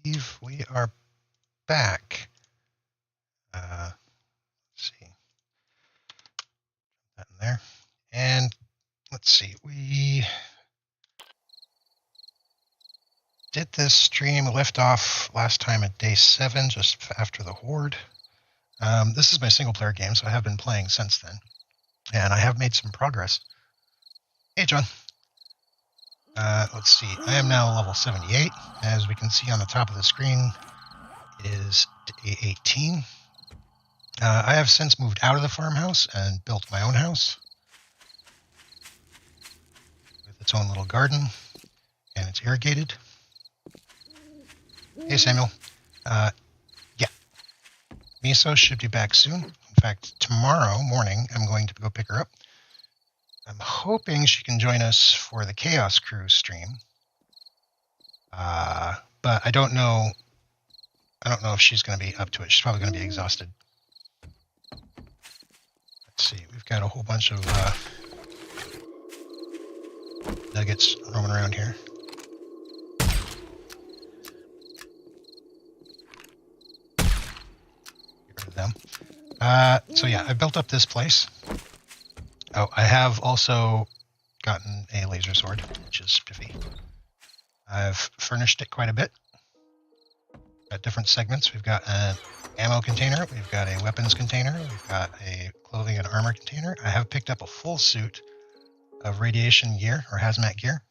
believe we are back. Let's see. That in there. And let's see, we did this stream lift off last time at day 7, just after the Horde. This is my single player game, so I have been playing since then. And I have made some progress. Hey, John. Let's see, I am now level 78. As we can see on the top of the screen, it is day 18. I have since moved out of the farmhouse and built my own house with its own little garden, and it's irrigated. Hey, Samuel. Yeah. Miso should be back soon. In fact, tomorrow morning, I'm going to go pick her up. I'm hoping she can join us for the Chaos Crew stream. But I don't know. I don't know if she's going to be up to it. She's probably going to be exhausted. Let's see. We've got a whole bunch of nuggets roaming around here. Get rid of them. So yeah, I built up this place. Oh, I have also gotten a laser sword, which is spiffy. I've furnished it quite a bit. Got different segments. We've got an ammo container. We've got a weapons container. We've got a clothing and armor container. I have picked up a full suit of radiation gear, or hazmat gear.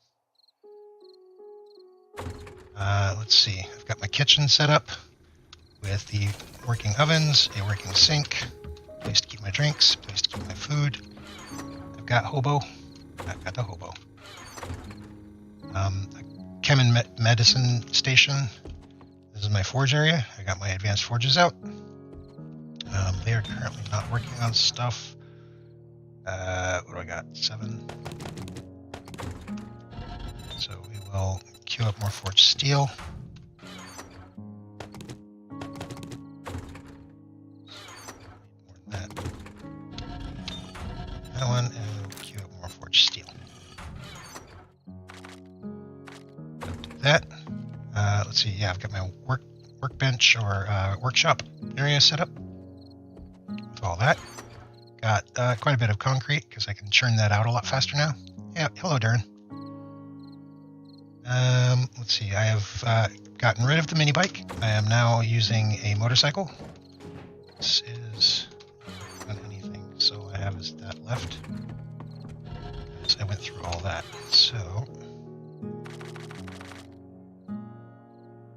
Let's see. I've got my kitchen set up with the working ovens, a working sink, place to keep my drinks, place to keep my food. I've got hobo. I've got the hobo. A chem and medicine station. This is my forge area. I got my advanced forges out. They are currently not working on stuff. What do I got? 7. So we will queue up more forged steel. More than that. That one, and we'll queue up more forged steel. Do that. Let's see. Yeah, I've got my workbench or workshop area set up with all that. Got quite a bit of concrete because I can churn that out a lot faster now. Yeah, hello, Darren. Let's see. I have gotten rid of the mini bike. I am now using a motorcycle. This is not anything, so I have is that left. As I went through all that, so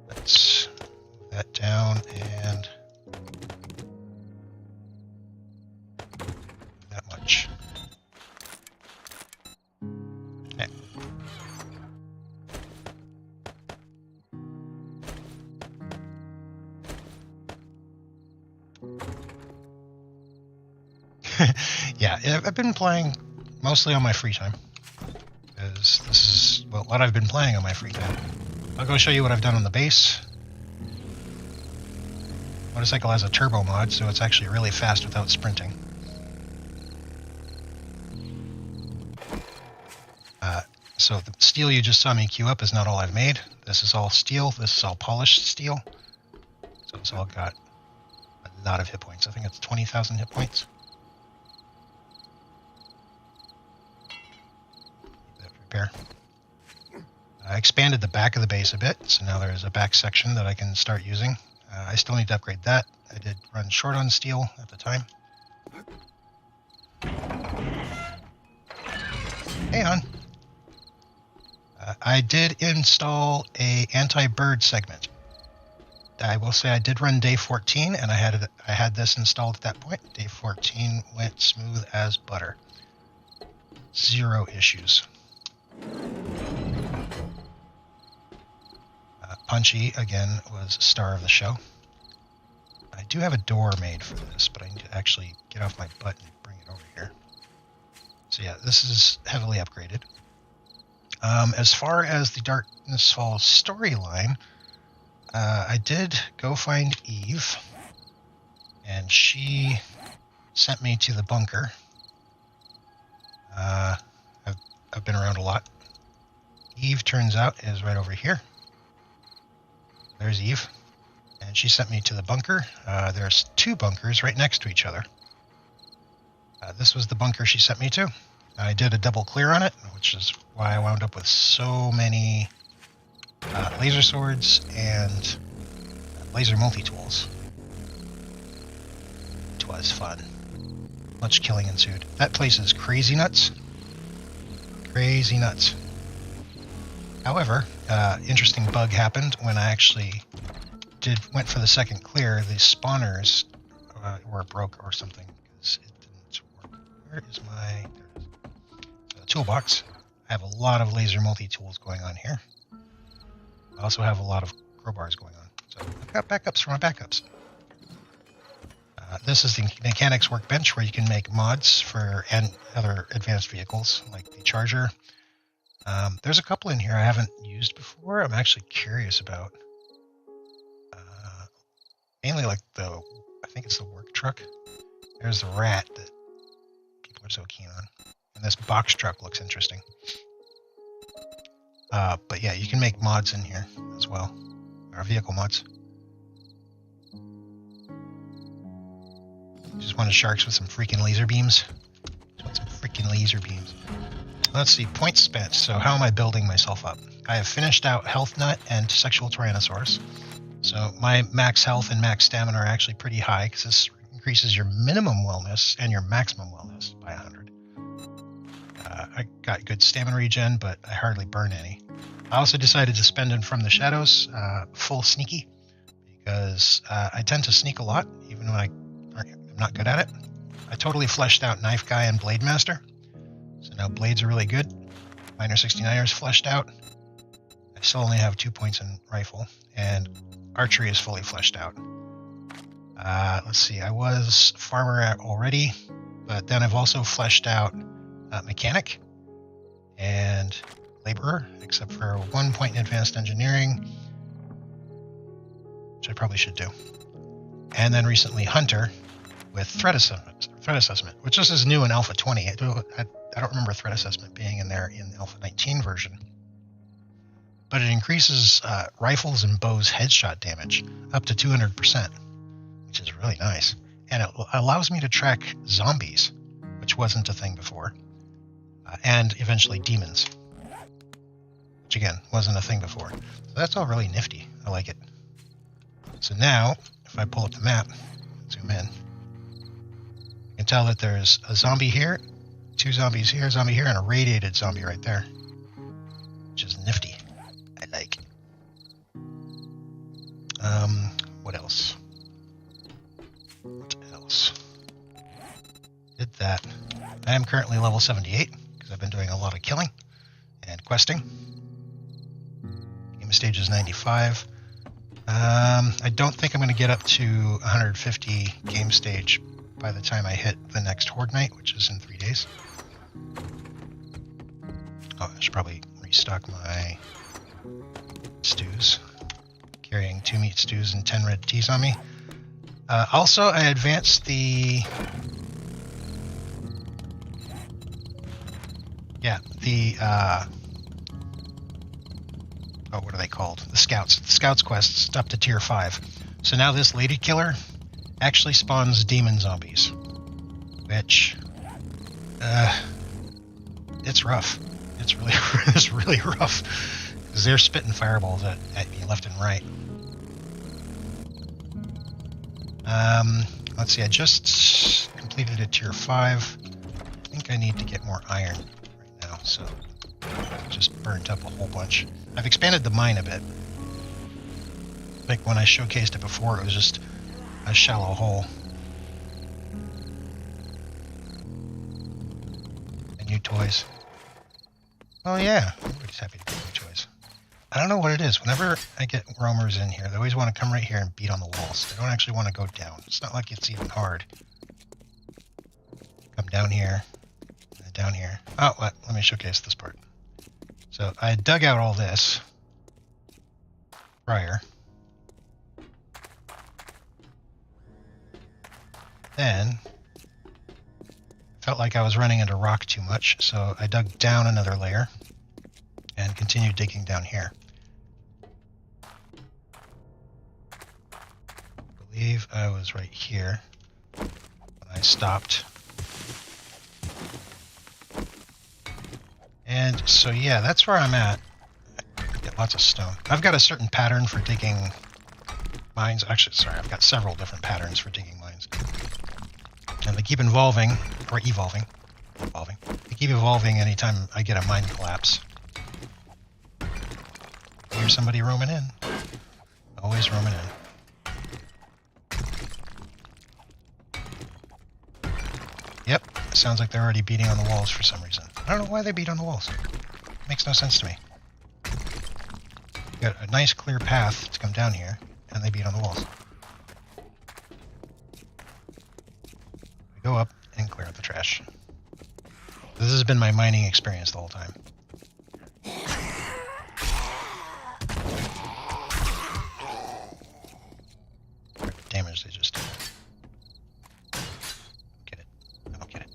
let's move that down and that much. Okay. Yeah, I've been playing mostly on my free time. Because this is what I've been playing on my free time. I'll go show you what I've done on the base. Motorcycle has a turbo mod, so it's actually really fast without sprinting. So the steel you just saw me queue up is not all I've made. This is all steel. This is all polished steel. So it's all got a lot of hit points. I think it's 20,000 hit points. Repair. I expanded the back of the base a bit, so now there's a back section that I can start using. I still need to upgrade that. I did run short on steel at the time. Hey, hon. I did install a anti-bird segment. I will say I did run day 14, and I had this installed at that point. Day 14 went smooth as butter. 0 issues. Punchy, again, was star of the show. I do have a door made for this, but I need to actually get off my butt and bring it over here. So yeah, this is heavily upgraded. As far as the Darkness Falls storyline, I did go find Eve, and she sent me to the bunker. I've been around a lot. Eve, turns out, is right over here. there's Eve. And she sent me to the bunker. There's 2 bunkers right next to each other. This was the bunker she sent me to. I did a double clear on it, which is why I wound up with so many laser swords and laser multi-tools. It was fun. Much killing ensued. That place is crazy nuts. Crazy nuts. However, interesting bug happened when I actually went for the second clear. The spawners were broke or something because it didn't work. Where is my... There it is. Toolbox. I have a lot of laser multi-tools going on here. I also have a lot of crowbars going on. So I've got backups for my backups. This is the mechanics workbench where you can make mods for and other advanced vehicles like the Charger. There's a couple in here I haven't used before. I'm actually curious about. Mainly like I think it's the work truck. There's the rat that people are so keen on. And this box truck looks interesting. But yeah, you can make mods in here as well. Or vehicle mods. Just wanted sharks with some freaking laser beams. Just want some freaking laser beams. Let's see, points spent. So how am I building myself up? I have finished out Health Nut and Sexual Tyrannosaurus. So my max health and max stamina are actually pretty high because this increases your minimum wellness and your maximum wellness by 100. I got good stamina regen, but I hardly burn any. I also decided to spend in From the Shadows full sneaky because I tend to sneak a lot, even when I'm not good at it. I totally fleshed out Knife Guy and Blade Master. So now blades are really good. Miner 69er is fleshed out. I still only have 2 points in rifle, and archery is fully fleshed out. Let's see, I was farmer already, but then I've also fleshed out mechanic and laborer, except for 1 point in advanced engineering, which I probably should do. And then recently hunter with threat assessment, which this is new in Alpha 20. I don't remember threat assessment being in there in the Alpha 19 version. But it increases rifles and bows headshot damage up to 200%, which is really nice. And it allows me to track zombies, which wasn't a thing before, and eventually demons, which again wasn't a thing before. So that's all really nifty. I like it. So now, if I pull up the map, zoom in, you can tell that there's a zombie here, 2 zombies here, a zombie here, and a radiated zombie right there, which is nifty. I like. What else? What else? Did that. I am currently level 78 because I've been doing a lot of killing and questing. Game stage is 95. I don't think I'm going to get up to 150 game stage by the time I hit the next Horde Night, which is in 3 days. Oh, I should probably restock my stews. Carrying 2 meat stews and 10 red teas on me. Also, I advanced the... Yeah, the... Oh, what are they called? The Scouts. The Scouts quests up to tier 5. So now this Lady Killer actually spawns demon zombies. Which... it's rough. It's really, it's really rough. Because they're spitting fireballs at me left and right. Let's see, I just completed a tier 5. I think I need to get more iron right now, so I just burnt up a whole bunch. I've expanded the mine a bit. Like when I showcased it before, it was just a shallow hole. And new toys. Oh yeah, everybody's happy to get new toys. I don't know what it is. Whenever I get roamers in here, they always want to come right here and beat on the walls. They don't actually want to go down. It's not like it's even hard. Come down here, and down here. Oh, let me showcase this part. So I dug out all this prior. Then felt like I was running into rock too much, so I dug down another layer and continued digging down here. believe I was right here when I stopped. And so yeah, that's where I'm at. Get lots of stone. I've got a certain pattern for digging mines. Actually, sorry, I've got several different patterns for digging mines. And they keep evolving. They keep evolving anytime I get a mine collapse. Here's somebody roaming in. Always roaming in. Yep, sounds like they're already beating on the walls for some reason. I don't know why they beat on the walls. Makes no sense to me. Got a nice clear path to come down here, and they beat on the walls. We go up and clear out the trash. This has been my mining experience the whole time. What damage they just did. I don't get it.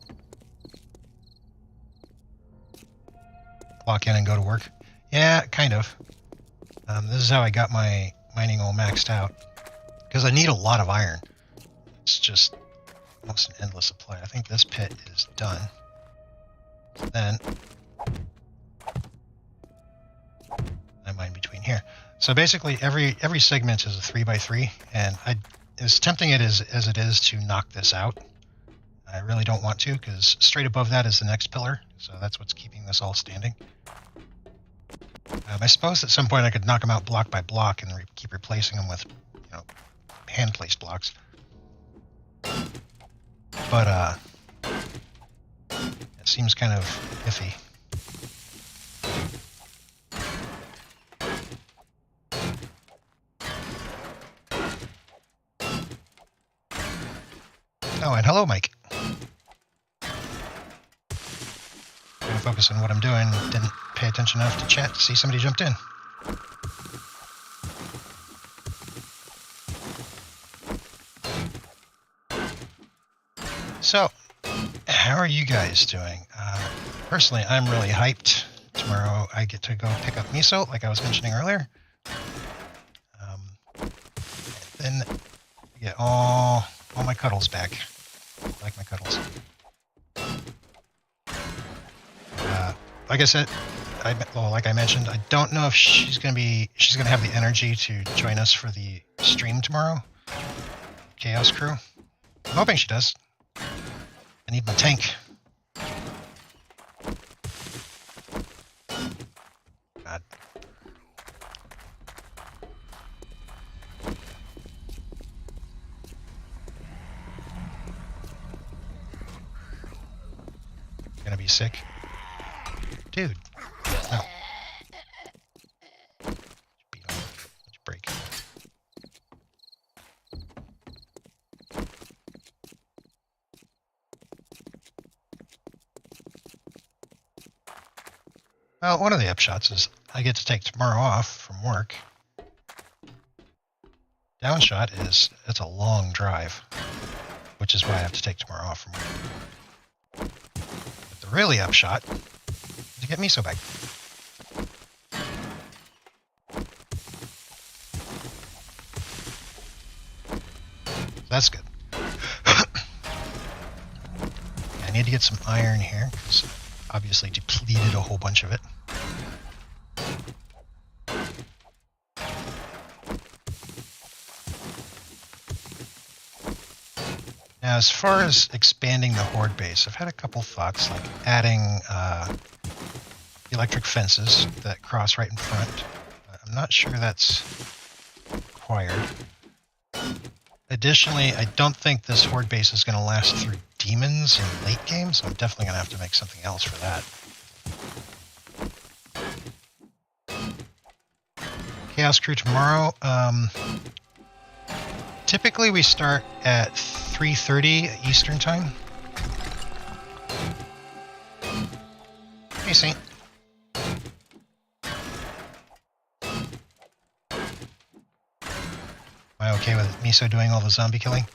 Clock in and go to work. Yeah, kind of. This is how I got my mining all maxed out. Because I need a lot of iron. It's just almost an endless supply. I think this pit is done. Then I mine between here. So basically every segment is a 3x3, and as tempting it is as it is to knock this out, I really don't want to, because straight above that is the next pillar, so that's what's keeping this all standing. I suppose at some point I could knock them out block by block and keep replacing them with, hand-placed blocks. But it seems kind of iffy. Oh, and hello, Mike. Trying to focus on what I'm doing. Didn't pay attention enough to chat to see somebody jumped in. So, how are you guys doing? Personally, I'm really hyped. Tomorrow I get to go pick up miso, like I was mentioning earlier. Then get all my cuddles back. I like my cuddles. Like I said, like I mentioned, I don't know if she's gonna have the energy to join us for the stream tomorrow. Chaos Crew. I'm hoping she does. I need my tank. God. Gonna be sick. Dude. No. Beat on. Let's break. Well, one of the upshots is I get to take tomorrow off from work. Downshot is it's a long drive, which is why I have to take tomorrow off from work. But the really upshot is to get miso back. That's good. I need to get some iron here, because obviously depleted a whole bunch of it. Now, as far as expanding the horde base, I've had a couple thoughts, like adding electric fences that cross right in front. I'm not sure that's required. Additionally, I don't think this horde base is going to last through demons in late game, so I'm definitely going to have to make something else for that. Chaos Crew tomorrow. Typically we start at 3:30 Eastern Time. Hey, Saint. Am I okay with miso doing all the zombie killing?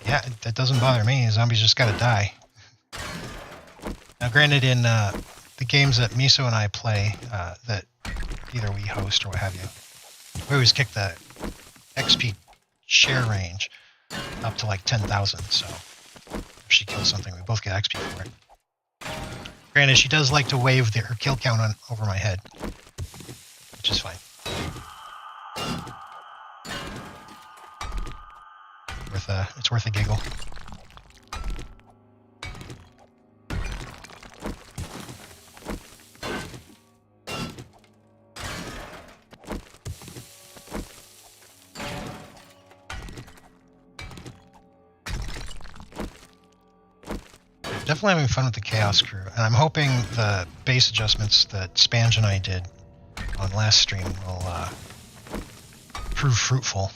Yeah, that doesn't bother me. Zombies just gotta die. Now, granted, in the games that miso and I play, that either we host or what have you, we always kick the XP share range up to like 10,000. So if she kills something, we both get XP for it. Granted, she does like to wave her kill count over my head, which is fine. It's worth a giggle. Definitely having fun with the Chaos Crew, and I'm hoping the base adjustments that Spange and I did on last stream will prove fruitful.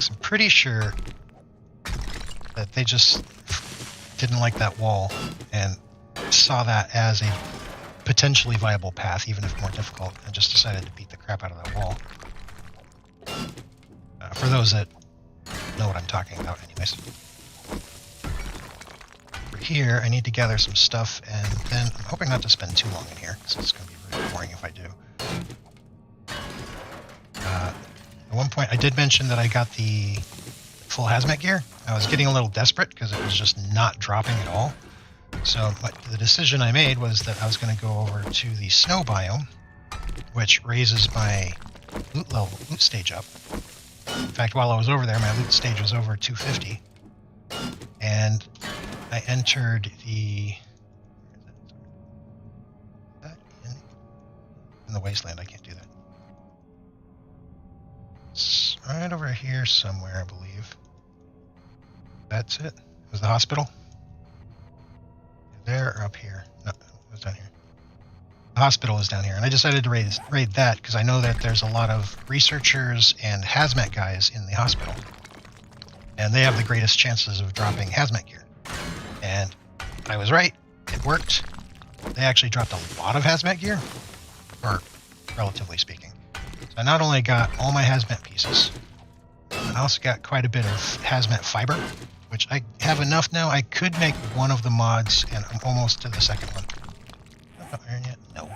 I'm pretty sure that they just didn't like that wall and saw that as a potentially viable path, even if more difficult, and just decided to beat the crap out of that wall. For those that know what I'm talking about, anyways. Here, I need to gather some stuff, and then I'm hoping not to spend too long in here, because it's going to be really boring if I do. At one point, I did mention that I got the full hazmat gear. I was getting a little desperate, because it was just not dropping at all. So the decision I made was that I was going to go over to the snow biome, which raises my loot stage up. In fact, while I was over there, my loot stage was over 250. And I entered the... in the Wasteland, I can't do that. It's right over here somewhere, I believe. That's it. It was the hospital. There or up here? No, it was down here. The hospital is down here, and I decided to raid that because I know that there's a lot of researchers and hazmat guys in the hospital. And they have the greatest chances of dropping hazmat gear. And I was right. It worked. They actually dropped a lot of hazmat gear, or relatively speaking. So I not only got all my hazmat pieces, I also got quite a bit of hazmat fiber, which I have enough now. I could make one of the mods, and I'm almost to the second one. Not iron yet? No.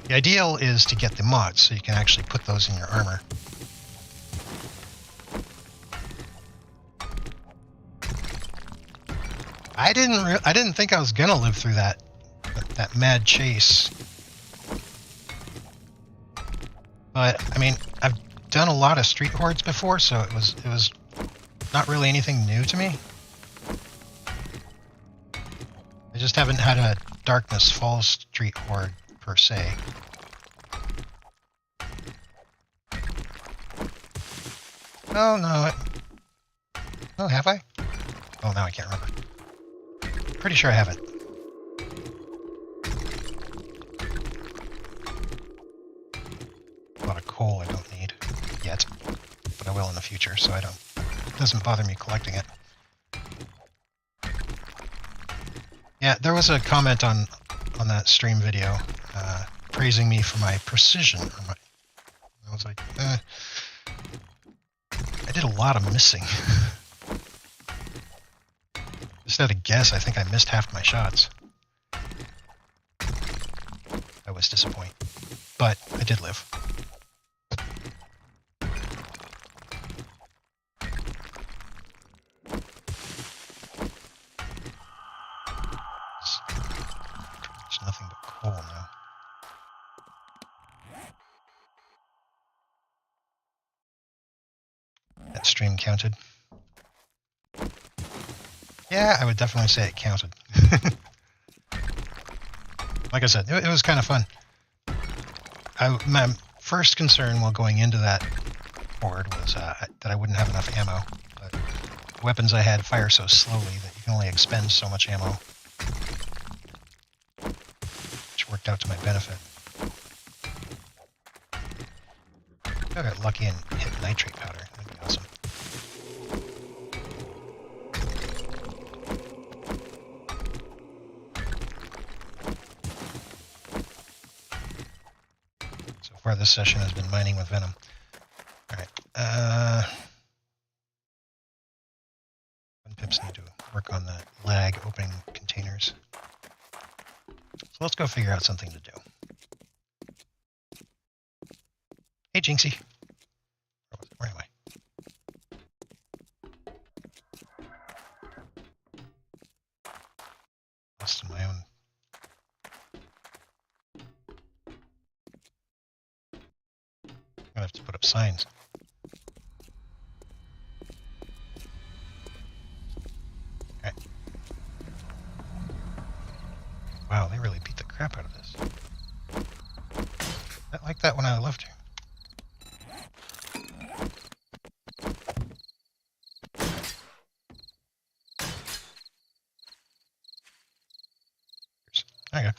The ideal is to get the mods, so you can actually put those in your armor. I didn't think I was gonna live through that mad chase. But I mean, I've done a lot of street hordes before, so it was not really anything new to me. I just haven't had a Darkness Falls street horde per se. Oh no! Oh, have I? Oh, now I can't remember. Pretty sure I haven't. A lot of coal I don't need yet, but I will in the future, so it doesn't bother me collecting it. Yeah, there was a comment on that stream video praising me for my precision. I was like, I did a lot of missing. Just at a guess, I think I missed half my shots. I was disappointed, but I did live. There's nothing but coal now. That stream counted. Yeah, I would definitely say it counted. Like I said, it was kind of fun. My first concern while going into that horde was that I wouldn't have enough ammo. But the weapons I had fire so slowly that you can only expend so much ammo. Which worked out to my benefit. I got lucky and hit nitrate powder. That'd be awesome. So far this session has been mining with venom. Alright. Pips need to work on that lag opening containers. So let's go figure out something to do. Hey, Jinxie. Where am I? Lost in my own. I'm gonna have to put up signs. Okay. Wow, they really beat the crap out of this. Not like that when I left here. Okay.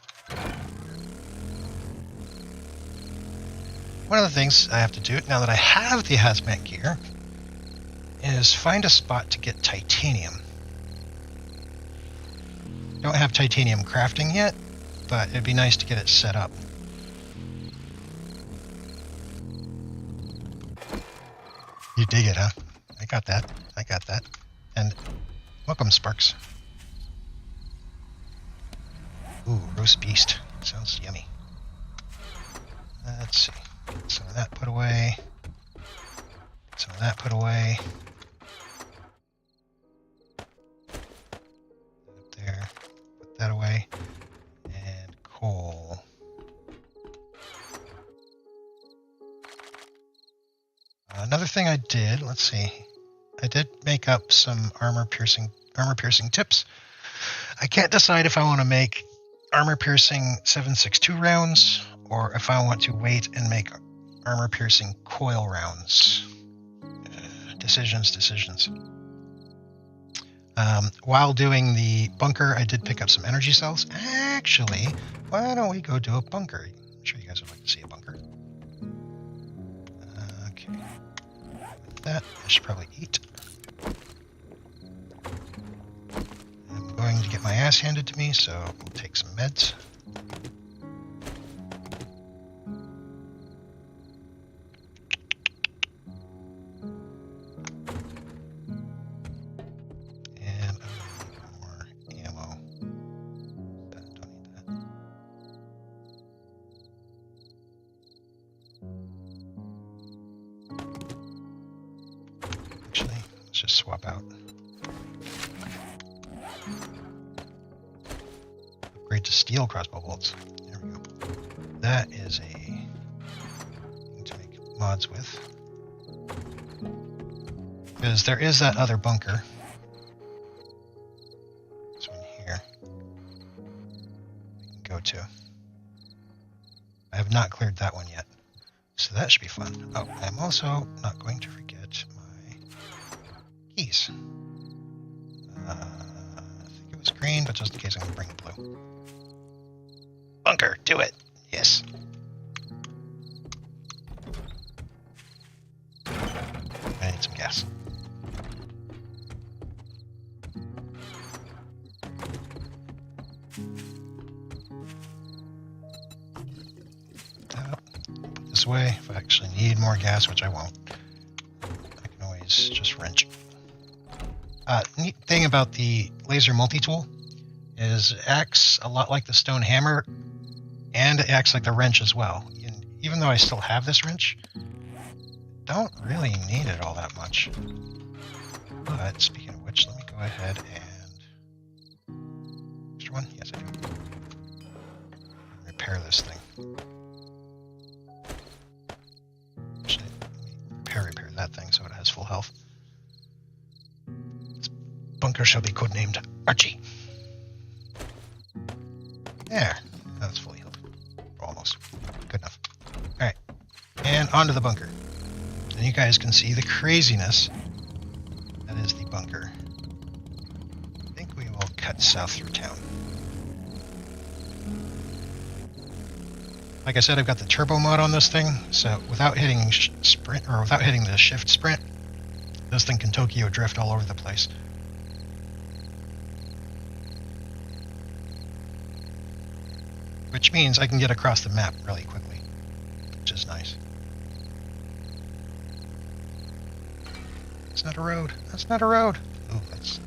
One of the things I have to do now that I have the hazmat gear is find a spot to get titanium. Don't have titanium crafting yet, but it'd be nice to get it set up. You dig it, huh? I got that. I got that. And welcome, Sparks. Ooh, roast beast. Sounds yummy. Let's see. Some of that put away. Some of that put away. Up there. Put that away. And coal. Another thing I did, let's see. I did make up some armor piercing tips. I can't decide if I want to make armor piercing 7.62 rounds or if I want to wait and make armor piercing coil rounds. Decisions. While doing the bunker, I did pick up some energy cells. Actually, why don't we go do a bunker? I'm sure you guys would like to see a bunker. Okay. With that, I should probably eat. I'm going to get my ass handed to me, so we'll take some meds. And I need more ammo. Don't need that. Actually, let's just swap out. Upgrade to steel crossbow bolts. There we go. That is a thing to make mods with. Because there is that other bunker. This one here. We can go to. I have not cleared that one yet. So that should be fun. Oh, I'm also not going to forget my keys. I think it was green, but just in case I'm going to bring blue. Bunker, do it. Yes. I need some gas. This way, if I actually need more gas, which I won't, I can always just wrench. Neat thing about the laser multi-tool is it acts a lot like the stone hammer, and it acts like the wrench as well. And even though I still have this wrench, don't really need it all that much. But speaking of which, let me go ahead and extra one? Yes, I do. Repair this thing. Actually, let me repair that thing so it has full health. This bunker shall be codenamed Archie. There. That's fully healed. Almost. Good enough. Alright. And onto the bunker. And you guys can see the craziness that is the bunker. I think we will cut south through town. Like I said, I've got the turbo mod on this thing, so without hitting sprint or without hitting the shift sprint, this thing can Tokyo drift all over the place. Which means I can get across the map really quickly, which is nice. That's not a road. That's not a road. Ooh, that's...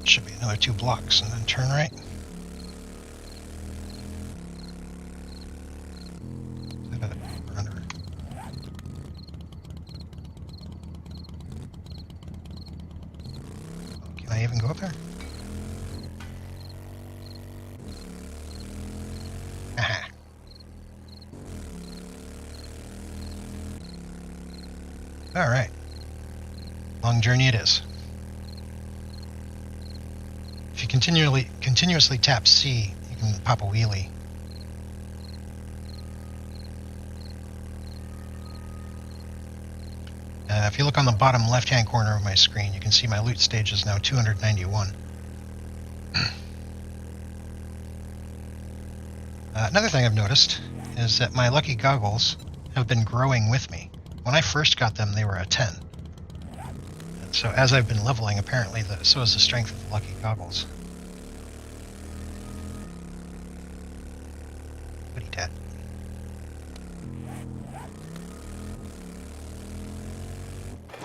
should be another 2 blocks, and then turn right. Is that a under? Oh, can I even go up there? Aha. All right. Long journey it is. If you continuously tap C, you can pop a wheelie. If you look on the bottom left-hand corner of my screen, you can see my loot stage is now 291. Another thing I've noticed is that my lucky goggles have been growing with me. When I first got them, they were a 10. And so as I've been leveling, apparently, so is the strength of the lucky goggles. What he did.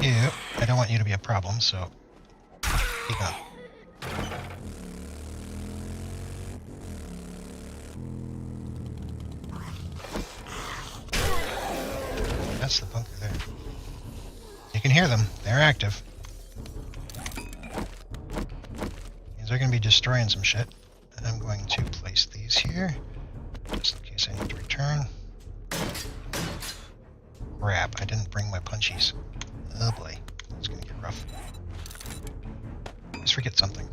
You, I don't want you to be a problem, so keep on. That's the bunker there. You can hear them. They're active. Means they're going to be destroying some shit. And I'm going to place these here, just in case I need to return. Crap, I didn't bring my punchies. Oh boy, it's going to get rough. Let's forget something.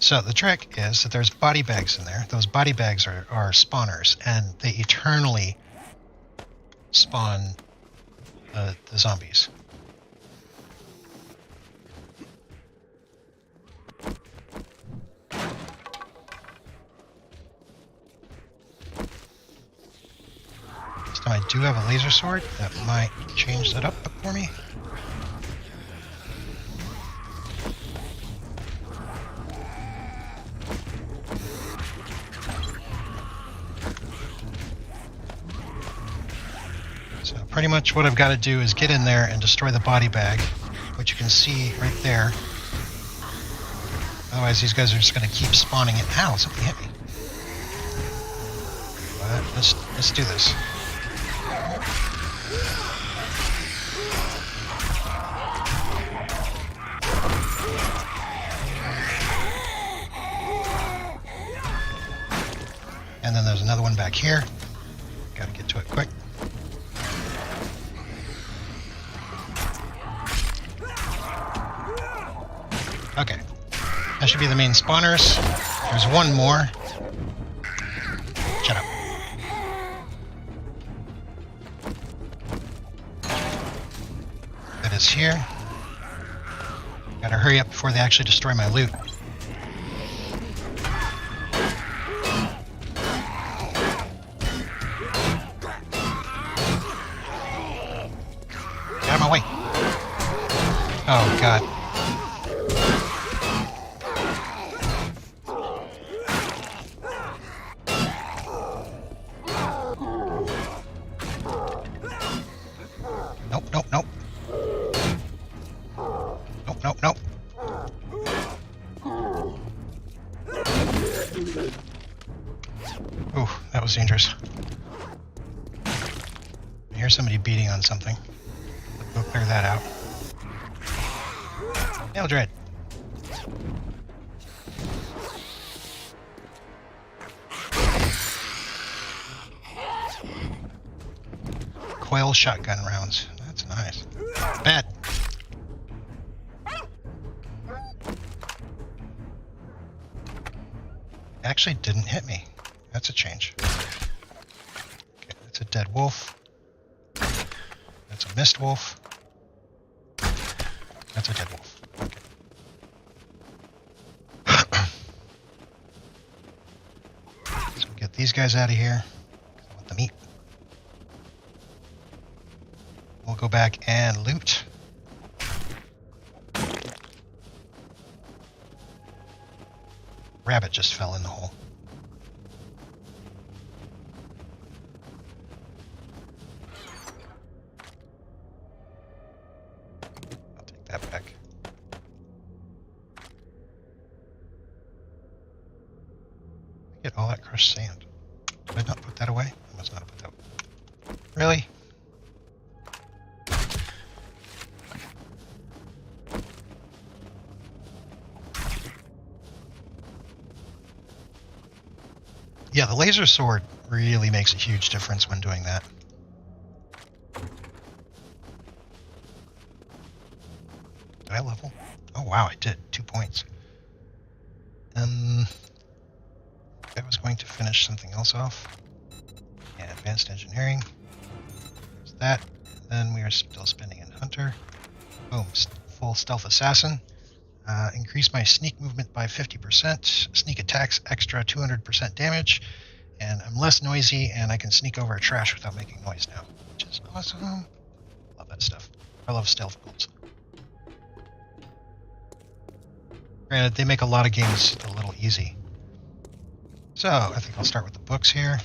So the trick is that there's body bags in there. Those body bags are spawners, and they eternally spawn the zombies. This time I do have a laser sword. That might change that up for me. Pretty much what I've got to do is get in there and destroy the body bag, which you can see right there. Otherwise, these guys are just going to keep spawning it. Ow, something hit me. But let's do this. And then there's another one back here. Got to get to it quick. Okay, that should be the main spawners. There's one more. Shut up. That is here. Gotta hurry up before they actually destroy my loot. Get out of my way. Oh, God. Nope. Ooh, that was dangerous. I hear somebody beating on something. Go clear that out. Eldred. Coil shotgun rounds. That's nice. Bad. Actually didn't hit me. That's a change. Okay, that's a dead wolf. That's a mist wolf. That's a dead wolf. Okay. So get these guys out of here. I want the meat. We'll go back and loot. Rabbit just fell in the hole. crushed sand. Did I not put that away? I must not have put that away. Really? Yeah, the laser sword really makes a huge difference when doing that. Did I level? Oh wow, I did. 2 points. I was going to finish something else off. Yeah, advanced engineering. There's that. Then we are still spending in hunter. Boom, full stealth assassin. Increase my sneak movement by 50%. Sneak attacks extra 200% damage. And I'm less noisy, and I can sneak over a trash without making noise now, which is awesome. Love that stuff. I love stealth builds. Granted, they make a lot of games a little easy. So, I think I'll start with the books here,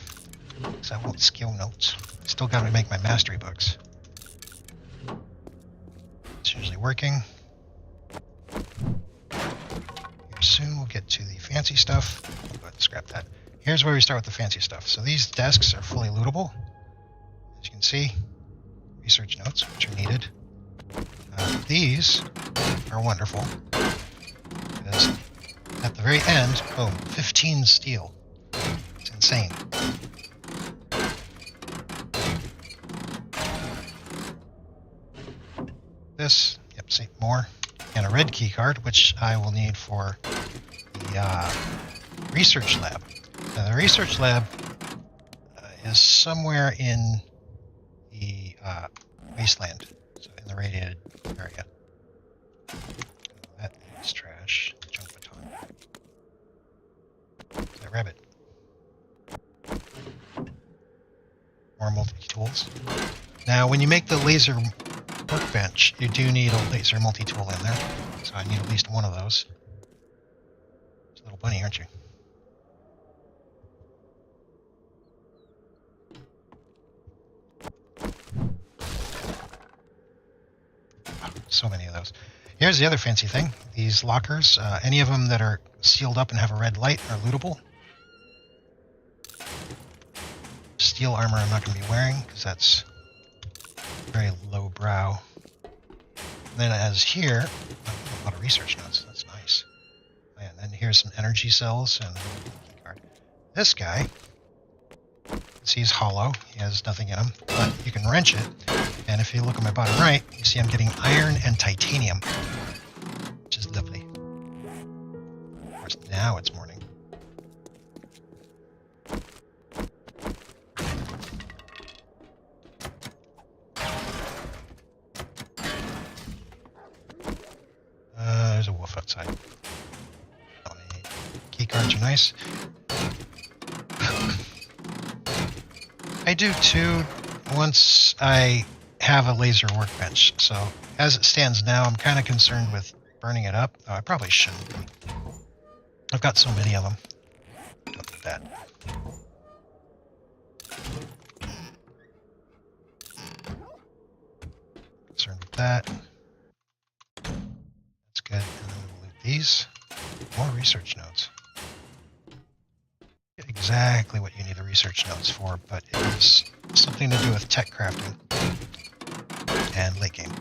because I want skill notes. I still got to make my mastery books. It's usually working. Here soon we'll get to the fancy stuff. I'll go ahead and scrap that. Here's where we start with the fancy stuff. So these desks are fully lootable. As you can see, research notes, which are needed. These are wonderful, because at the very end, boom, 15 steel. It's insane. This, yep, see, more. And a red key card, which I will need for the research lab. Now, the research lab is somewhere in the Wasteland, so in the radiated area. That is trash. Junk baton. Is that rabbit? More multi-tools. Now, when you make the laser workbench, you do need a laser multi-tool in there, so I need at least one of those. It's a little bunny, aren't you? So many of those. Here's the other fancy thing. These lockers, any of them that are sealed up and have a red light are lootable. Steel armor I'm not going to be wearing, because that's very low brow. And then as here, a lot of research notes. That's nice. And then here's some energy cells and a key card. This guy, see, he's hollow. He has nothing in him, but you can wrench it. And if you look at my bottom right, you see I'm getting iron and titanium, which is lovely. Of course, now it's morning. There's a wolf outside. Oh, key cards are nice. I do too, once I have a laser workbench. So as it stands now, I'm kind of concerned with burning it up. Oh, I probably shouldn't be. I've got so many of them. Don't need that. Concerned with that. That's good. And then we'll loot these. More research notes. Exactly what you need the research notes for, but it is something to do with tech crafting and late game.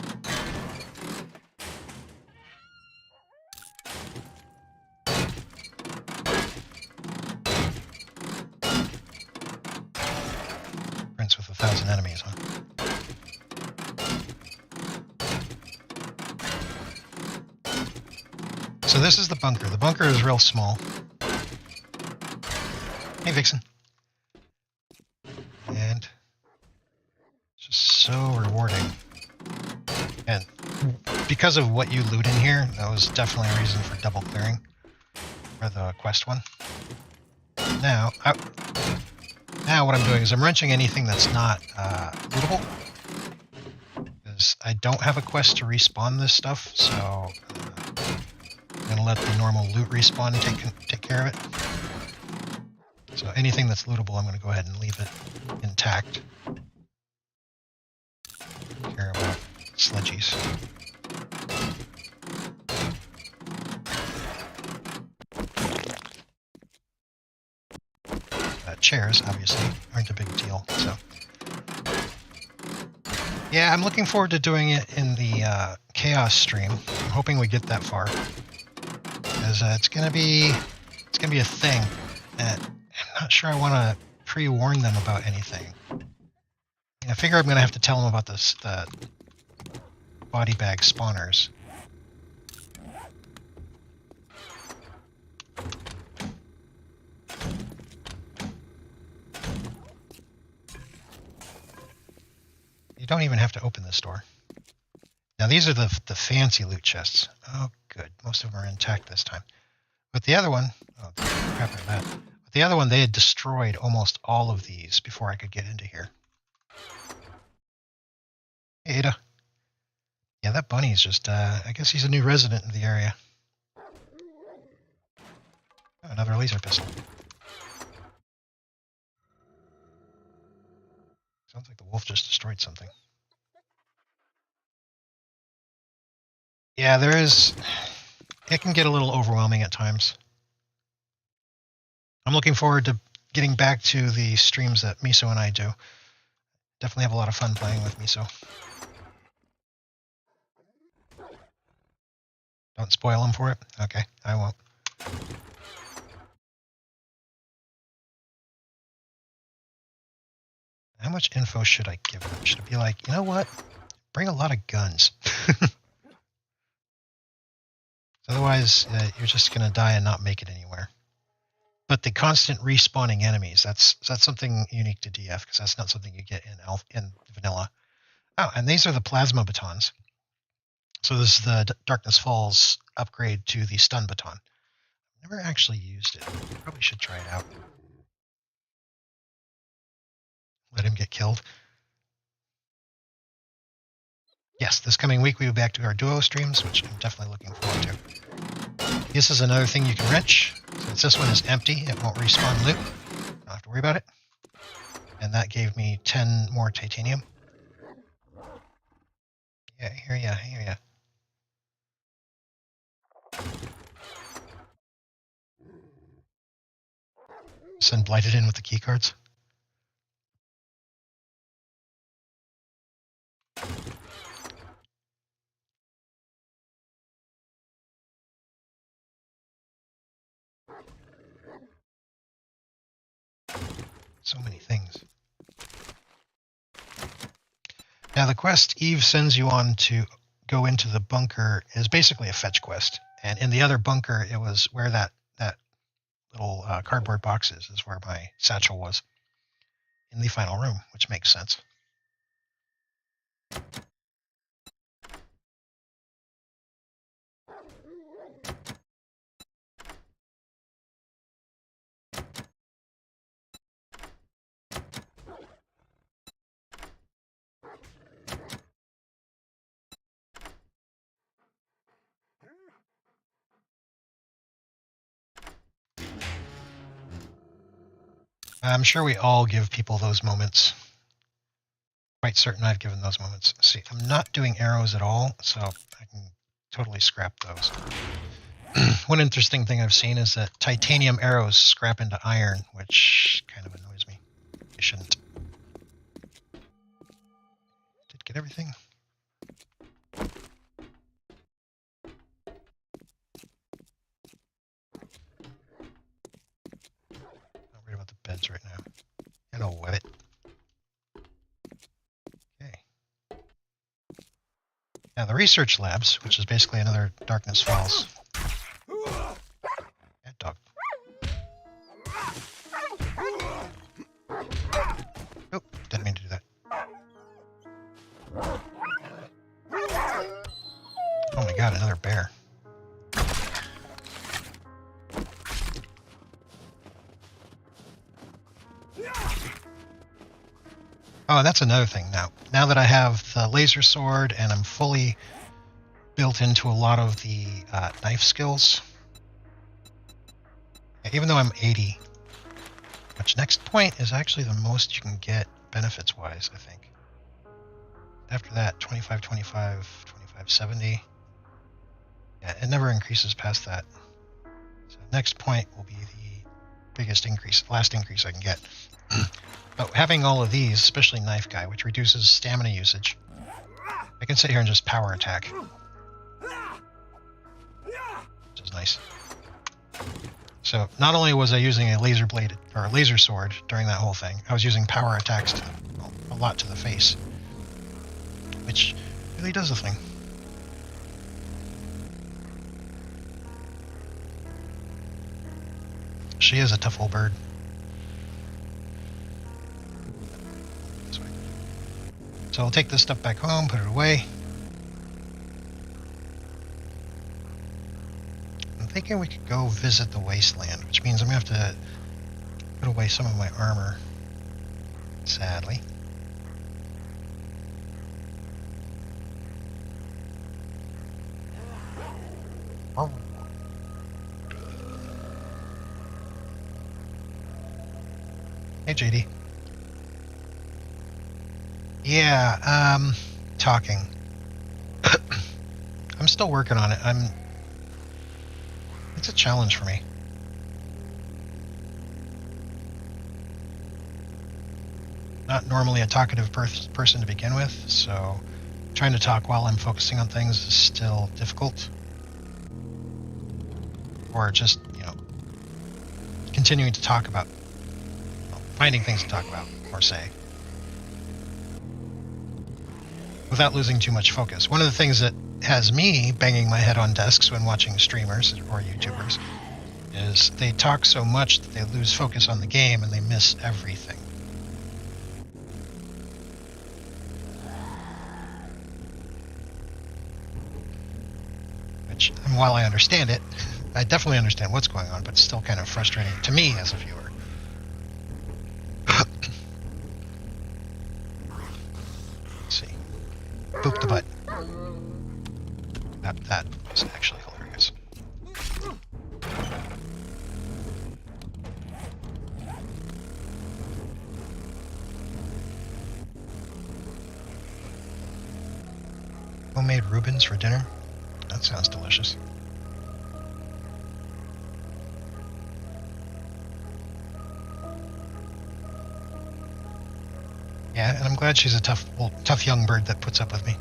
Prince with 1,000 enemies, huh? So this is the bunker. The bunker is real small. Hey, Vixen. And it's just so rewarding. And because of what you loot in here, that was definitely a reason for double clearing for the quest one. Now what I'm doing is I'm wrenching anything that's not lootable, because I don't have a quest to respawn this stuff, so I'm going to let the normal loot respawn take care of it. So anything that's lootable, I'm going to go ahead and leave it intact. Care about sludgies. chairs, obviously, aren't a big deal. So, yeah, I'm looking forward to doing it in the Chaos stream. I'm hoping we get that far, because it's gonna be a thing. And I'm not sure I want to pre-warn them about anything. I figure I'm gonna have to tell them about the body bag spawners. You don't even have to open this door. Now these are the fancy loot chests. Oh, good. Most of them are intact this time. But the other one, oh, crap like that. But the other one, they had destroyed almost all of these before I could get into here. Hey, Ada. Yeah, that bunny's just, I guess he's a new resident in the area. Oh, another laser pistol. Sounds like the wolf just destroyed something. Yeah, there is... It can get a little overwhelming at times. I'm looking forward to getting back to the streams that Miso and I do. Definitely have a lot of fun playing with Miso. Don't spoil him for it? Okay, I won't. How much info should I give them? Should it be like, you know what? Bring a lot of guns. Otherwise, you're just going to die and not make it anywhere. But the constant respawning enemies, that's something unique to DF, because that's not something you get in vanilla. Oh, and these are the plasma batons. So this is the Darkness Falls upgrade to the stun baton. Never actually used it. Probably should try it out. Let him get killed. Yes, this coming week we'll be back to our duo streams, which I'm definitely looking forward to. This is another thing you can wrench. Since this one is empty, it won't respawn loot. Don't have to worry about it. And that gave me 10 more titanium. Yeah, hear ya. Send Blighted in with the keycards. So many things. Now the quest Eve sends you on to go into the bunker is basically a fetch quest. And in the other bunker, it was where that little cardboard box is where my satchel was. In the final room, which makes sense. I'm sure we all give people those moments. Quite certain I've given those moments. See, I'm not doing arrows at all, so I can totally scrap those. One interesting thing I've seen is that titanium arrows scrap into iron, which kind of annoys me. I shouldn't. Did get everything? Not worried about the beds right now. And I'll web it. Okay. Now the research labs, which is basically another Darkness Falls. Cat dog. Oh, didn't mean to do that. Oh my god, another bear. Oh, that's another thing now. Now that I have the laser sword and I'm fully built into a lot of the knife skills, even though I'm 80, which next point is actually the most you can get benefits-wise, I think. After that, 25, 25, 25, 70. Yeah, it never increases past that. So next point will be the biggest increase, last increase I can get. But having all of these, especially Knife Guy, which reduces stamina usage, I can sit here and just power attack, which is nice. So not only was I using a laser blade or a laser sword during that whole thing, I was using power attacks a lot to the face, which really does a thing. She is a tough old bird. This way. So I'll take this stuff back home, put it away. I'm thinking we could go visit the Wasteland, which means I'm going to have to put away some of my armor, sadly. Oh. Hey, JD. Yeah, talking. I'm still working on it. It's a challenge for me. Not normally a talkative person to begin with, so trying to talk while I'm focusing on things is still difficult. Or just, continuing to talk about, finding things to talk about, or say, without losing too much focus. One of the things that has me banging my head on desks when watching streamers or YouTubers is they talk so much that they lose focus on the game and they miss everything. Which, and while I understand it, I definitely understand what's going on, but it's still kind of frustrating to me as a viewer. Let's see. Boop the butt. That was actually hilarious. Homemade Reubens for dinner? That sounds delicious. Yeah, and I'm glad she's a tough young bird that puts up with me.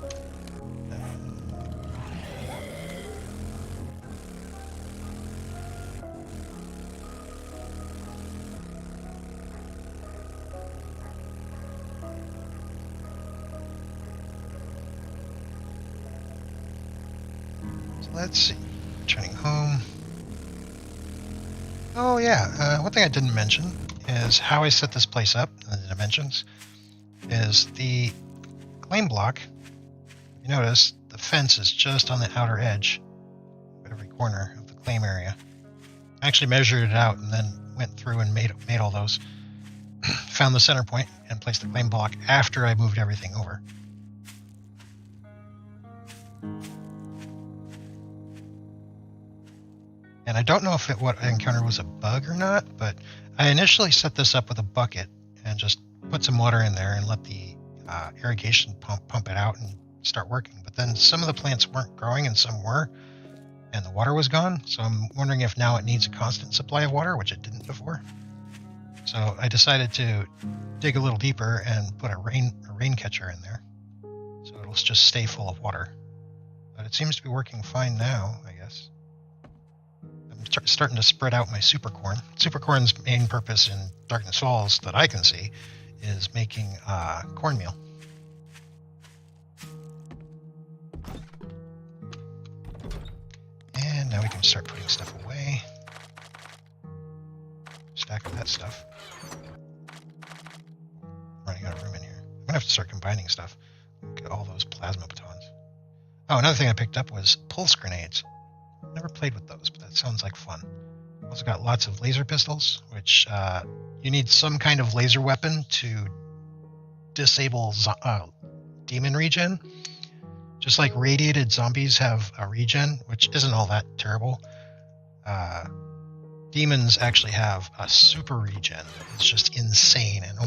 So let's see. Returning home. Oh yeah, one thing I didn't mention is how I set this place up in the dimensions. Is the claim block. You notice the fence is just on the outer edge of every corner of the claim area. I actually measured it out and then went through and made all those. Found the center point and placed the claim block after I moved everything over. And I don't know if what I encountered was a bug or not, but I initially set this up with a bucket and just put some water in there and let the irrigation pump it out and start working. But then some of the plants weren't growing and some were, and the water was gone. So I'm wondering if now it needs a constant supply of water, which it didn't before. So I decided to dig a little deeper and put a rain catcher in there, so it'll just stay full of water. But it seems to be working fine now, I guess. I'm starting to spread out my supercorn. Supercorn's main purpose in Darkness Falls that I can see is making cornmeal. And now we can start putting stuff away. Stack of that stuff. Running out of room in here. I'm gonna have to start combining stuff. Get all those plasma batons. Oh, another thing I picked up was pulse grenades. Never played with those, but that sounds like fun. Also got lots of laser pistols, which you need some kind of laser weapon to disable demon regen. Just like radiated zombies have a regen, which isn't all that terrible. Demons actually have a super regen. It's just insane and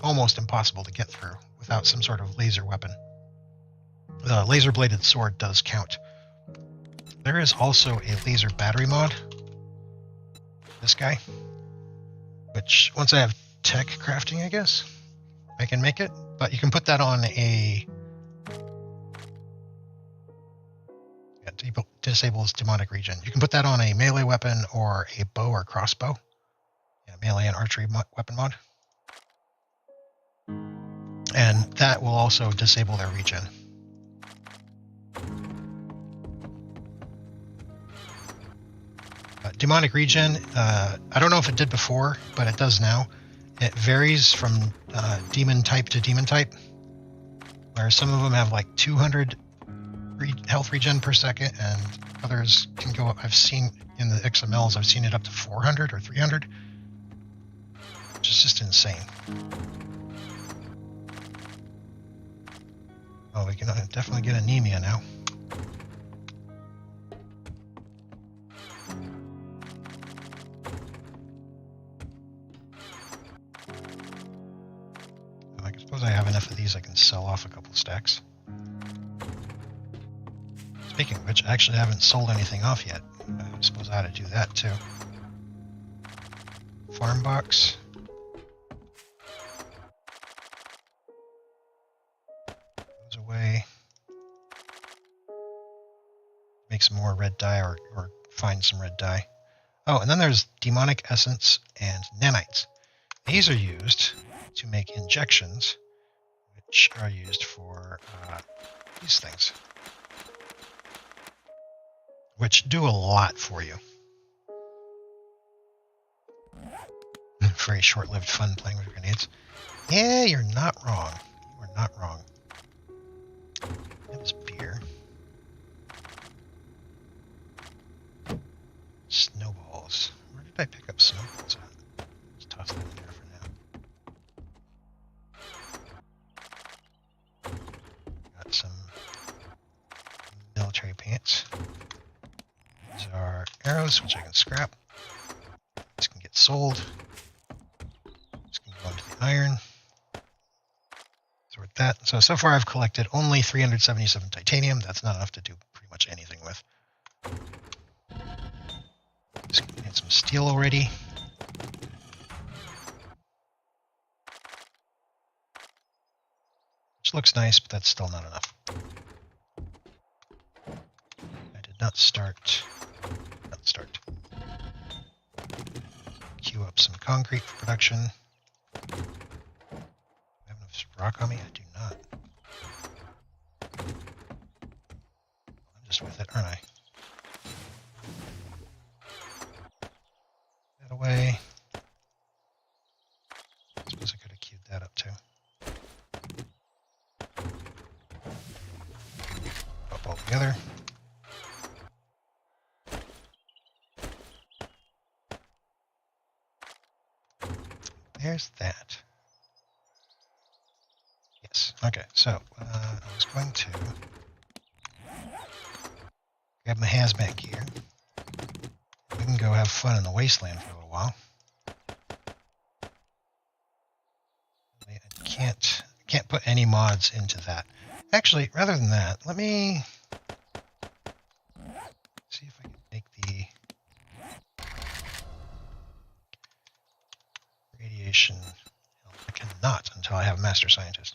almost impossible to get through without some sort of laser weapon. The laser bladed sword does count. There is also a laser battery mod. This guy. which once I have tech crafting, I guess I can make it. But you can put that on a disables demonic region. You can put that on a melee weapon or a bow or crossbow. Yeah, melee and archery weapon mod. And that will also disable their regen. Demonic regen, I don't know if it did before, but it does now. It varies from demon type to demon type, where some of them have like 200 health regen per second, and others can go up. I've seen in the XMLs, I've seen it up to 400 or 300, which is just insane. Oh, we can definitely get anemia now. I suppose I have enough of these I can sell off a couple stacks. Speaking of which, I actually haven't sold anything off yet. I suppose I ought to do that too. Farm box. Goes away. Make some more red dye or find some red dye. Oh, and then there's demonic essence and nanites. These are used to make injections, which are used for these things, which do a lot for you. Very short-lived fun playing with grenades. Yeah, you're not wrong. You are not wrong. That was beer. Snowballs. Where did I pick up snowballs at? Let's toss that in there for now. Got some military pants. These are arrows, which I can scrap. These can get sold. These can go into the iron. Sort that. So far I've collected only 377 titanium. That's not enough to do pretty much anything with. Just get some steel already. Which looks nice, but that's still not enough. I did not start. Queue up some concrete for production. Do I have enough rock on me? I do not. I'm just with it, aren't I? That away. I suppose I could have queued that up too. Up all together. There's that. Yes. Okay. So I was going to grab my hazmat gear. We can go have fun in the Wasteland for a little while. I can't put any mods into that. Actually, rather than that, let me see if I can make the radiation. I cannot until I have Master Scientist.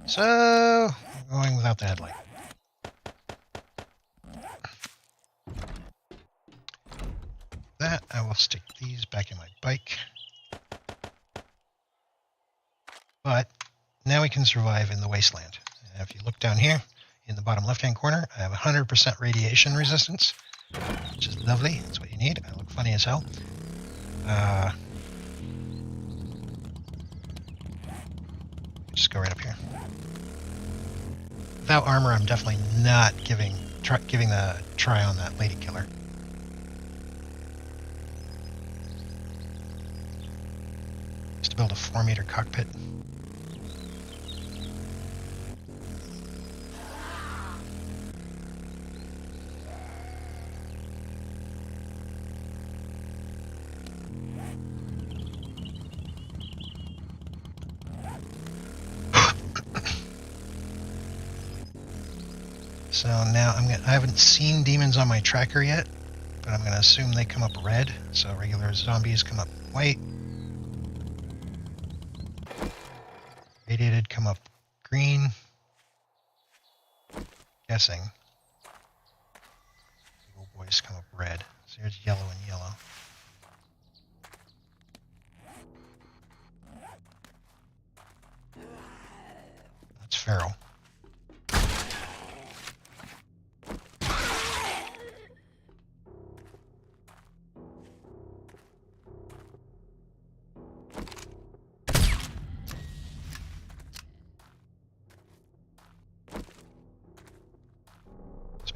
So I'm going without the headlight. That I will stick these back in my bike. But now we can survive in the Wasteland. And if you look down here in the bottom left-hand corner, I have 100% radiation resistance, which is lovely. That's what you need. I look funny as hell. Just go right up here. Without armor, I'm definitely not giving the try on that lady killer. Just to build a 4-meter cockpit. So now I haven't seen demons on my tracker yet, but I'm going to assume they come up red. So regular zombies come up white, irradiated come up green. Guessing. The old boys come up red. So here's yellow and yellow. That's feral.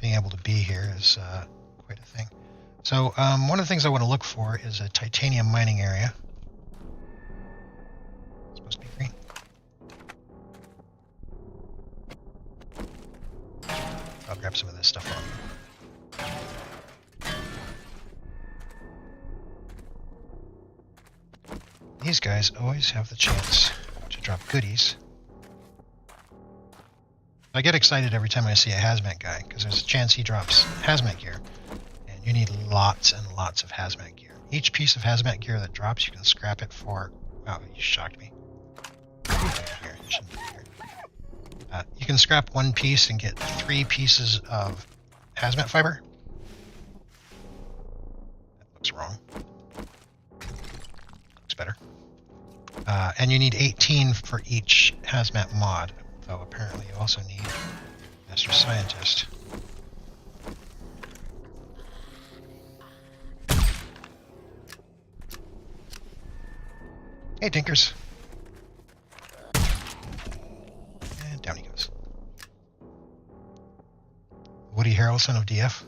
Being able to be here is quite a thing. So one of the things I want to look for is a titanium mining area. It's supposed to be green. I'll grab some of this stuff on me. These guys always have the chance to drop goodies. I get excited every time I see a hazmat guy, because there's a chance he drops hazmat gear, and you need lots and lots of hazmat gear. Each piece of hazmat gear that drops, you can scrap it for... Wow, you shocked me. Here, you shouldn't be here. You can scrap one piece and get 3 pieces of hazmat fiber. That looks wrong. Looks better. And you need 18 for each hazmat mod. Though apparently you also need Master Scientist. Hey, Tinkers. And down he goes. Woody Harrelson of DF.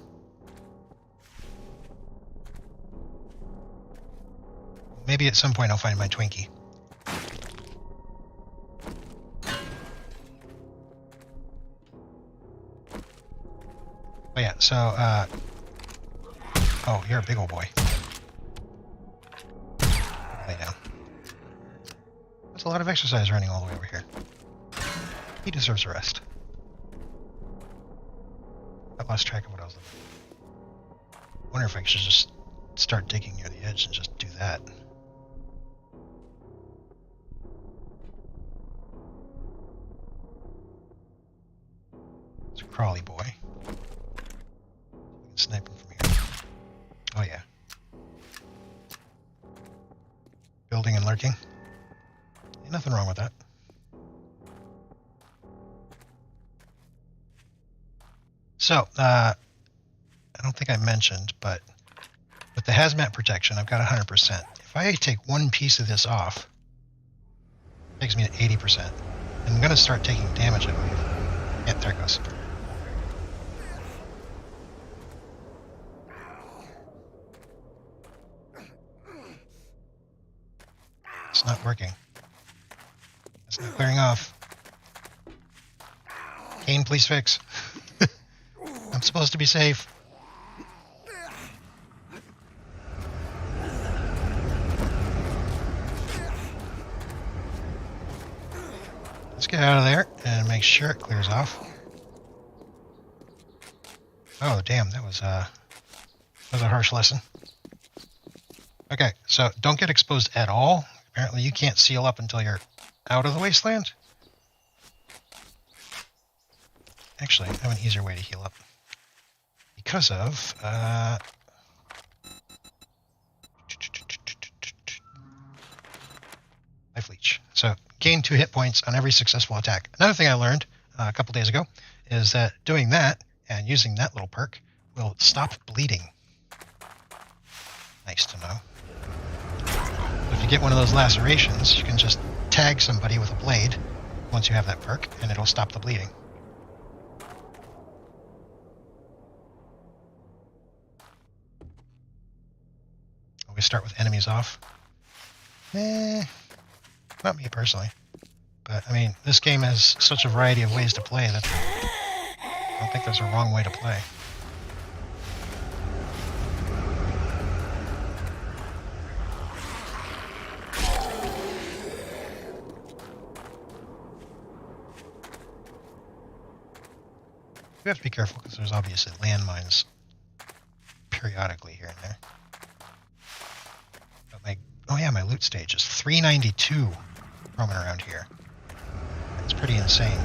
Maybe at some point I'll find my Twinkie. Oh yeah, so, oh, you're a big old boy. Lay down. That's a lot of exercise running all the way over here. He deserves a rest. I lost track of what I was looking for. I wonder if I should just start digging near the edge and just do that. It's a crawly boy. Sniping from here. Oh yeah. Building and lurking. Ain't nothing wrong with that. So, I don't think I mentioned, but with the hazmat protection, I've got 100%. If I take one piece of this off, it takes me to 80%. And I'm going to start taking damage, I believe. Yeah, there it goes. It's not working. It's not clearing off. Kane, please fix. I'm supposed to be safe. Let's get out of there and make sure it clears off. Oh, damn, that was a harsh lesson. Okay, so don't get exposed at all. Apparently you can't seal up until you're out of the wasteland. Actually, I have an easier way to heal up. Because of... life leech. So, gain 2 hit points on every successful attack. Another thing I learned a couple days ago is that doing that and using that little perk will stop bleeding. Nice to know. If you get one of those lacerations, you can just tag somebody with a blade once you have that perk, and it'll stop the bleeding. We start with enemies off. Not me personally. But, I mean, this game has such a variety of ways to play that I don't think there's a wrong way to play. We have to be careful because there's obviously landmines periodically here and there. But oh yeah, my loot stage is 392 roaming around here. pretty insane.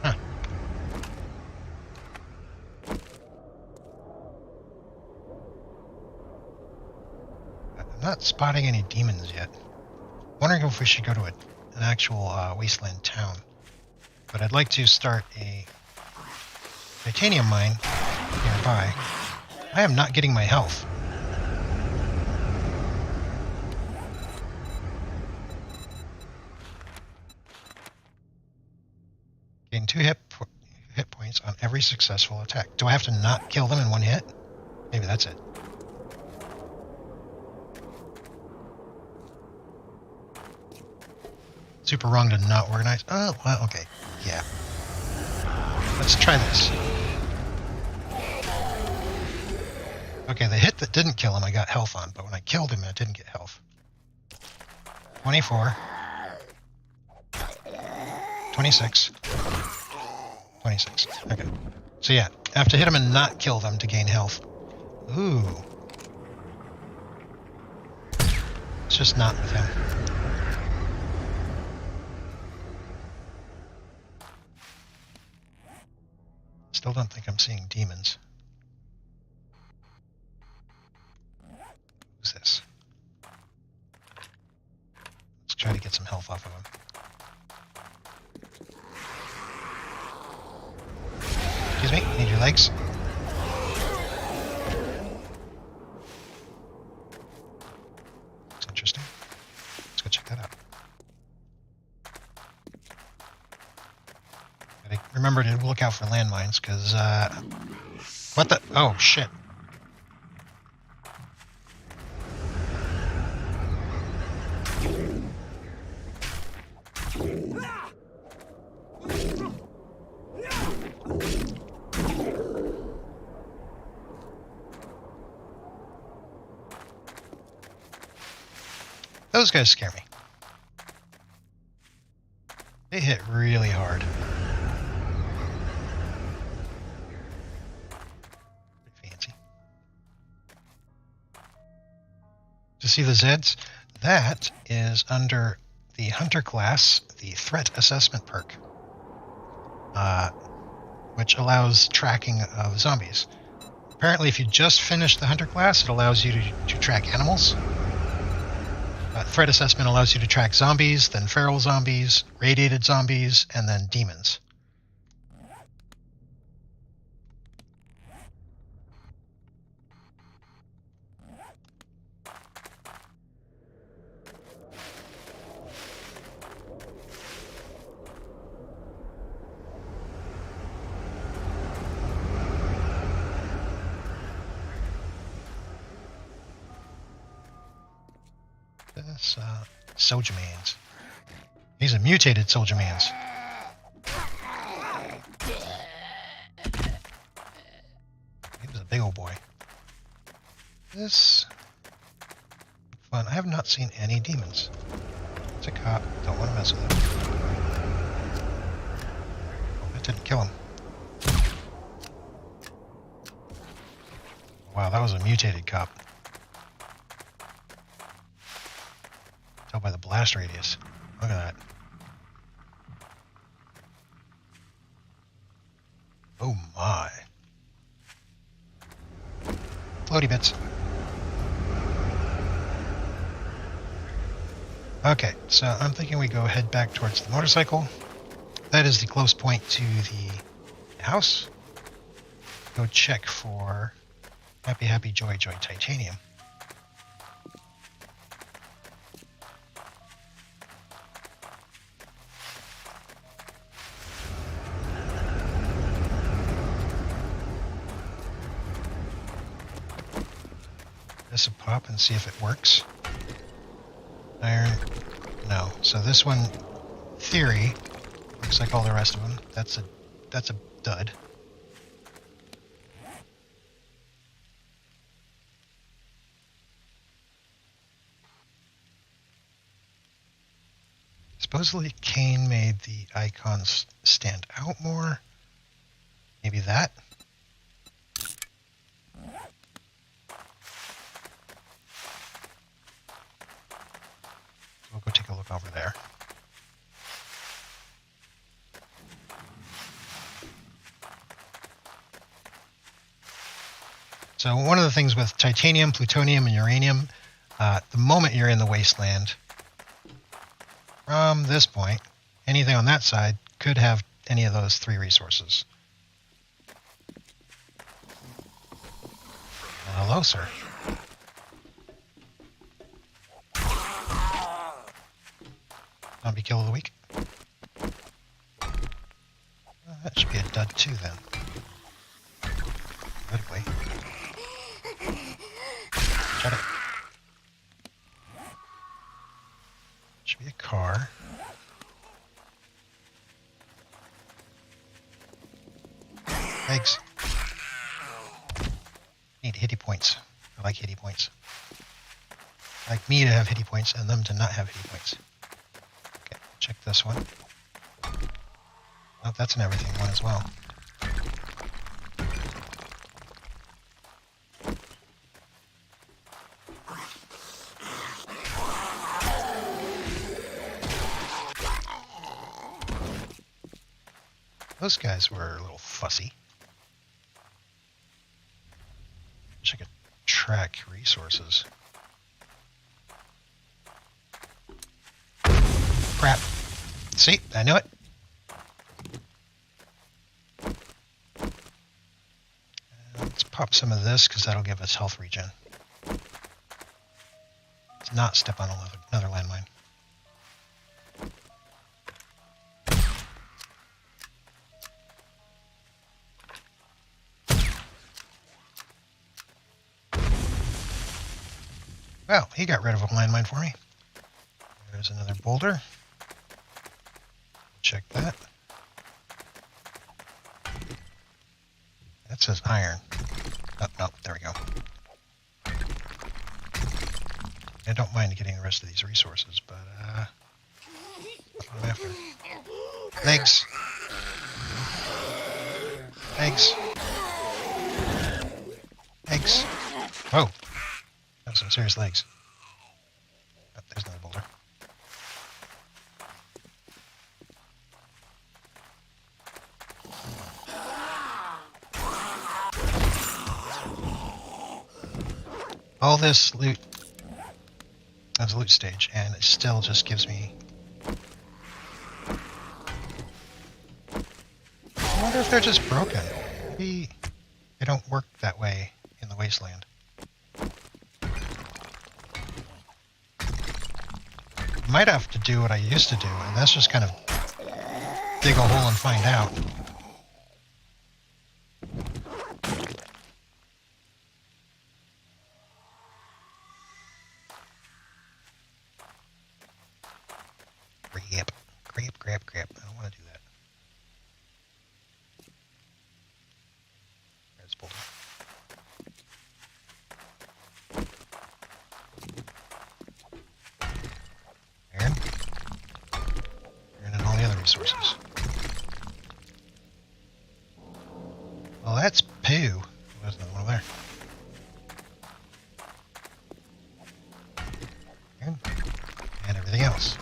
Huh. I'm not spotting any demons yet. Wondering if we should go to an actual Wasteland town. But I'd like to start a titanium mine nearby. I am not getting my health. Gain 2 hit points on every successful attack. Do I have to not kill them in one hit? Maybe that's it. Super wrong to not organize. Oh, well, okay. Yeah. Let's try this. Okay, the hit that didn't kill him, I got health on, but when I killed him, I didn't get health. 24. 26. 26. Okay. So yeah, I have to hit him and not kill them to gain health. Ooh. It's just not with him. Still don't think I'm seeing demons. Who's this? Let's try to get some health off of him. Excuse me, need your legs? Looks interesting. Let's go check that out. Gotta remember to look out for landmines, because, what the? Oh, shit. Those guys scare me. They hit really hard. Pretty fancy. To see the Zeds, that is under the Hunter class, the Threat Assessment perk, which allows tracking of zombies. Apparently, if you just finish the Hunter class, it allows you to track animals. Threat assessment allows you to track zombies, then feral zombies, radiated zombies, and then demons. This, Soldier Mans. He's a mutated Soldier Mans. He was a big old boy. This... fun. I have not seen any demons. It's a cop. Don't want to mess with him. Oh, that didn't kill him. Wow, that was a mutated cop. Tell by the blast radius. Look at that. Oh my. Floaty bits. Okay, so I'm thinking we go head back towards the motorcycle. That is the close point to the house. Go check for Happy Happy Joy Joy Titanium. This will pop and see if it works. Iron, no. So this one, theory, looks like all the rest of them. That's a dud. Supposedly Kane made the icons stand out more. Maybe that. We'll go take a look over there. So one of the things with titanium, plutonium, and uranium, the moment you're in the wasteland, from this point, anything on that side could have any of those three resources. Hello, sir. Zombie kill of the week. That should be a dud too, then. Theoretically. Shut it. Should be a car. Eggs. Need hitty points. I like hitty points. I like me to have hitty points and them to not have hitty points. Okay, check this one. Oh, that's an everything one as well. Those guys were a little fussy. Wish I could track resources. Crap. See, I knew it. Let's pop some of this because that'll give us health regen. Let's not step on another landmine. Well, he got rid of a landmine for me. There's another boulder. Check that. That says iron. Oh, no, there we go. I don't mind getting the rest of these resources, but, that's what I'm after. Legs. Legs. Legs. Whoa. That was some serious legs. Oh, there's another boulder. All this loot, that's a loot stage, and it still just gives me... I wonder if they're just broken. Maybe they don't work that way in the Wasteland. I might have to do what I used to do, and that's just kind of dig a hole and find out. Grab. I don't want to do that. There's boulder. Iron. And all the other resources. Well, that's poo. There's another one over there. Iron. And everything else.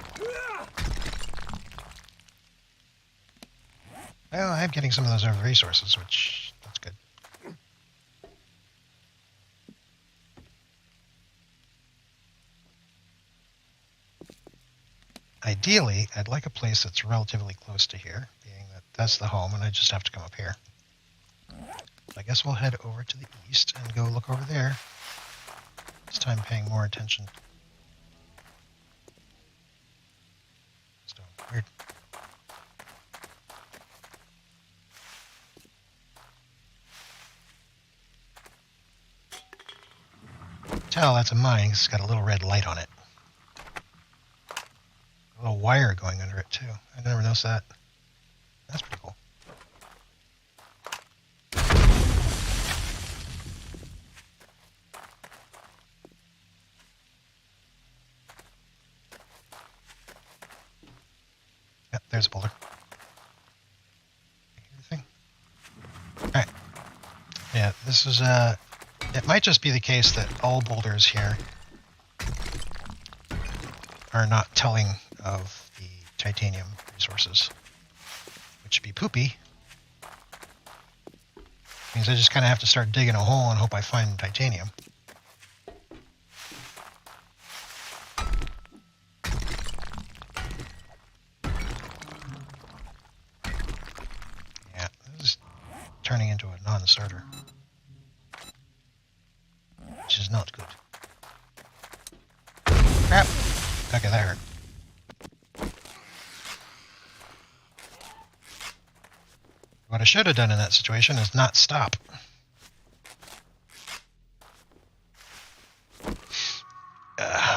Well, I'm getting some of those other resources, which, that's good. Ideally, I'd like a place that's relatively close to here, being that that's the home, and I just have to come up here. So I guess we'll head over to the east and go look over there. This time paying more attention. Stone. Weird. Tell that's a mine, 'cause it's got a little red light on it. A little wire going under it too. I never noticed that. That's pretty cool. Yep, there's a boulder. Anything? Alright. Yeah, this is it might just be the case that all boulders here are not telling of the titanium resources, which would be poopy. Means I just kind of have to start digging a hole and hope I find titanium. Yeah, this is turning into a non-starter, which is not good. Crap! Okay, that hurt. What I should have done in that situation is not stop.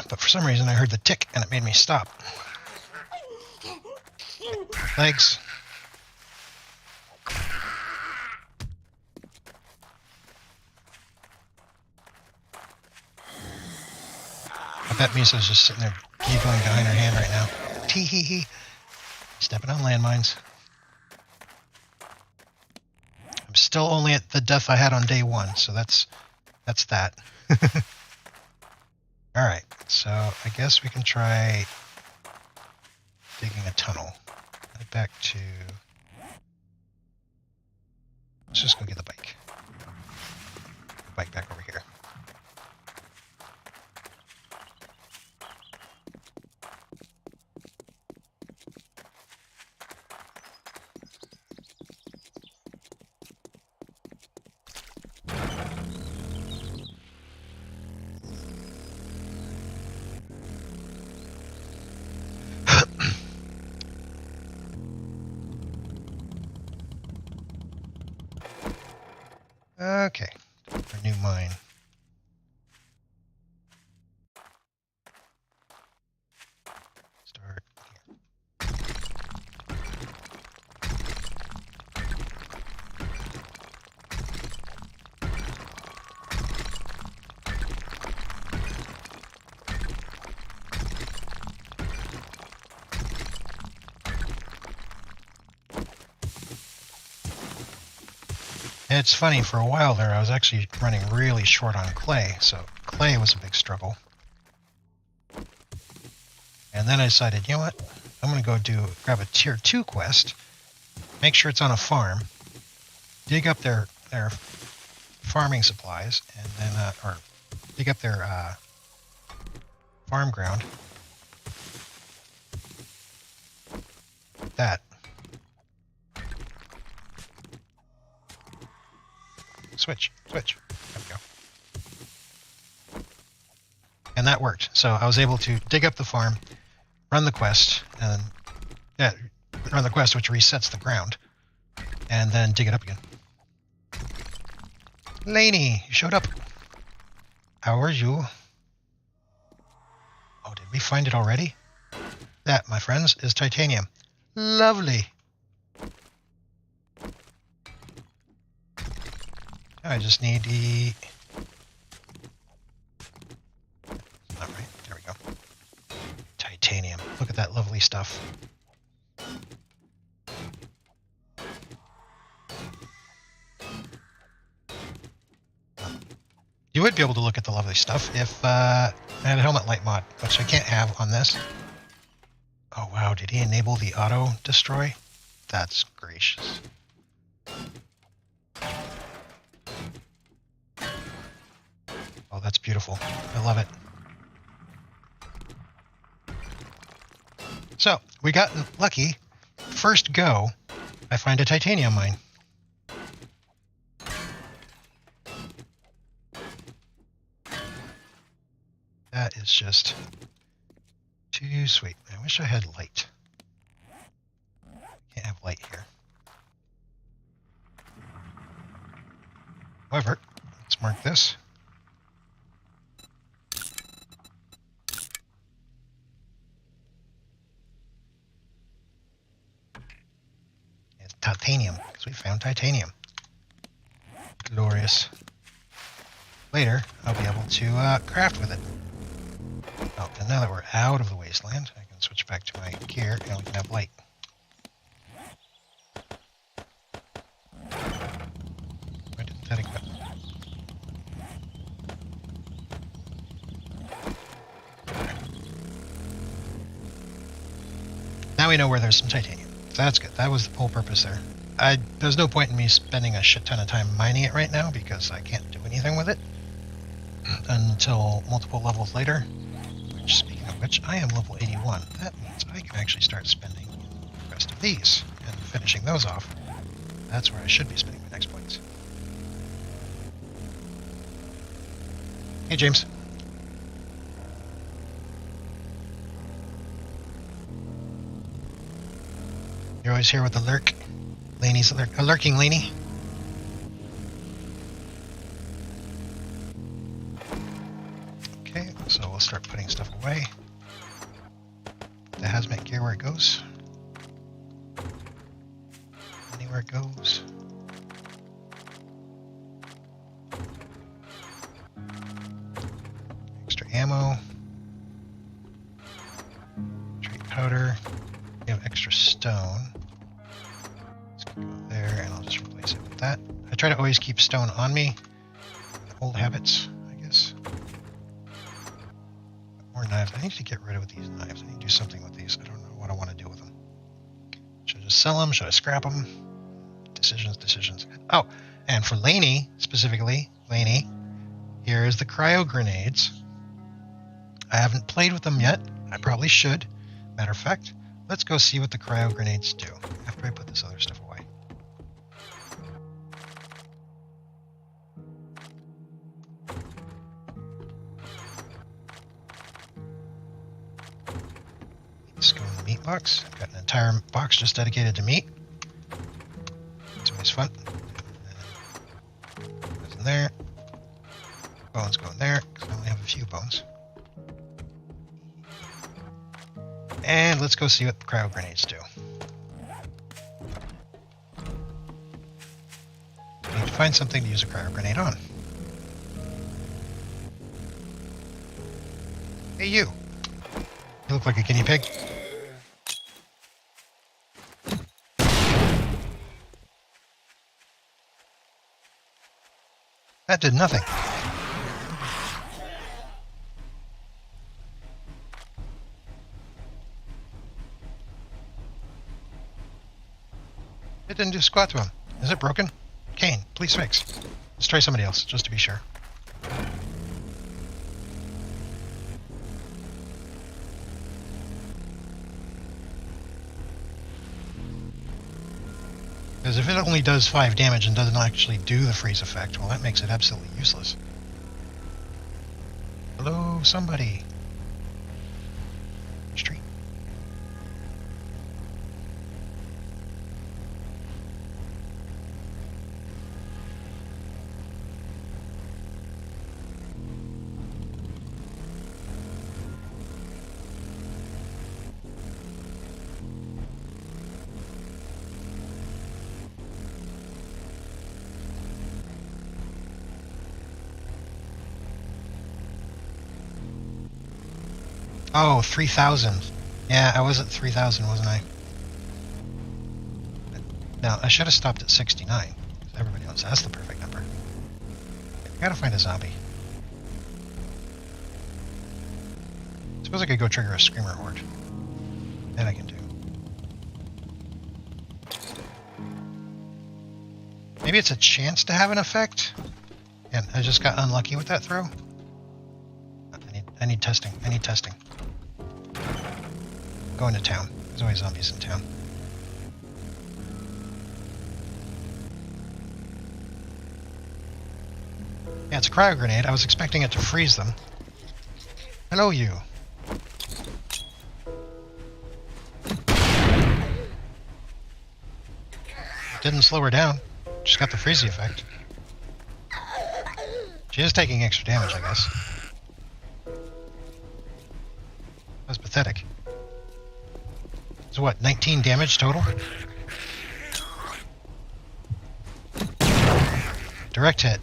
But for some reason I heard the tick and it made me stop. Legs. I bet Misa's just sitting there giggling behind her hand right now. Tee hee hee. Stepping on landmines. I'm still only at the death I had on day 1, so that's that. Alright, so I guess we can try digging a tunnel. Head back to... Let's just go get the bike. The bike back over here. Okay, our new mine. Start here. It's funny, for a while there I was actually running really short on clay, so clay was a big struggle. And then I decided, you know what, I'm going to go grab a tier 2 quest, make sure it's on a farm, dig up their farming supplies, and then, or dig up their farm ground. That. Switch. There we go. And that worked. So I was able to dig up the farm, run the quest, and run the quest, which resets the ground, and then dig it up again. Laney, you showed up. How are you? Oh, did we find it already? That, my friends, is titanium. Lovely. I just need the... Not right. There we go. Titanium. Look at that lovely stuff. You would be able to look at the lovely stuff if I had a helmet light mod, which I can't have on this. Oh wow, did he enable the auto destroy? That's gracious. Oh, that's beautiful. I love it. So, we got lucky. First go, I find a titanium mine. That is just too sweet. I wish I had light. Can't have light here. However, let's mark this. It's titanium, because we found titanium. Glorious. Later, I'll be able to craft with it. Oh, and now that we're out of the wasteland, I can switch back to my gear and we can have light. Why didn't that equip? Now we know where there's some titanium. So that's good. That was the whole purpose there. There's no point in me spending a shit ton of time mining it right now because I can't do anything with it until multiple levels later. Which, speaking of which, I am level 81. That means I can actually start spending the rest of these and finishing those off. That's where I should be spending my next points. Hey, James. You're always here with the lurk. Laney's a lurking Laney. Okay, so we'll start putting stuff away. The hazmat gear where it goes. Anywhere it goes. Extra ammo. Trade powder. We have extra stone. Let's go there, and I'll just replace it with that. I try to always keep stone on me. Old habits, I guess. More knives. I need to get rid of these knives. I need to do something with these. I don't know what I want to do with them. Should I just sell them? Should I scrap them? Decisions. Oh, and for Laney, specifically, Laney, here is the cryo grenades. I haven't played with them yet. I probably should. Matter of fact, let's go see what the cryo grenades do after I put this other stuff away. Let's go in the meat box. I've got an entire box just dedicated to meat. It's always fun. Goes in there. Bones go in there, because I only have a few bones. And let's go see what the cryo grenades do. I need to find something to use a cryo grenade on. Hey, you! You look like a guinea pig. That did nothing. It didn't do squat to him. Is it broken? Kane, please fix. Let's try somebody else, just to be sure. Because if it only does 5 damage and doesn't actually do the freeze effect, well, that makes it absolutely useless. Hello, somebody. Street. Oh, 3,000. Yeah, I was at 3,000, wasn't I? No, I should have stopped at 69. Everybody else, that's the perfect number. I gotta find a zombie. Suppose I could go trigger a screamer horde. That I can do. Maybe it's a chance to have an effect? And I just got unlucky with that throw. I need testing. I need testing. Go into town. There's always zombies in town. Yeah, it's a cryo grenade. I was expecting it to freeze them. Hello, you. Didn't slow her down. Just got the freezy effect. She is taking extra damage, I guess. That's pathetic. So what, 19 damage total? Direct hit.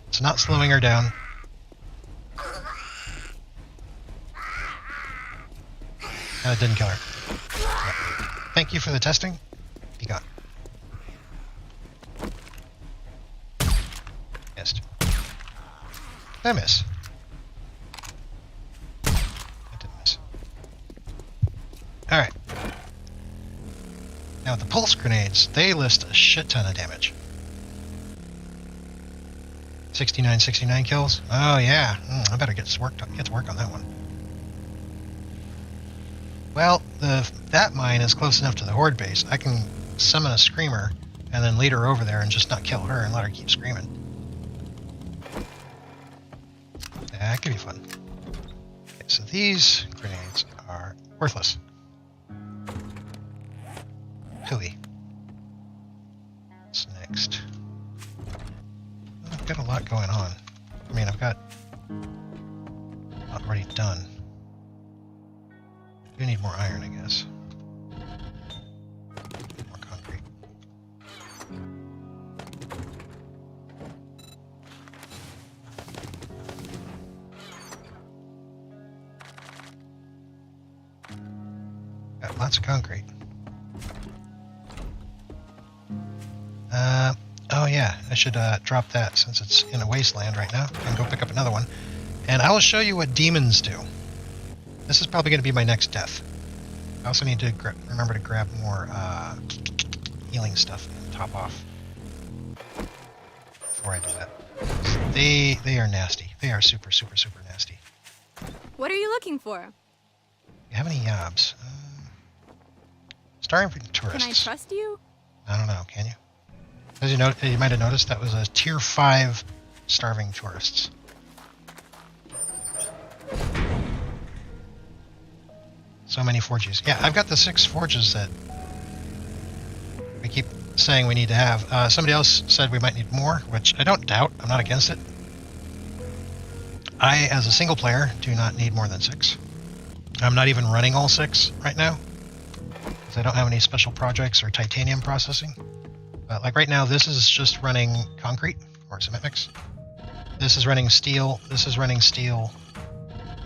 It's not slowing her down. And it didn't kill her. Yeah. Thank you for the testing. Be gone. Missed. I miss. Alright. Now the pulse grenades, they list a shit ton of damage. 69 kills. Oh yeah, I better get to work on that one. Well, that mine is close enough to the horde base. I can summon a screamer and then lead her over there and just not kill her and let her keep screaming. That could be fun. Okay, so these grenades are worthless. Hooey. What's next? I've got a lot going on. I mean, I've got a lot already done. I do need more iron, I guess. More concrete. Got lots of concrete. Oh yeah, I should drop that since it's in a wasteland right now and go pick up another one. And I will show you what demons do. This is probably going to be my next death. I also need to remember to grab more healing stuff and top off before I do that. They are nasty. They are super, super, super nasty. What are you looking for? Do you have any yobs? Starving tourists. Can I trust you? I don't know, can you? As you might have noticed, that was a tier 5 starving tourists. So many forges. Yeah, I've got the 6 forges that we keep saying we need to have. Somebody else said we might need more, which I don't doubt. I'm not against it. I, as a single player, do not need more than 6. I'm not even running all 6 right now, because I don't have any special projects or titanium processing. But like right now, this is just running concrete or cement mix. This is running steel. This is running steel.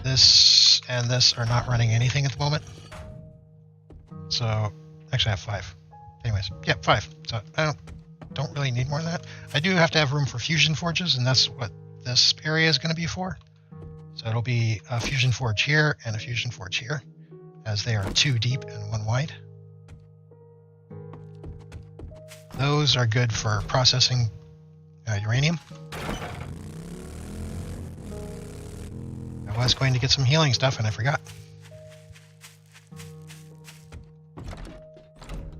This and this are not running anything at the moment. So actually, I have 5. Anyways, yeah, 5. So I don't really need more than that. I do have to have room for fusion forges, and that's what this area is going to be for. So it'll be a fusion forge here and a fusion forge here, as they are 2 deep and 1 wide. Those are good for processing uranium. I was going to get some healing stuff and I forgot.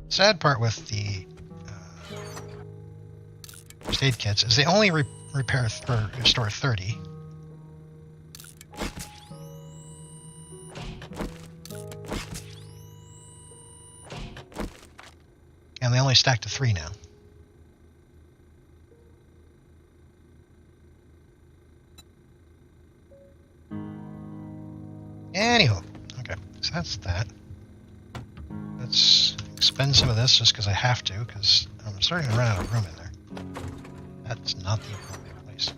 Sad part with the first aid kits is they only repair or restore 30. And they only stack to 3 now. Anywho, okay, so that's that. Let's expend some of this just because I have to, because I'm starting to run out of room in there. That's not the appropriate place.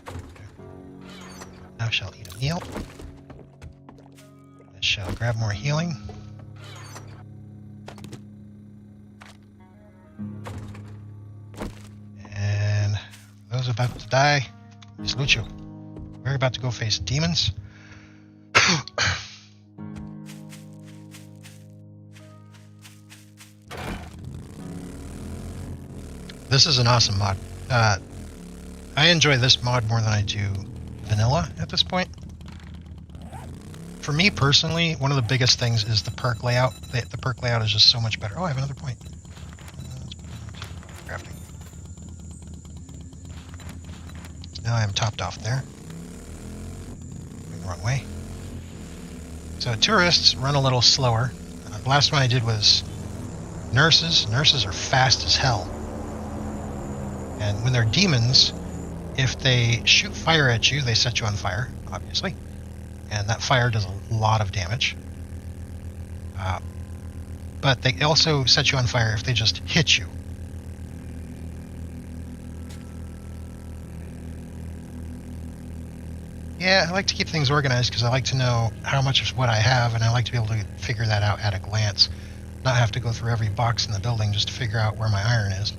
Okay. Now shall eat a meal. I shall grab more healing. And for those about to die, I salute you. We're about to go face demons. This is an awesome mod. I enjoy this mod more than I do vanilla at this point. For me personally, one of the biggest things is the perk layout. The perk layout is just so much better. Oh, I have another point. Crafting. Now I am topped off there. Going the wrong way. So tourists run a little slower. The last one I did was nurses. Nurses are fast as hell. And when they're demons, if they shoot fire at you, they set you on fire, obviously. And that fire does a lot of damage. But they also set you on fire if they just hit you. Yeah, I like to keep things organized because I like to know how much of what I have, and I like to be able to figure that out at a glance. Not have to go through every box in the building just to figure out where my iron is.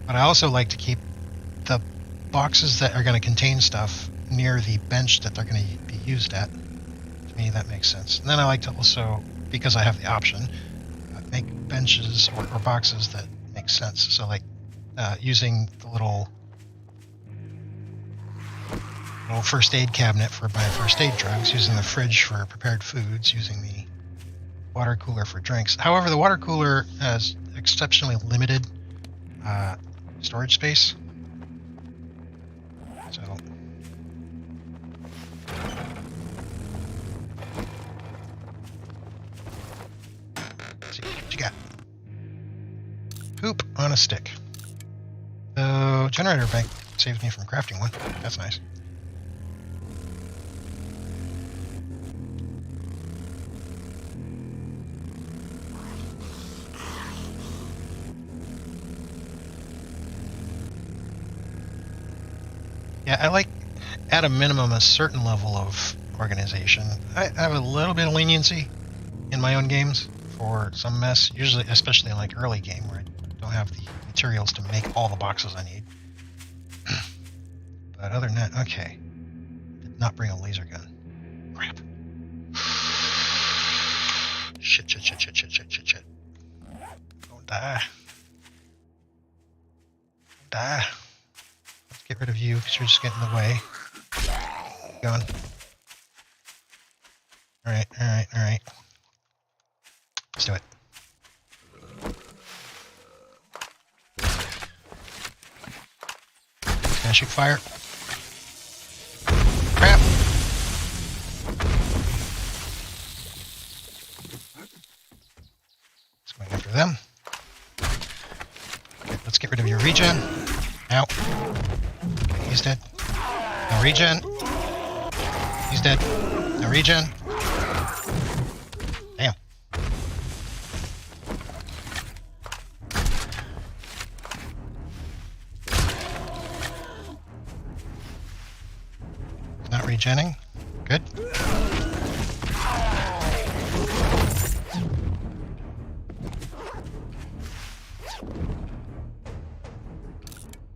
But I also like to keep the boxes that are going to contain stuff near the bench that they're going to be used at, To me, that makes sense. And then I like to also, because I have the option, make benches or boxes that make sense. So like using the little first aid cabinet for my first aid drugs, using the fridge for prepared foods, using the water cooler for drinks. However, the water cooler has exceptionally limited storage space. So let's see what you got. Poop on a stick. The generator bank saves me from crafting one. That's nice. Yeah, I like, at a minimum, a certain level of organization. I have a little bit of leniency in my own games for some mess, usually, especially in like early game where I don't have the materials to make all the boxes I need. But other than that, okay. Did not bring a laser gun. Crap. Shit. Don't die. Die. Let's get rid of you because you're just getting in the way. Going. Alright. Let's do it. Can I shoot fire? Crap! It's going after them. Okay, let's get rid of your regen. Ow. Okay, he's dead. No regen. He's dead. No regen. Damn. Not regenning. Good.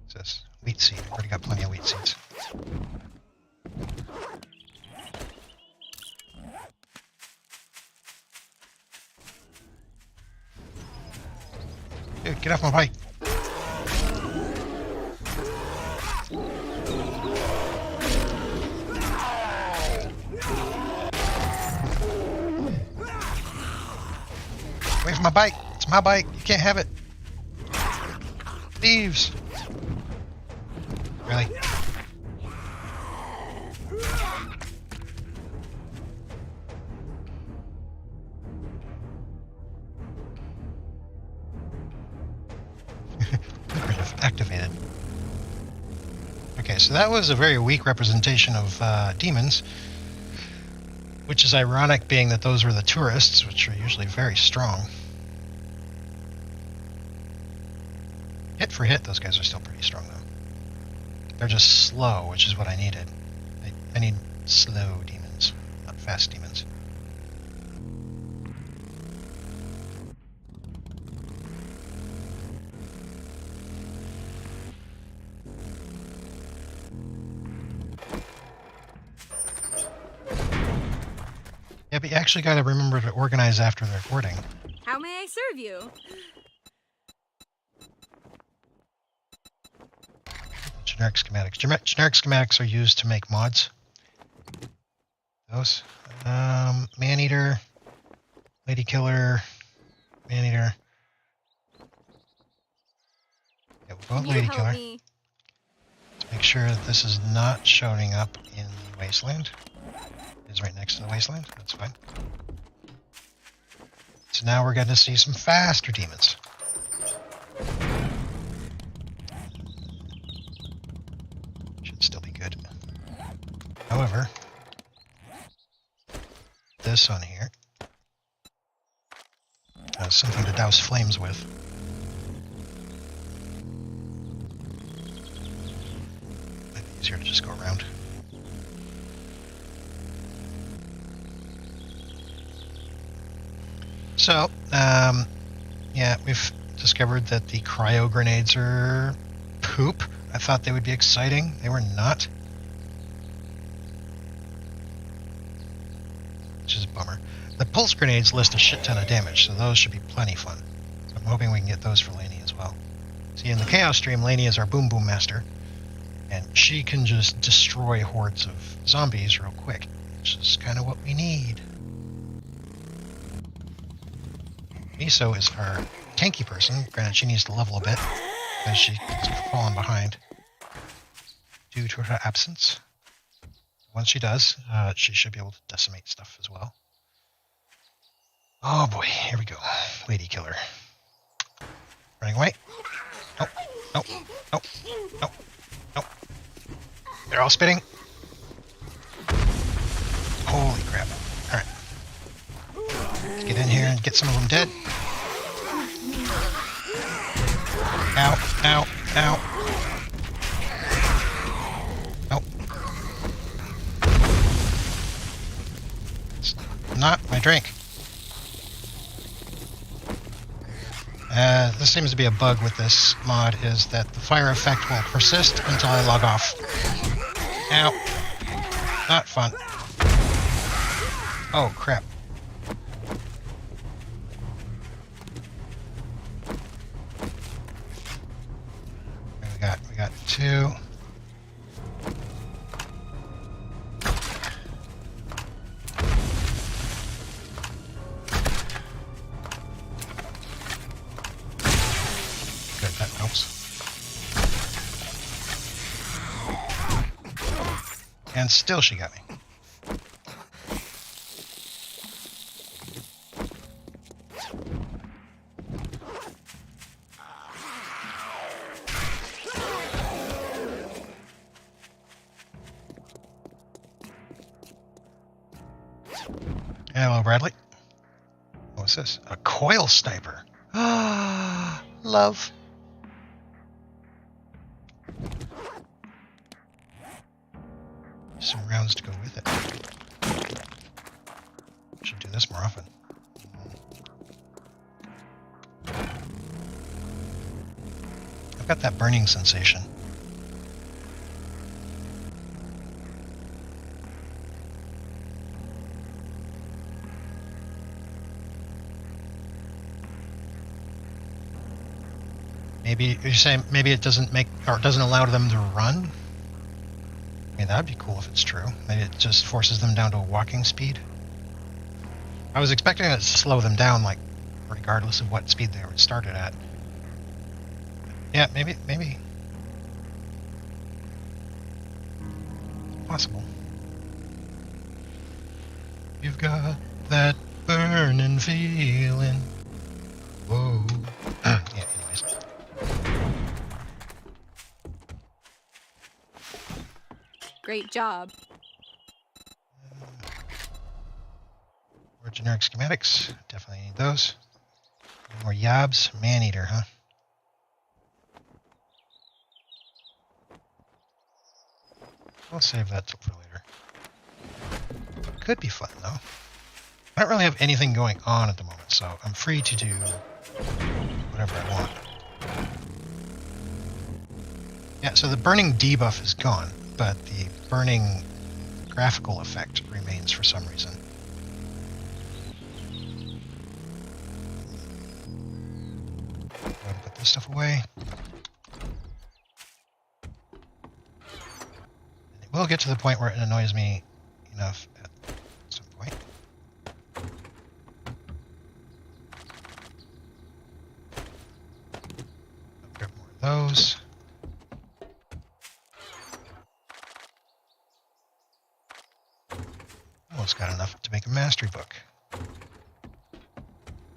What's this? Wheat seed. Already got plenty of wheat seeds. Dude, get off my bike. Away from my bike. It's my bike. You can't have it. Thieves. Really? Activated. Okay, so that was a very weak representation of demons, which is ironic being that those were the tourists, which are usually very strong. Hit for hit, those guys are still pretty strong, though. They're just slow, which is what I needed. I need slow demons, not fast demons. Yeah, but you actually got to remember to organize after the recording. How may I serve you? Generic schematics. Generic schematics are used to make mods. Those. Man-eater, lady killer, man-eater. Yeah, we'll go with lady killer. Let's make sure that this is not showing up in the Wasteland. It's right next to the Wasteland. That's fine. So now we're going to see some faster demons. Should still be good. However, this on here has something to douse flames with. Might be easier to just go around. So, yeah, we've discovered that the cryo grenades are poop. I thought they would be exciting. They were not. pulse grenades list a shit ton of damage, so those should be plenty fun. So I'm hoping we can get those for Lainey as well. See, in the Chaos stream, Lainey is our Boom Boom Master, and she can just destroy hordes of zombies real quick, which is kind of what we need. Miso is our tanky person. Granted, she needs to level a bit, because she's fallen behind due to her absence. Once she does, she should be able to decimate stuff as well. Oh boy, here we go. Lady killer. Running away. Nope, nope, nope, nope, nope. They're all spitting. Holy crap. Alright. Let's get in here and get some of them dead. Ow, ow, ow. Nope. It's not my drink. This seems to be a bug with this mod, is that the fire effect will persist until I log off. Ow. Not fun. Oh, crap. We got two. Good, that helps. And still she got me. Hello, Bradley. What's this? A coil sniper. Ah, love. Some rounds to go with it. Should do this more often. I've got that burning sensation. Maybe you're saying maybe it doesn't make, or it doesn't allow them to run? I mean, that'd be cool if it's true. Maybe it just forces them down to a walking speed. I was expecting it to slow them down, like, regardless of what speed they were started at. Yeah, maybe. Possible. You've got that burning feeling. Whoa. Yeah, anyways. Great job. More generic schematics. Definitely need those. More yabs. Man-eater, huh? I'll save that till for later. Could be fun, though. I don't really have anything going on at the moment, so I'm free to do whatever I want. Yeah, so the burning debuff is gone, but the burning graphical effect remains for some reason. Go ahead and put this stuff away. It will get to the point where it annoys me enough at some point. I'll grab more of those. Almost got enough to make a mastery book.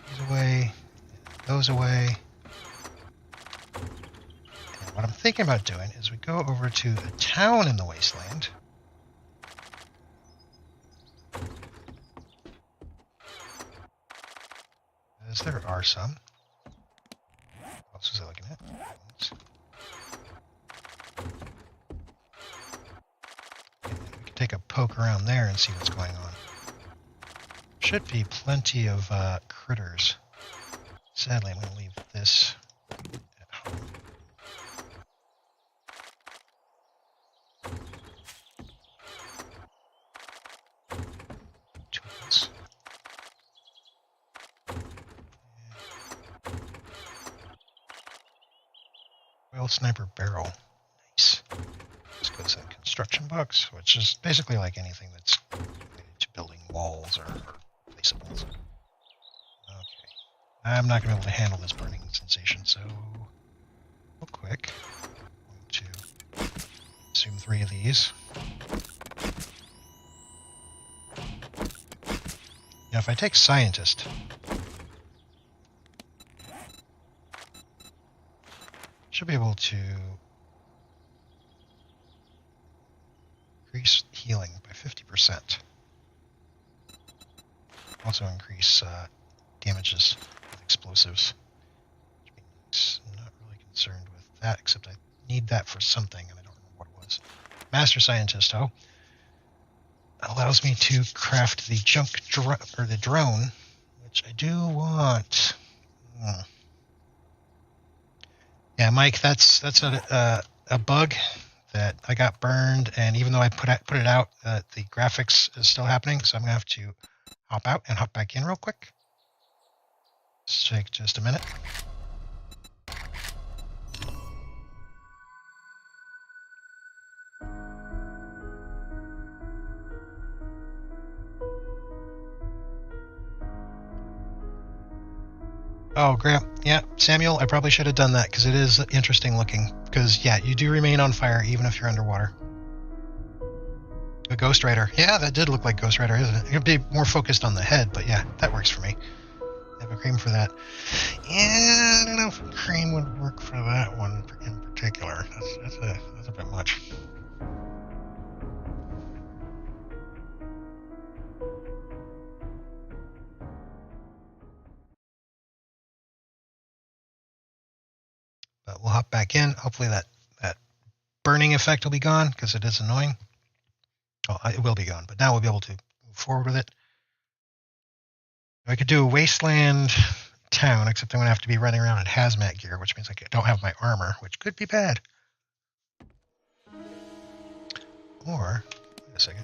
These away, those away. And what I'm thinking about doing is we go over to a town in the Wasteland. As there are some. What else was I looking at? We can take a poke around there and see what's going on. Should be plenty of critters. Sadly, I'm going to leave this at home. Tools. Oil sniper barrel. Nice. This goes in construction box, which is basically like anything that's related to building walls or placeables. Okay. I'm not going to be able to handle this burning sensation, so real quick. I'm going to consume 3 of these. Now, if I take scientist, should be able to increase healing by 50%. Also increase damages with explosives. Which means I'm not really concerned with that, except I need that for something, and I don't remember what it was. Master Scientist, allows me to craft the the drone, which I do want. Yeah, Mike, that's a bug that I got burned, and even though I put it out, the graphics is still happening, so I'm gonna have to hop out and hop back in real quick. Let's take just a minute. Oh, Graham. Yeah, Samuel, I probably should have done that because it is interesting looking. Because, yeah, you do remain on fire even if you're underwater. A Ghost Rider. Yeah, that did look like Ghost Rider, isn't it? It'd be more focused on the head, but yeah, that works for me. I have a cream for that. Yeah, I don't know if a cream would work for that one in particular. That's a bit much. But we'll hop back in. Hopefully that burning effect will be gone because it is annoying. Well, it will be gone, but now we'll be able to move forward with it. I could do a Wasteland town, except I'm going to have to be running around in hazmat gear, which means I don't have my armor, which could be bad. Or, wait a second.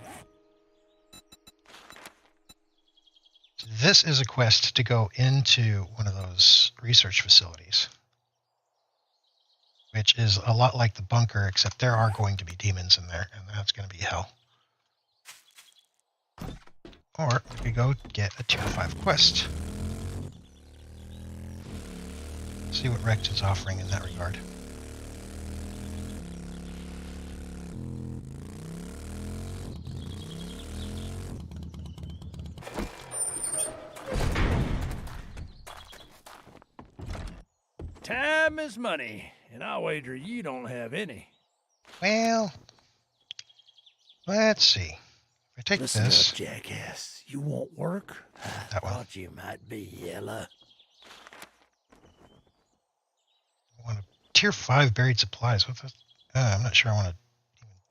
So this is a quest to go into one of those research facilities, which is a lot like the bunker, except there are going to be demons in there, and that's going to be hell. Or we could go get a tier 5 quest. See what Rex is offering in that regard. Time is money, and I'll wager you don't have any. Well, let's see. If I take Listen this, up, jackass. You want work? I That one. thought you might be, Yella. I want a tier 5 buried supplies. What's that? I'm not sure I want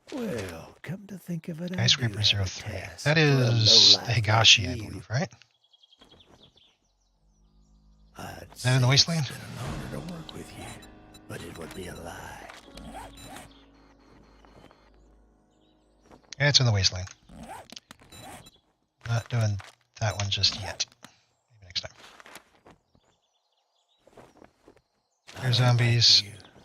to. Well, come to think of it, Skyscraper I do have a 03. task That for a is the lowlife Higashi, like I you. believe, right? I'd Is that in the say Wasteland? It's been an honor to work with you, but it would be a lie. Yeah, it's in the Wasteland. Not doing that one just yet. Maybe next time. There's zombies.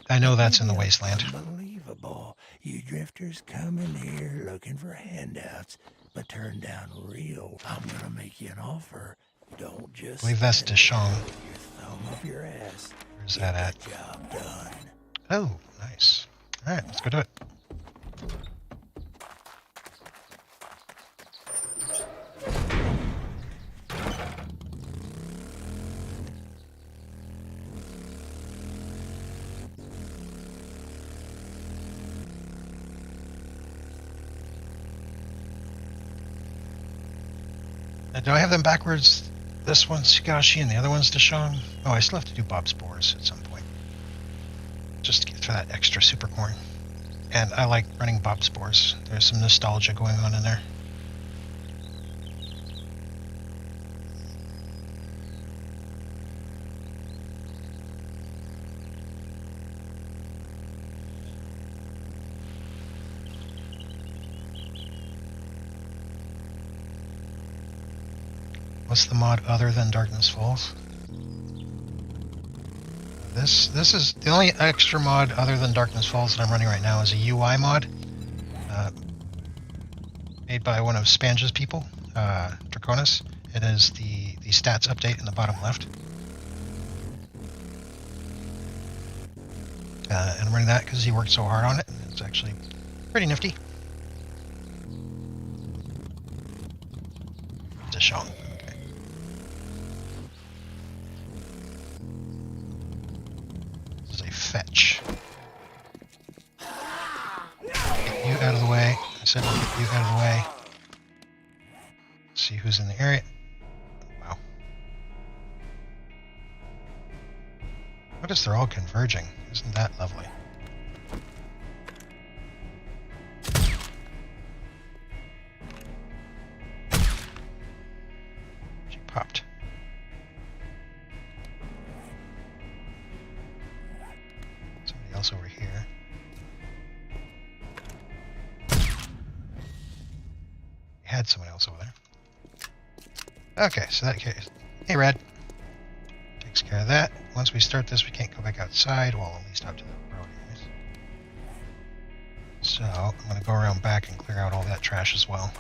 I know that's in the Wasteland. Unbelievable. You drifters come in here looking for handouts, but turn down real. I'm gonna make you an offer. Don't just I believe that's stand Deshong. there with your thumb up your ass. Where's Get that at? the job done. Oh, nice. All right, let's go do it. Do I have them backwards? This one's Higashi and the other one's Deshong? Oh, I still have to do Bob Spores at some point. Just to get for that extra super corn. And I like running Bob Spores. There's some nostalgia going on in there. What's the mod other than Darkness Falls? This is the only extra mod other than Darkness Falls that I'm running right now is a UI mod made by one of Spange's people, Draconis. It is the stats update in the bottom left. And I'm running that because he worked so hard on it. It's actually pretty nifty. Dishong. Okay. This is a fetch. Get you out of the way. I said we'll get you out of the way. See who's in the area. Wow. Notice they're all converging. Isn't that lovely? She popped. Somebody else over here. We had someone else over there. Okay, so that case. Hey, Red. Takes care of that. Once we start this, we can't go back outside. Well, at least out to the road, anyways. So, I'm going to go around back and clear out all that trash as well.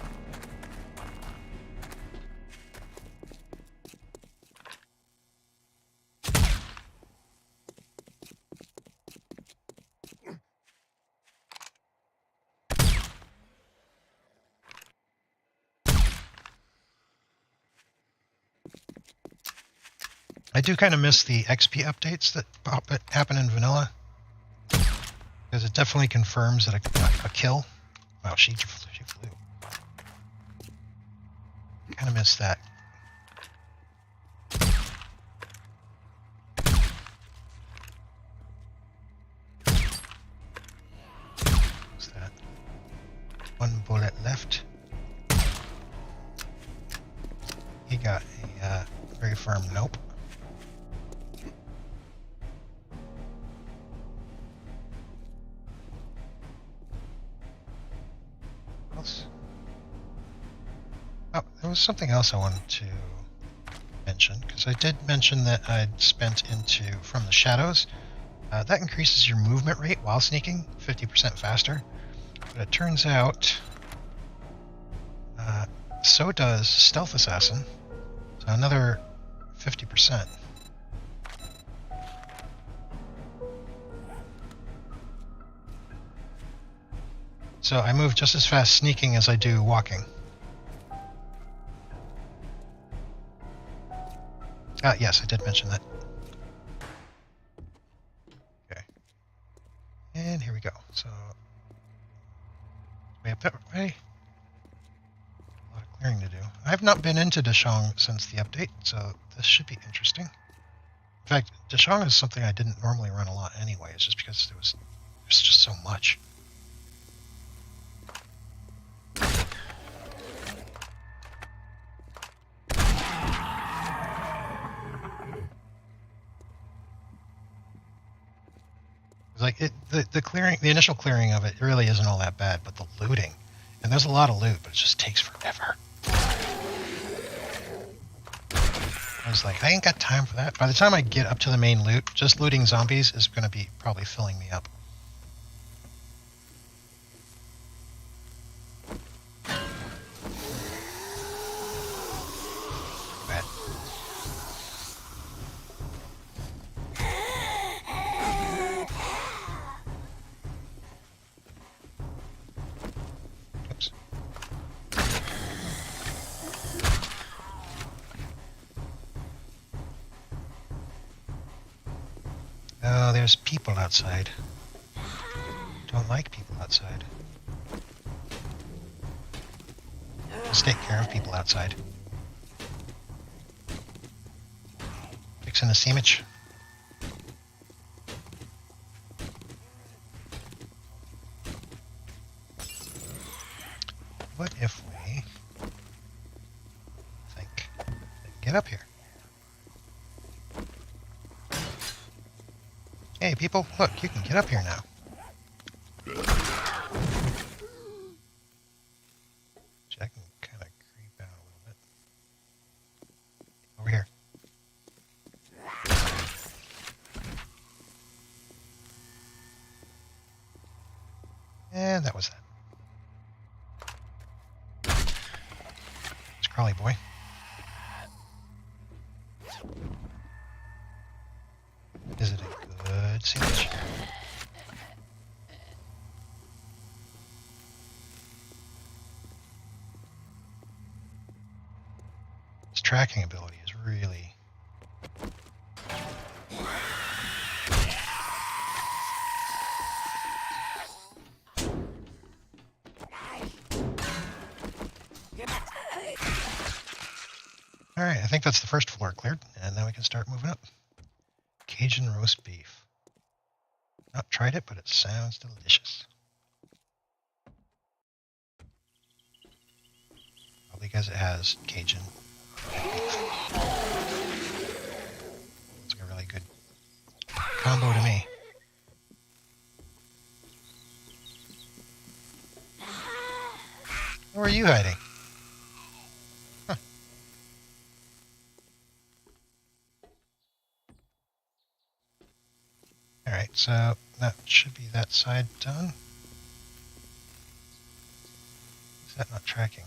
I do kind of miss the XP updates that happen in vanilla, because it definitely confirms that a kill. Wow, she flew. Kind of miss that. What's that? One bullet left. He got a very firm nope. Oh, there was something else I wanted to mention, because I did mention that I'd spent into From the Shadows. That increases your movement rate while sneaking 50% faster, but it turns out so does Stealth Assassin, so another 50%. So I move just as fast sneaking as I do walking. Yes, I did mention that. Okay. And here we go. So, way up that way. A lot of clearing to do. I've not been into Dishong since the update, so this should be interesting. In fact, Dishong is something I didn't normally run a lot anyway. It's just because there's just so much. Like the initial clearing of it really isn't all that bad, but the looting, and there's a lot of loot, but it just takes forever. I was like, I ain't got time for that. By the time I get up to the main loot, just looting zombies is going to be probably filling me up. Bad. Oops. Oh, there's people outside. Don't like people outside. Let's take care of people outside. Fixing the sandwich. What if we think, get up here? Hey people, look, you can get up here now. I can kind of creep out a little bit. Over here. And that was that. It's Crawly boy. Is it a good sandwich? His tracking ability is really... Alright, I think that's the first floor cleared, and now we can start moving up. Cajun roast beef. Not tried it, but it sounds delicious. Probably because it has Cajun beef. It's like a really good combo to me. Where are you hiding? Huh. Alright, so that should be that side done. Is that not tracking?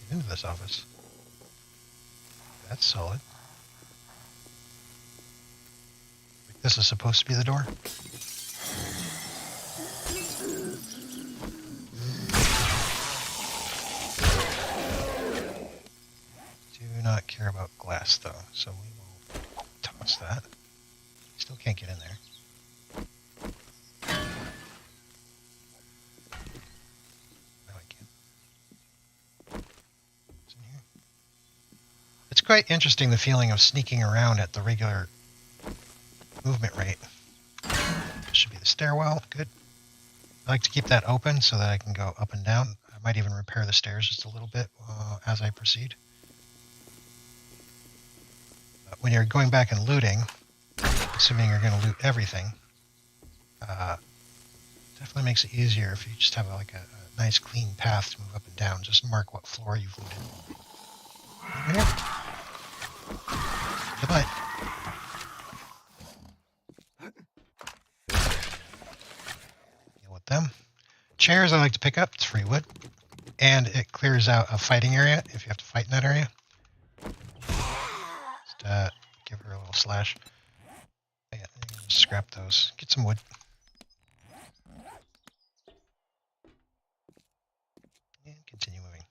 Get into this office. That's solid. This is supposed to be the door. Do not care about glass though, so we will toss that. Still can't get in there. No, I can't. What's in here? It's quite interesting, the feeling of sneaking around at the regular movement rate. This should be the stairwell. Good. I like to keep that open so that I can go up and down. I might even repair the stairs just a little bit as I proceed. But when you're going back and looting, assuming you're going to loot everything, definitely makes it easier if you just have like a nice clean path to move up and down. Just mark what floor you've looted. Over here. Goodbye. Deal with them. Chairs I like to pick up. It's free wood. And it clears out a fighting area if you have to fight in that area. Just give her a little slash. Yeah, just scrap those. Get some wood. And continue moving.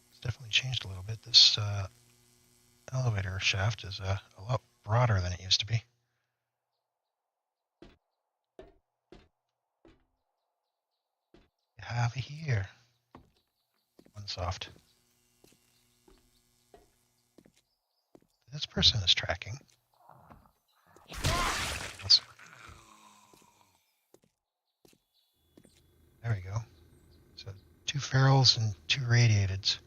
It's definitely changed a little bit. This elevator shaft is a lot broader than it used to be. You have it here. One soft. This person is tracking. There we go. So 2 ferals and 2 radiateds.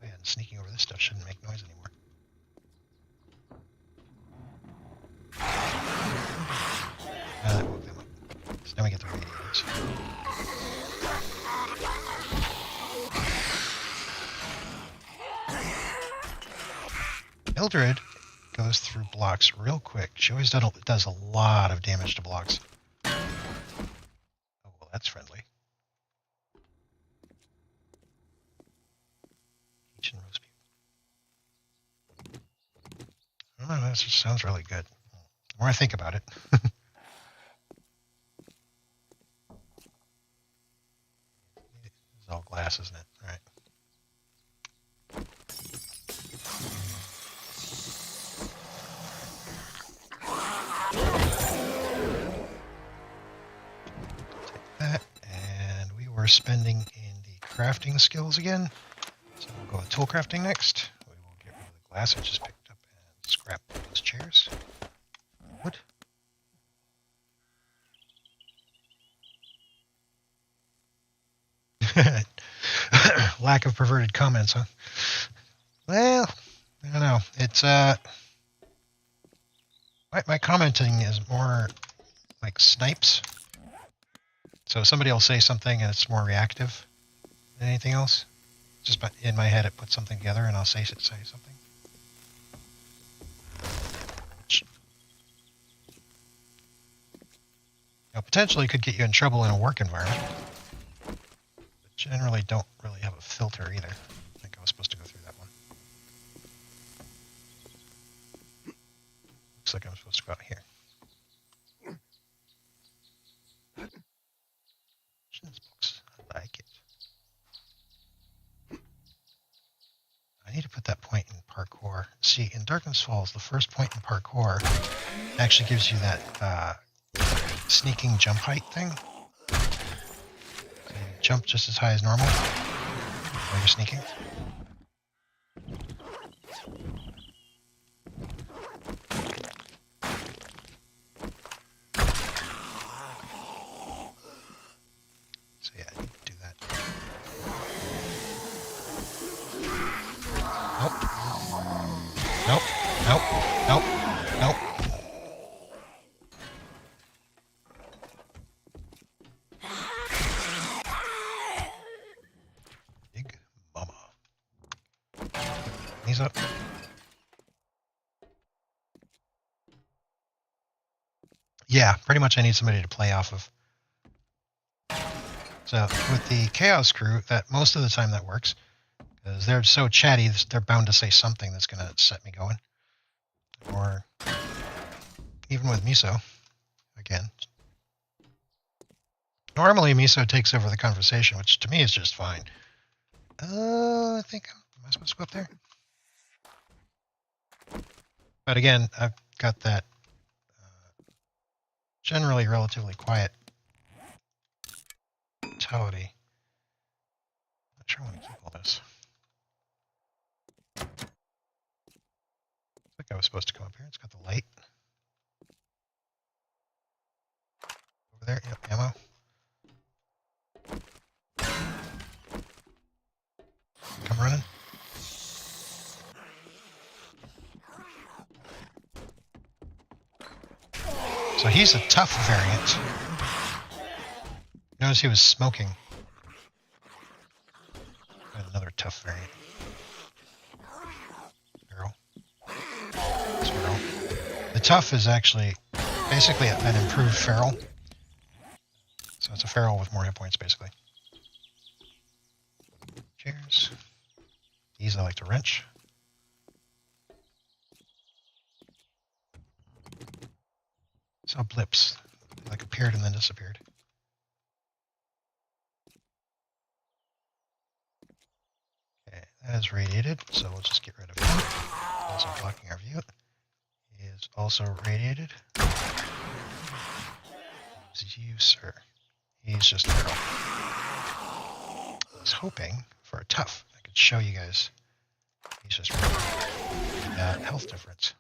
Oh yeah, and sneaking over this stuff shouldn't make noise anymore. That woke them up. So now we get the radiateds. Mildred goes through blocks real quick. She always does a lot of damage to blocks. Oh, well, that's friendly. Peach and roast beef. I don't know, that just sounds really good. The more I think about it. It's all glass, isn't it? All right. We're spending in the crafting skills again. So we'll go with tool crafting next. We will get rid of the glass I just picked up and scrap those chairs. Wood. Lack of perverted comments, huh? Well, I don't know. It's my commenting is more like snipes. So somebody will say something and it's more reactive than anything else. Just in my head, it puts something together and I'll say something. Which, potentially could get you in trouble in a work environment. But generally don't really have a filter either. I think I was supposed to go through that one. Looks like I'm supposed to go out here. Books. I like it. I need to put that point in parkour. See, in Darkness Falls, the first point in parkour actually gives you that sneaking jump height thing. So you jump just as high as normal while you're sneaking. So yeah, I need to do that. Nope. Nope. Nope. Nope. Nope. Big mama. Knees up. Yeah, pretty much I need somebody to play off of. So with the Chaos crew, that most of the time that works. Because they're so chatty, they're bound to say something that's going to set me going. Or even with Miso, again. Normally Miso takes over the conversation, which to me is just fine. I think, am I supposed to go up there? But again, I've got that generally relatively quiet mentality. Not sure I want to keep all this. I think I was supposed to come up here. It's got the light. Over there, yep, ammo. Come running. So he's a tough variant. Notice he was smoking. Got another tough variant. Feral. Feral. The tough is actually basically an improved feral. So it's a feral with more hit points, basically. Cheers. These I like to wrench. Saw blips. They like appeared and then disappeared. Okay, that is radiated, so we'll just get rid of him. Also blocking our view. He is also radiated. Who's you, sir? He's just feral. I was hoping for a tough. I could show you guys. He's just health difference.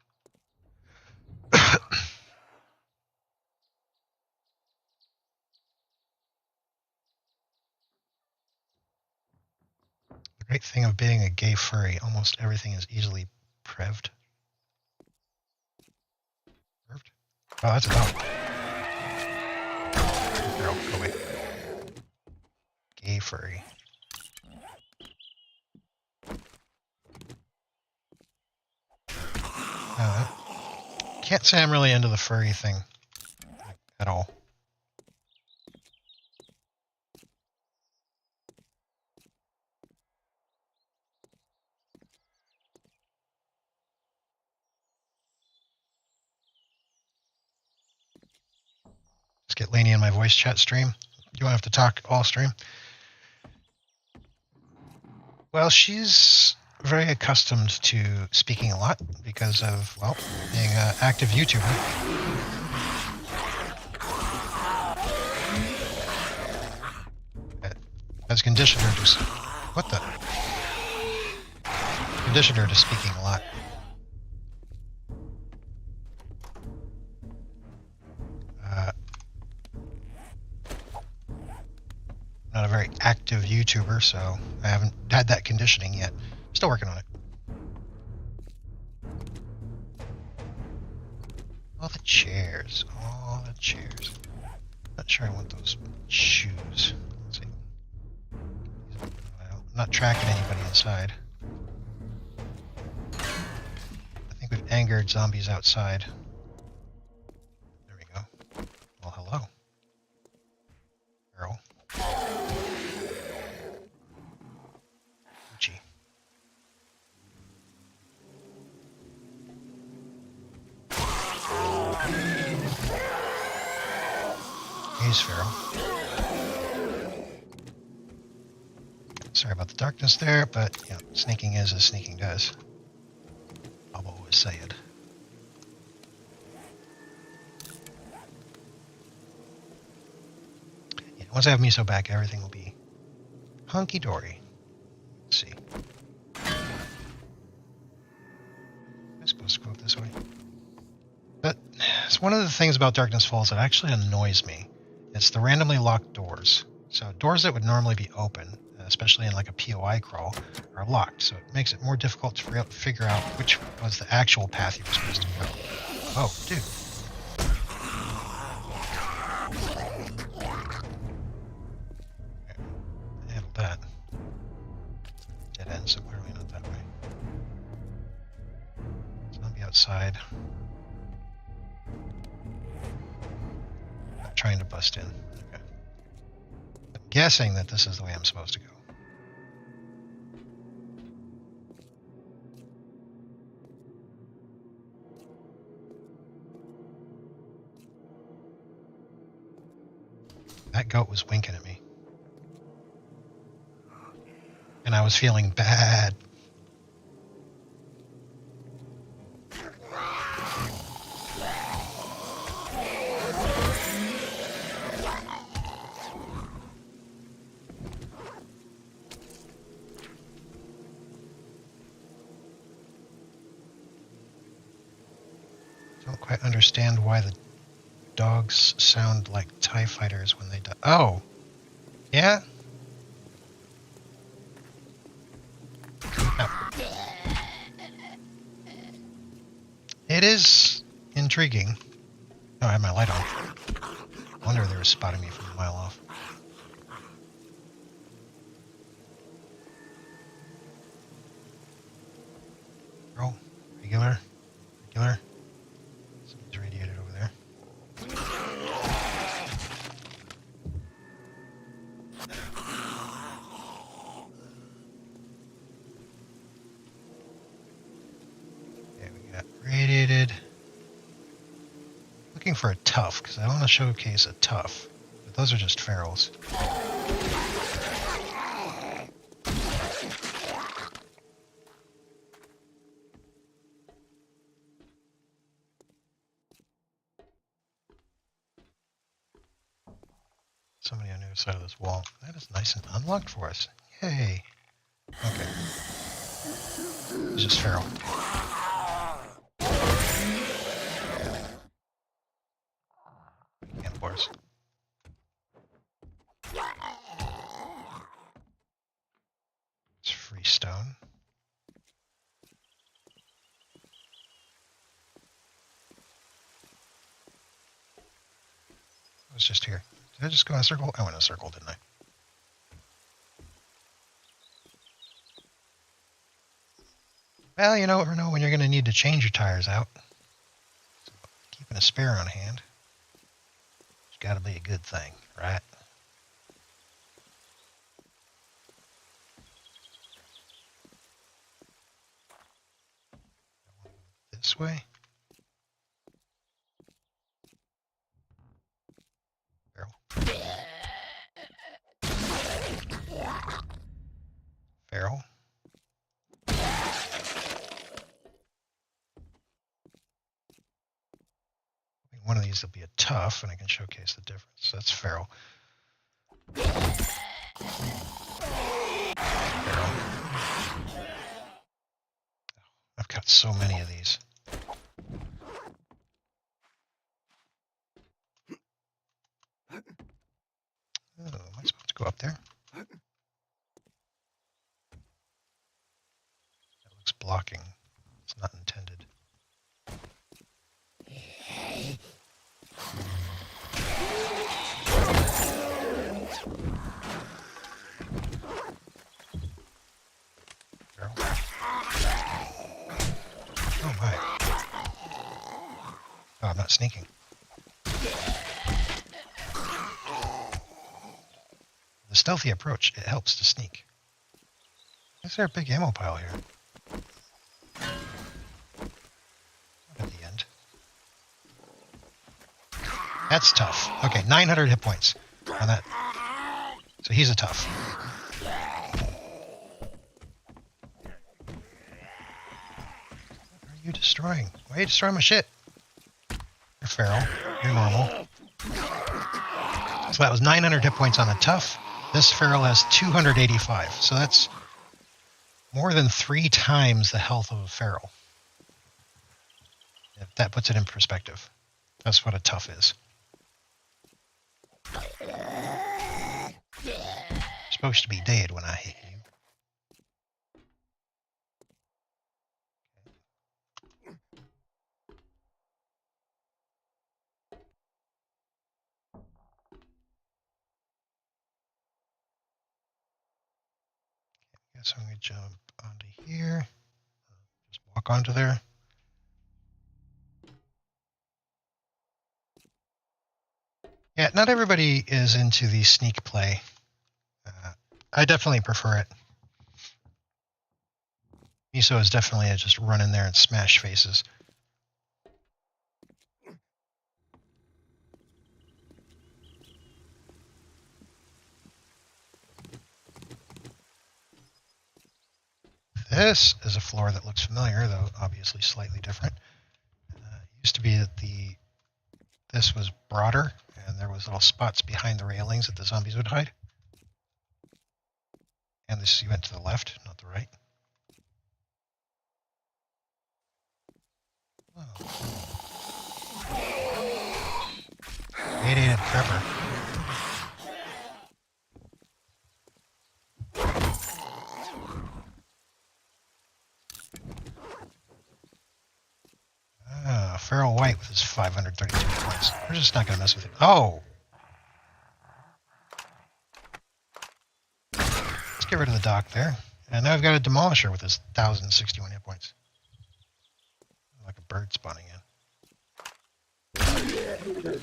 The great thing of being a gay furry, almost everything is easily prevved. Oh, that's a dog. Girl, go away. Gay furry. Can't say I'm really into the furry thing at all. Let's get Lainey in my voice chat stream. You won't have to talk all stream. Well, she's very accustomed to speaking a lot because of, well, being an active YouTuber. It has conditioned her to... What the? Conditioned her to speaking a lot. Not a very active YouTuber, so I haven't had that conditioning yet. Still working on it. All the chairs. All the chairs. Not sure I want those shoes. Let's see. I'm not tracking anybody inside. I think we've angered zombies outside. There we go. Well, hello. Girl. Gucci. He's feral. Sorry about the darkness there, but you know, sneaking is as sneaking does. I've always said. Yeah, once I have miso back, everything will be hunky-dory. Let's see. Am I supposed to go up this way? But it's one of the things about Darkness Falls that actually annoys me. It's the randomly locked doors. So doors that would normally be open, especially in like a POI crawl, are locked. So it makes it more difficult to figure out which was the actual path you were supposed to go. Oh, dude. Handled that. Dead end, so clearly not that way. Zombie outside. Not trying to bust in. Okay. I'm guessing that this is the way I'm supposed to go. That goat was winking at me. And I was feeling bad. Don't quite understand why the dogs sound like TIE fighters when they die. Oh! Yeah? Oh. It is intriguing. Oh, I had my light on. I wonder if they were spotting me from a mile off. Oh, regular. Something's radiated over there. Okay, we got radiated. Looking for a tough, because I want to showcase a tough. But those are just ferals. Somebody on the other side of this wall. That is nice and unlocked for us. Yay. Okay. It's just feral. And boars. It's free stone. I was just here. Did I just go in a circle? I went in a circle, didn't I? Well, you never know when you're going to need to change your tires out. So keeping a spare on hand. It's got to be a good thing, right? This way. Feral. One of these will be a tough, and I can showcase the difference. That's feral. Feral. I've got so many of these. Oh, am I supposed to go up there? That looks blocking. It's not intended. Oh my. Oh, I'm not sneaking. The stealthy approach, it helps to sneak. Is there a big ammo pile here? At the end. That's tough. Okay, 900 hit points on that. So he's a tough. What are you destroying? Why are you destroying my shit? You're feral. You're normal. So that was 900 hit points on a tough. This feral has 285. So that's more than 3 times the health of a feral. If that puts it in perspective. That's what a tough is. You're supposed to be dead when I hit you. Guess I'm going to jump onto here. Just walk onto there. Yeah, not everybody is into the sneak play. I definitely prefer it. Miso is definitely a just run in there and smash faces. This is a floor that looks familiar, though obviously slightly different. It used to be that this was broader, and there was little spots behind the railings that the zombies would hide. And this went to the left, not the right. Oh. Radiated prepper. Feral White with his 532 points. We're just not going to mess with it. Oh! Let's get rid of the dock there. And now I've got a Demolisher with his 1,061 hit points. Like a bird spawning in.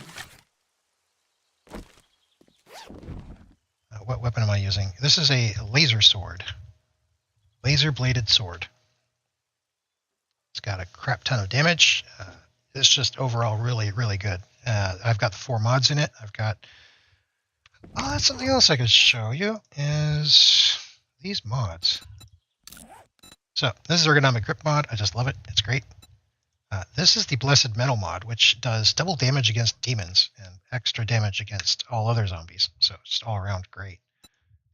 What weapon am I using? This is a laser sword. Laser bladed sword. It's got a crap ton of damage. It's just overall really, really good. I've got the 4 mods in it. I've got... Oh, that's something else I could show you, is these mods. So, this is Ergonomic Grip mod. I just love it. It's great. This is the Blessed Metal mod, which does double damage against demons and extra damage against all other zombies. So, it's all around great.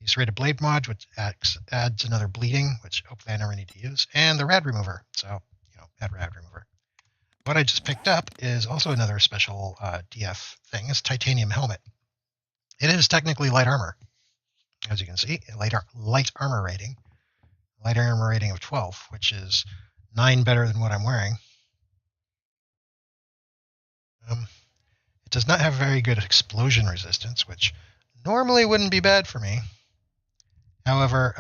The Serrated Blade mod, which adds another bleeding, which hopefully I never need to use. And the Rad Remover. So, add Rad Remover. What I just picked up is also another special DF thing. It's Titanium Helmet. It is technically light armor, as you can see. Light armor rating. Light armor rating of 12, which is 9 better than what I'm wearing. It does not have very good explosion resistance, which normally wouldn't be bad for me. However,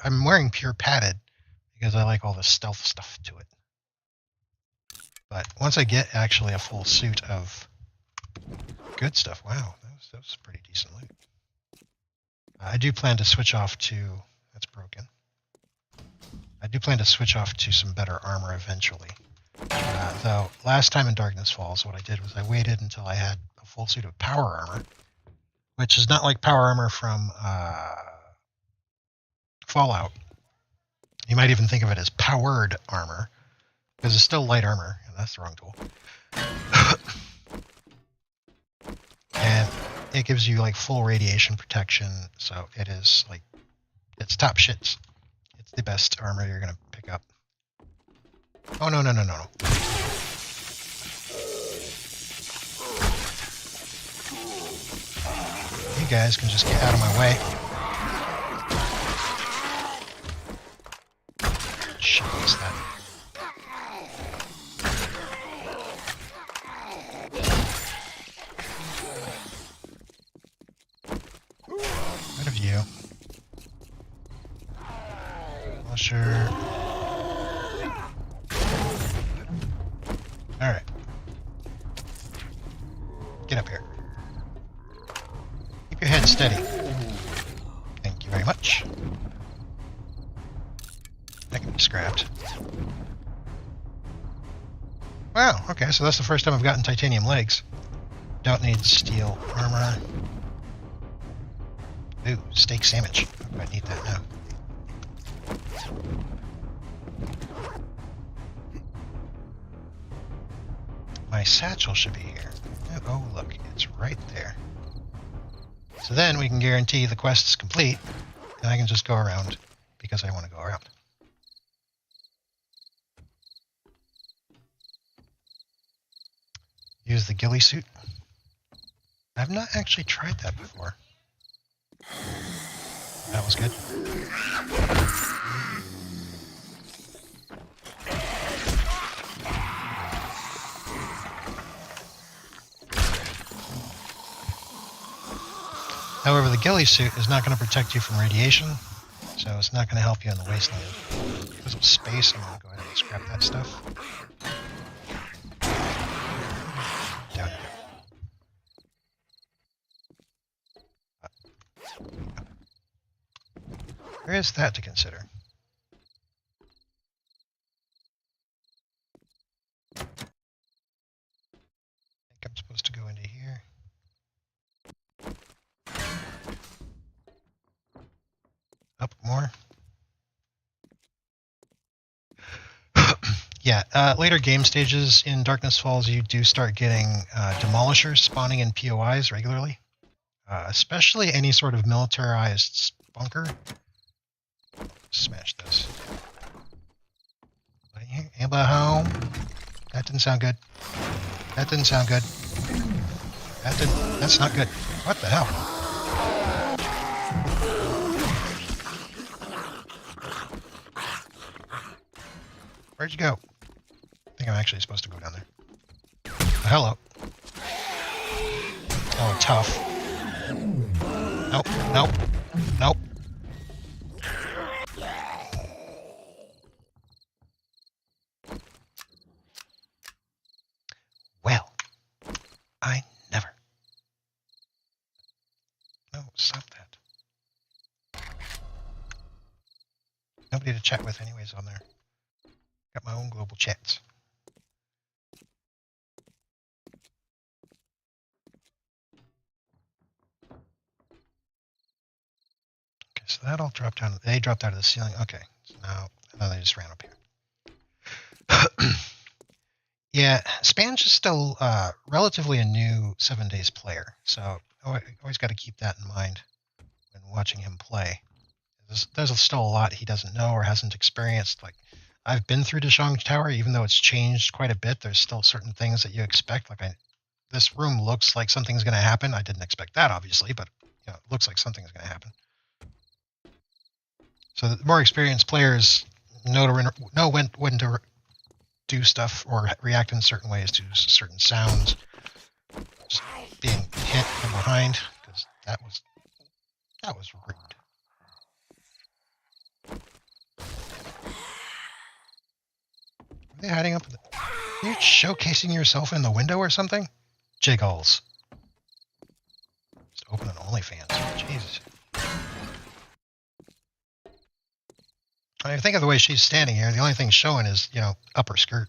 I'm wearing pure padded because I like all the stealth stuff to it. But once I get actually a full suit of good stuff, wow, that was pretty decent loot. I do plan to switch off to... That's broken. I do plan to switch off to some better armor eventually. Though, last time in Darkness Falls, what I did was I waited until I had a full suit of power armor, which is not like power armor from Fallout. You might even think of it as powered armor, because it's still light armor, and that's the wrong tool. And it gives you like full radiation protection, so it is like, it's top shits. It's the best armor you're going to pick up. Oh, no. You guys can just get out of my way. Shit, what's that? Rid of you. Well, sure. Alright. Get up here. Keep your head steady. Thank you very much. That can be scrapped. Wow, okay, so that's the first time I've gotten titanium legs. Don't need steel armor. Ooh, steak sandwich. I need that now. My satchel should be here. Oh, look, it's right there. So then we can guarantee the quest is complete, and I can just go around because I want to go around. Use the ghillie suit. I've not actually tried that before. That was good. However, the ghillie suit is not going to protect you from radiation, so it's not going to help you in the wasteland. Because of space, I'm going to go ahead and scrap that stuff. Down here. There is that to consider. I think I'm supposed to go into here. Up more. Yeah, later game stages in Darkness Falls, you do start getting demolishers spawning in POIs regularly. Especially any sort of militarized bunker. Smash those. Anybody home? That didn't sound good. That didn't sound good. That's not good. What the hell? Where'd you go? I think I'm actually supposed to go down there. Oh, hello. Oh, tough. Nope, nope, nope. Well, I never. No, stop that. Nobody to chat with anyways on there. Got my own global chats. Okay, so that all dropped down. They dropped out of the ceiling. Okay, so now they just ran up here. Yeah, Spange is still relatively a new 7 Days player, so I always got to keep that in mind when watching him play. There's still a lot he doesn't know or hasn't experienced. Like, I've been through Deshong Tower, even though it's changed quite a bit. There's still certain things that you expect. Like, this room looks like something's going to happen. I didn't expect that, obviously, but it looks like something's going to happen. So the more experienced players know when to do stuff or react in certain ways to certain sounds. Just being hit from behind, because that was rude. Are they hiding up? Are you showcasing yourself in the window or something? Jiggles. Just open an OnlyFans. Jesus. I mean, think of the way she's standing here. The only thing showing is, upper skirt.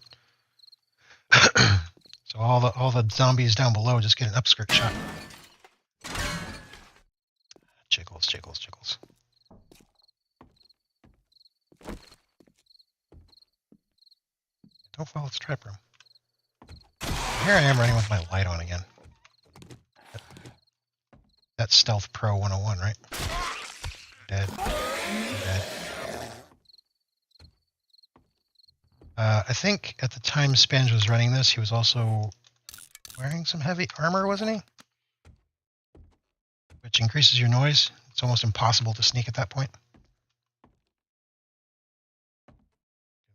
So all the zombies down below just get an upskirt shot. Jiggles, jiggles, jiggles. Don't follow its trap room. Here I am running with my light on again. That's Stealth Pro 101, right? Dead. Dead. I think at the time Spange was running this, he was also wearing some heavy armor, wasn't he? Which increases your noise. It's almost impossible to sneak at that point.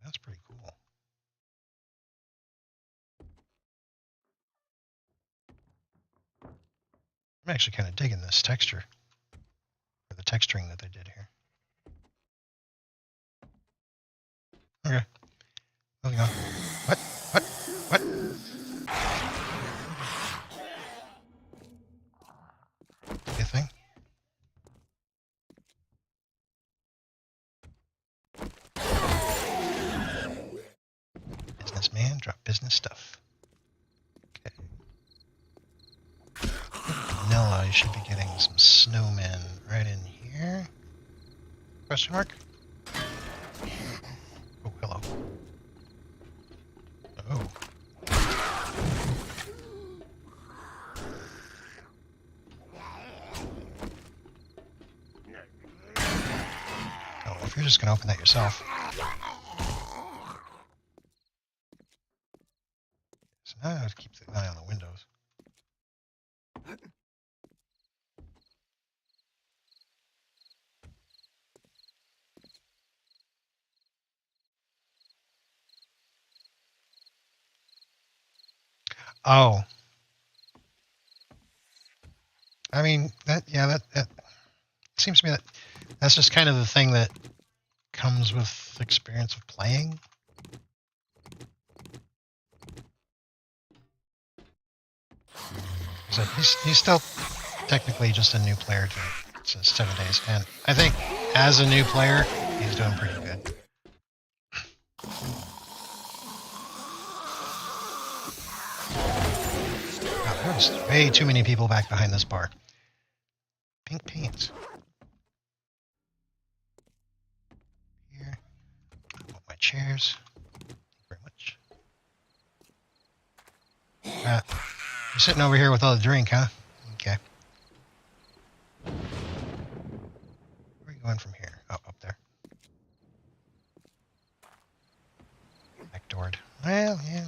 That's pretty cool. I'm actually kind of digging this texture. Or the texturing that they did here. Okay. Moving on. What? And drop business stuff. Okay. Vanilla, you should be getting some snowmen right in here. Question mark? Oh, hello. Oh. Oh, if you're just going to open that yourself. So now I have to keep the eye on the windows. Oh. I mean, that seems to me that that's just kind of the thing that comes with experience of playing. So he's still technically just a new player to it since 7 days, and I think as a new player, he's doing pretty good. Oh, there's way too many people back behind this bar. Pink paint. Here. I want my chairs. Thank you very much. You're sitting over here with all the drink, huh? Okay. Where are you going from here? Oh, up there. Backdoored. Well, yeah.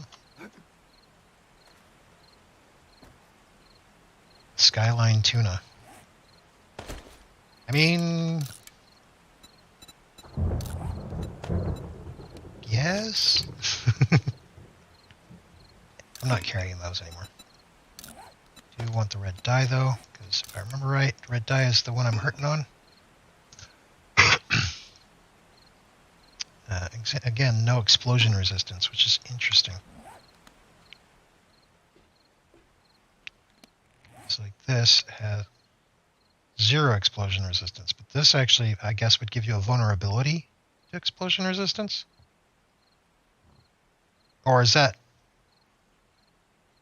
Skyline tuna. I mean... yes? I'm not carrying those anymore. Do want the red dye, though, because if I remember right, red dye is the one I'm hurting on. Again, no explosion resistance, which is interesting. So like this has 0 explosion resistance, but this actually, I guess, would give you a vulnerability to explosion resistance? Or is that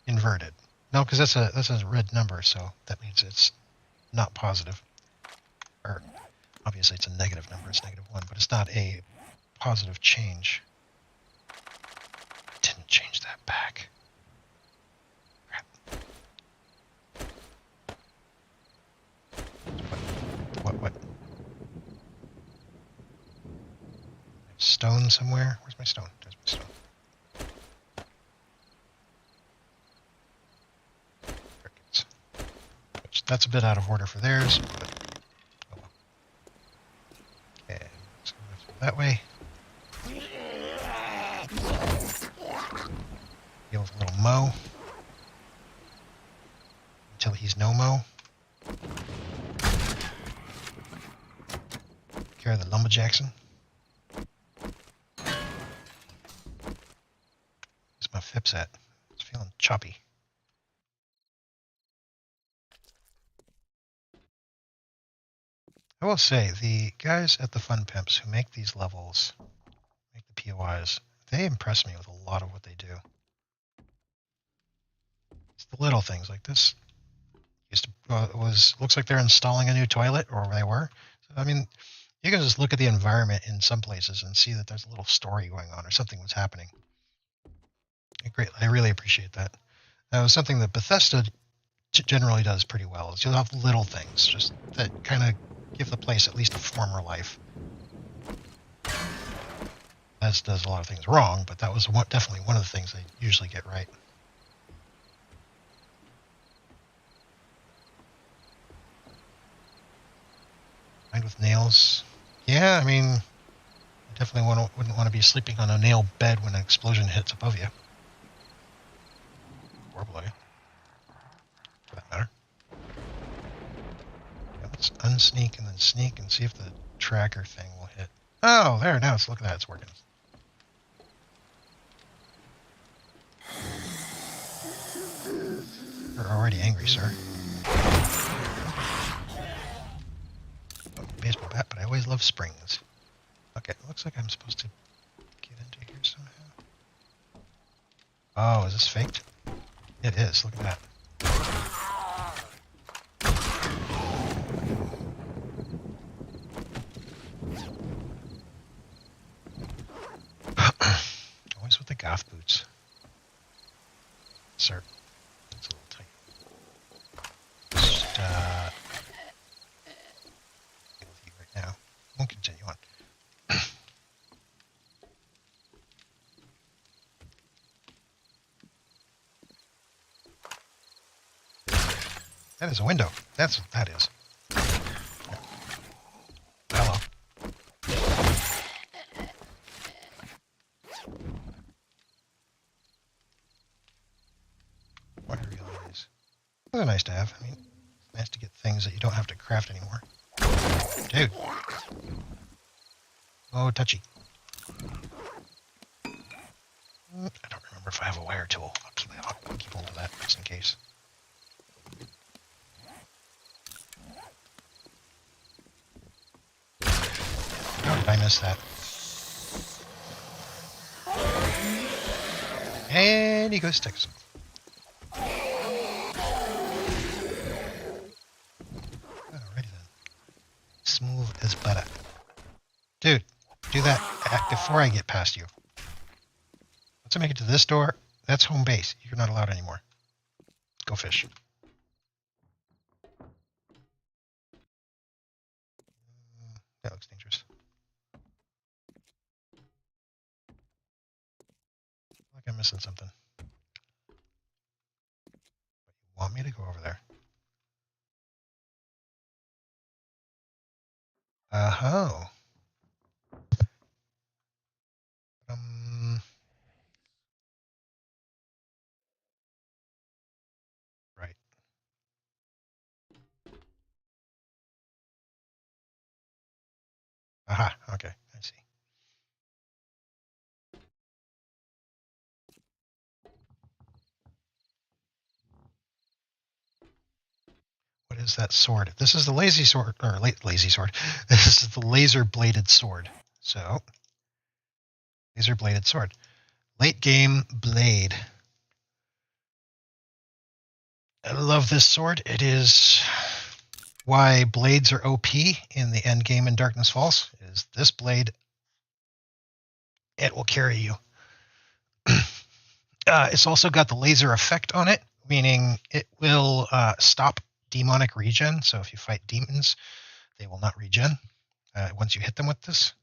inverted? No, because that's a red number, so that means it's not positive. Or obviously it's a negative number, it's -1, but it's not a positive change. Didn't change that back. Crap. What? Stone somewhere? Where's my stone? There's my stone. Crickets. Which, that's a bit out of order for theirs, but oh well. Okay, let's go that way. Deal with a little Mo. Until he's no Mo. Care of the Lumberjackson. Where's my Fips at? It's feeling choppy. I will say, the guys at the Fun Pimps who make these levels, make the POIs, they impress me with a lot of what they do. It's the little things like this. Looks like they're installing a new toilet, or they were. So, I mean, you can just look at the environment in some places and see that there's a little story going on or something was happening. I really appreciate that. That was something that Bethesda generally does pretty well. Is you'll have little things just that kind of give the place at least a former life. Bethesda does a lot of things wrong, but that was definitely one of the things they usually get right. Mind with nails. Yeah, I mean, you definitely wouldn't want to be sleeping on a nail bed when an explosion hits above you. Or below you. For that matter. Yeah, let's unsneak and then sneak and see if the tracker thing will hit. Oh, there, now look at that, it's working. You're already angry, sir. Baseball bat, but I always love springs. Okay, looks like I'm supposed to get into here somehow. Oh, is this faked? It is. Look at that. Always with the goth boots. Sir. That's a little tight. Just, deal with you right now. We'll continue on. That is a window. That's what that is. Hello. What are these? Those are nice to have. I mean, it's nice to get things that you don't have to craft anymore. Dude. Oh, touchy. I don't remember if I have a wire tool. I'll keep hold of that just in case. How did I miss that? And he goes Texas. Alrighty then. Smooth as butter. Dude, do that before I get past you. Once I make it to this door, that's home base. You're not allowed anymore. Go fish. That looks dangerous. Like I'm missing something. But you want me to go over there? Oh. Right. Aha, okay, I see. What is that sword? This is the lazy sword, or lazy sword. This is the laser bladed sword. So, laser bladed sword. Late game blade. I love this sword. It is why blades are OP in the end game in Darkness Falls. Is this blade? It will carry you. It's also got the laser effect on it, meaning it will stop demonic regen. So if you fight demons, they will not regen once you hit them with this,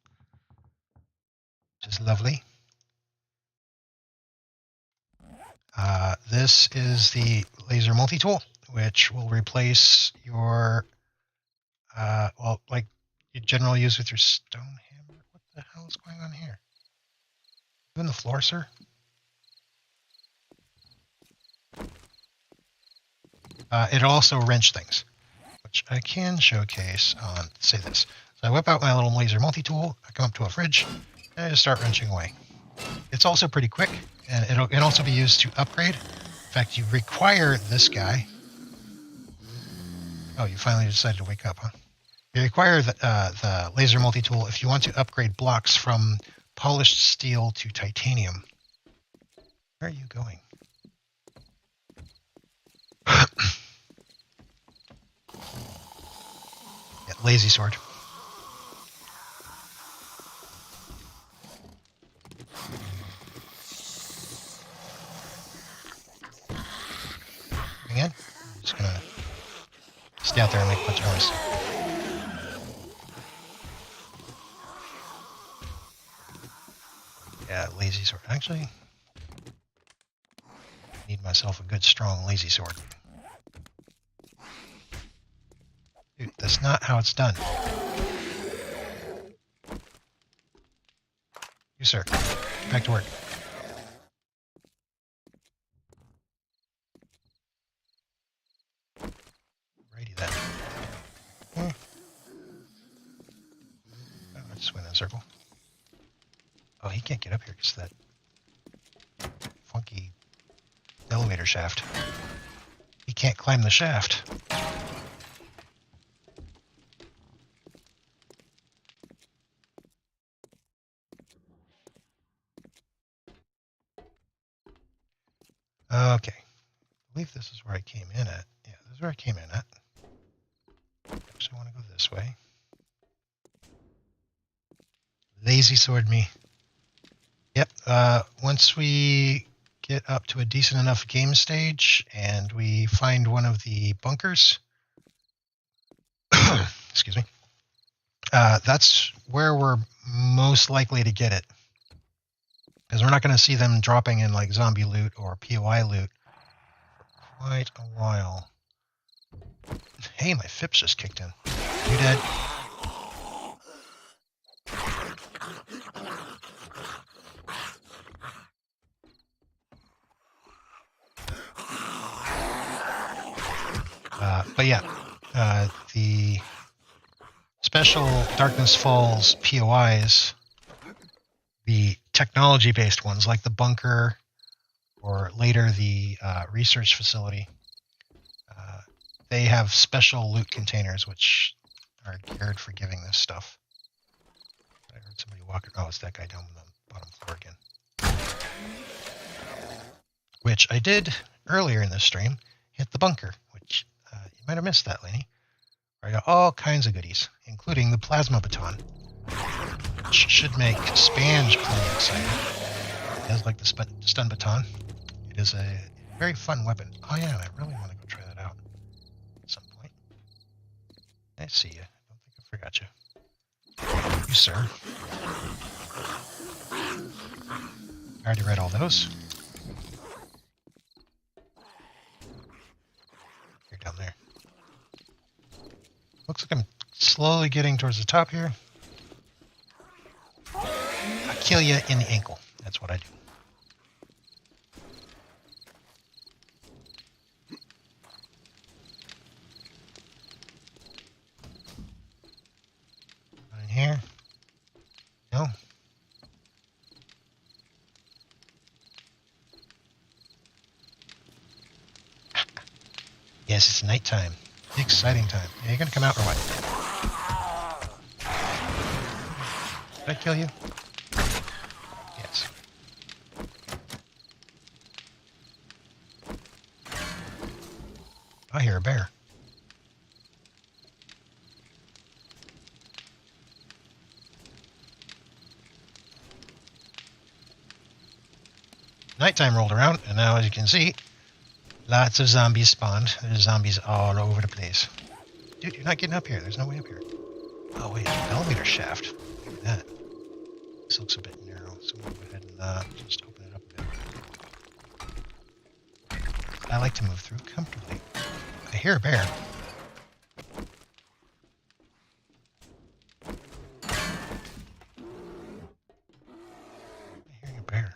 which is lovely. This is the laser multi-tool, which will replace your, well, like you generally use with your stone hammer. What the hell is going on here? You in the floor, sir? It'll also wrench things, which I can showcase on, say this. So I whip out my little laser multi-tool, I come up to a fridge, and I just start wrenching away. It's also pretty quick, and it can also be used to upgrade. In fact, you require this guy. Oh, you finally decided to wake up, huh? You require the laser multi-tool if you want to upgrade blocks from polished steel to titanium. Where are you going? Yeah, lazy sword. Again, I'm just gonna stay out there and make a bunch of noise. Yeah, lazy sword. Actually, I need myself a good, strong lazy sword. Dude, that's not how it's done. You, sir. Back to work. Righty then. Oh, I just went in a circle. Oh, he can't get up here because of that funky elevator shaft. He can't climb the shaft. Okay. I believe this is where I came in at. Yeah, this is where I came in at. So I want to go this way. Lazy sword me. Yep. Once we get up to a decent enough game stage and we find one of the bunkers, excuse me, that's where we're most likely to get it. Because we're not going to see them dropping in like zombie loot or POI loot for quite a while. Hey, my Phipps just kicked in. You dead? But yeah, the special Darkness Falls POIs, the technology-based ones like the bunker or later the research facility, they have special loot containers which are geared for giving this stuff. I heard somebody walking. Oh, it's that guy down on the bottom floor again. Which I did earlier in this stream, hit the bunker, which you might have missed that, Lainey. I got all kinds of goodies, including the plasma baton, which should make Spange plenty excited. It has like the stun baton. It is a very fun weapon. Oh yeah, I really want to go try that out at some point. I see you. I don't think I forgot you. You, sir. I already read all those. You're down there. Looks like I'm slowly getting towards the top here. I kill you in the ankle. That's what I do. In here? No. Yes, it's nighttime. Exciting time. Are you gonna come out or what? Did I kill you? Yes. I hear a bear. Nighttime rolled around, and now as you can see, lots of zombies spawned. There's zombies all over the place. Dude, you're not getting up here. There's no way up here. Oh, wait, there's an elevator shaft. Look at that. This looks a bit narrow, so we'll go ahead and just open it up a bit. I like to move through comfortably. I hear a bear. I'm hearing a bear.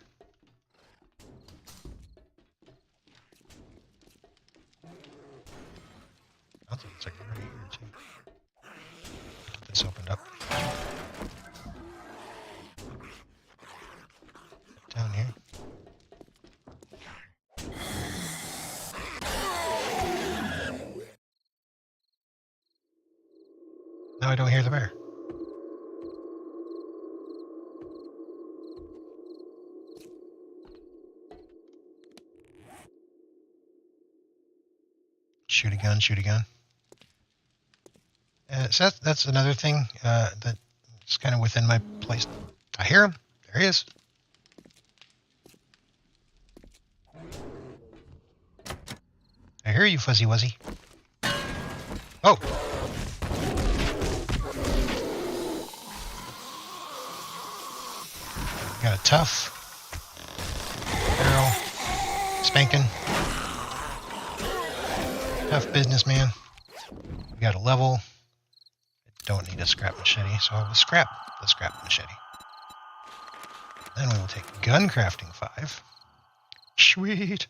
Also, it's like right here, too. Get this opened up. Down here. Now I don't hear the bear. Shoot a gun, shoot a gun. So that's another thing that's kind of within my place. I hear him. There he is. I hear you, Fuzzy Wuzzy. Oh! Got a tough. Barrel. Spanking. Tough businessman. We got a level. I don't need a scrap machete, so I will scrap the scrap machete. Then we will take gun crafting 5. Sweet!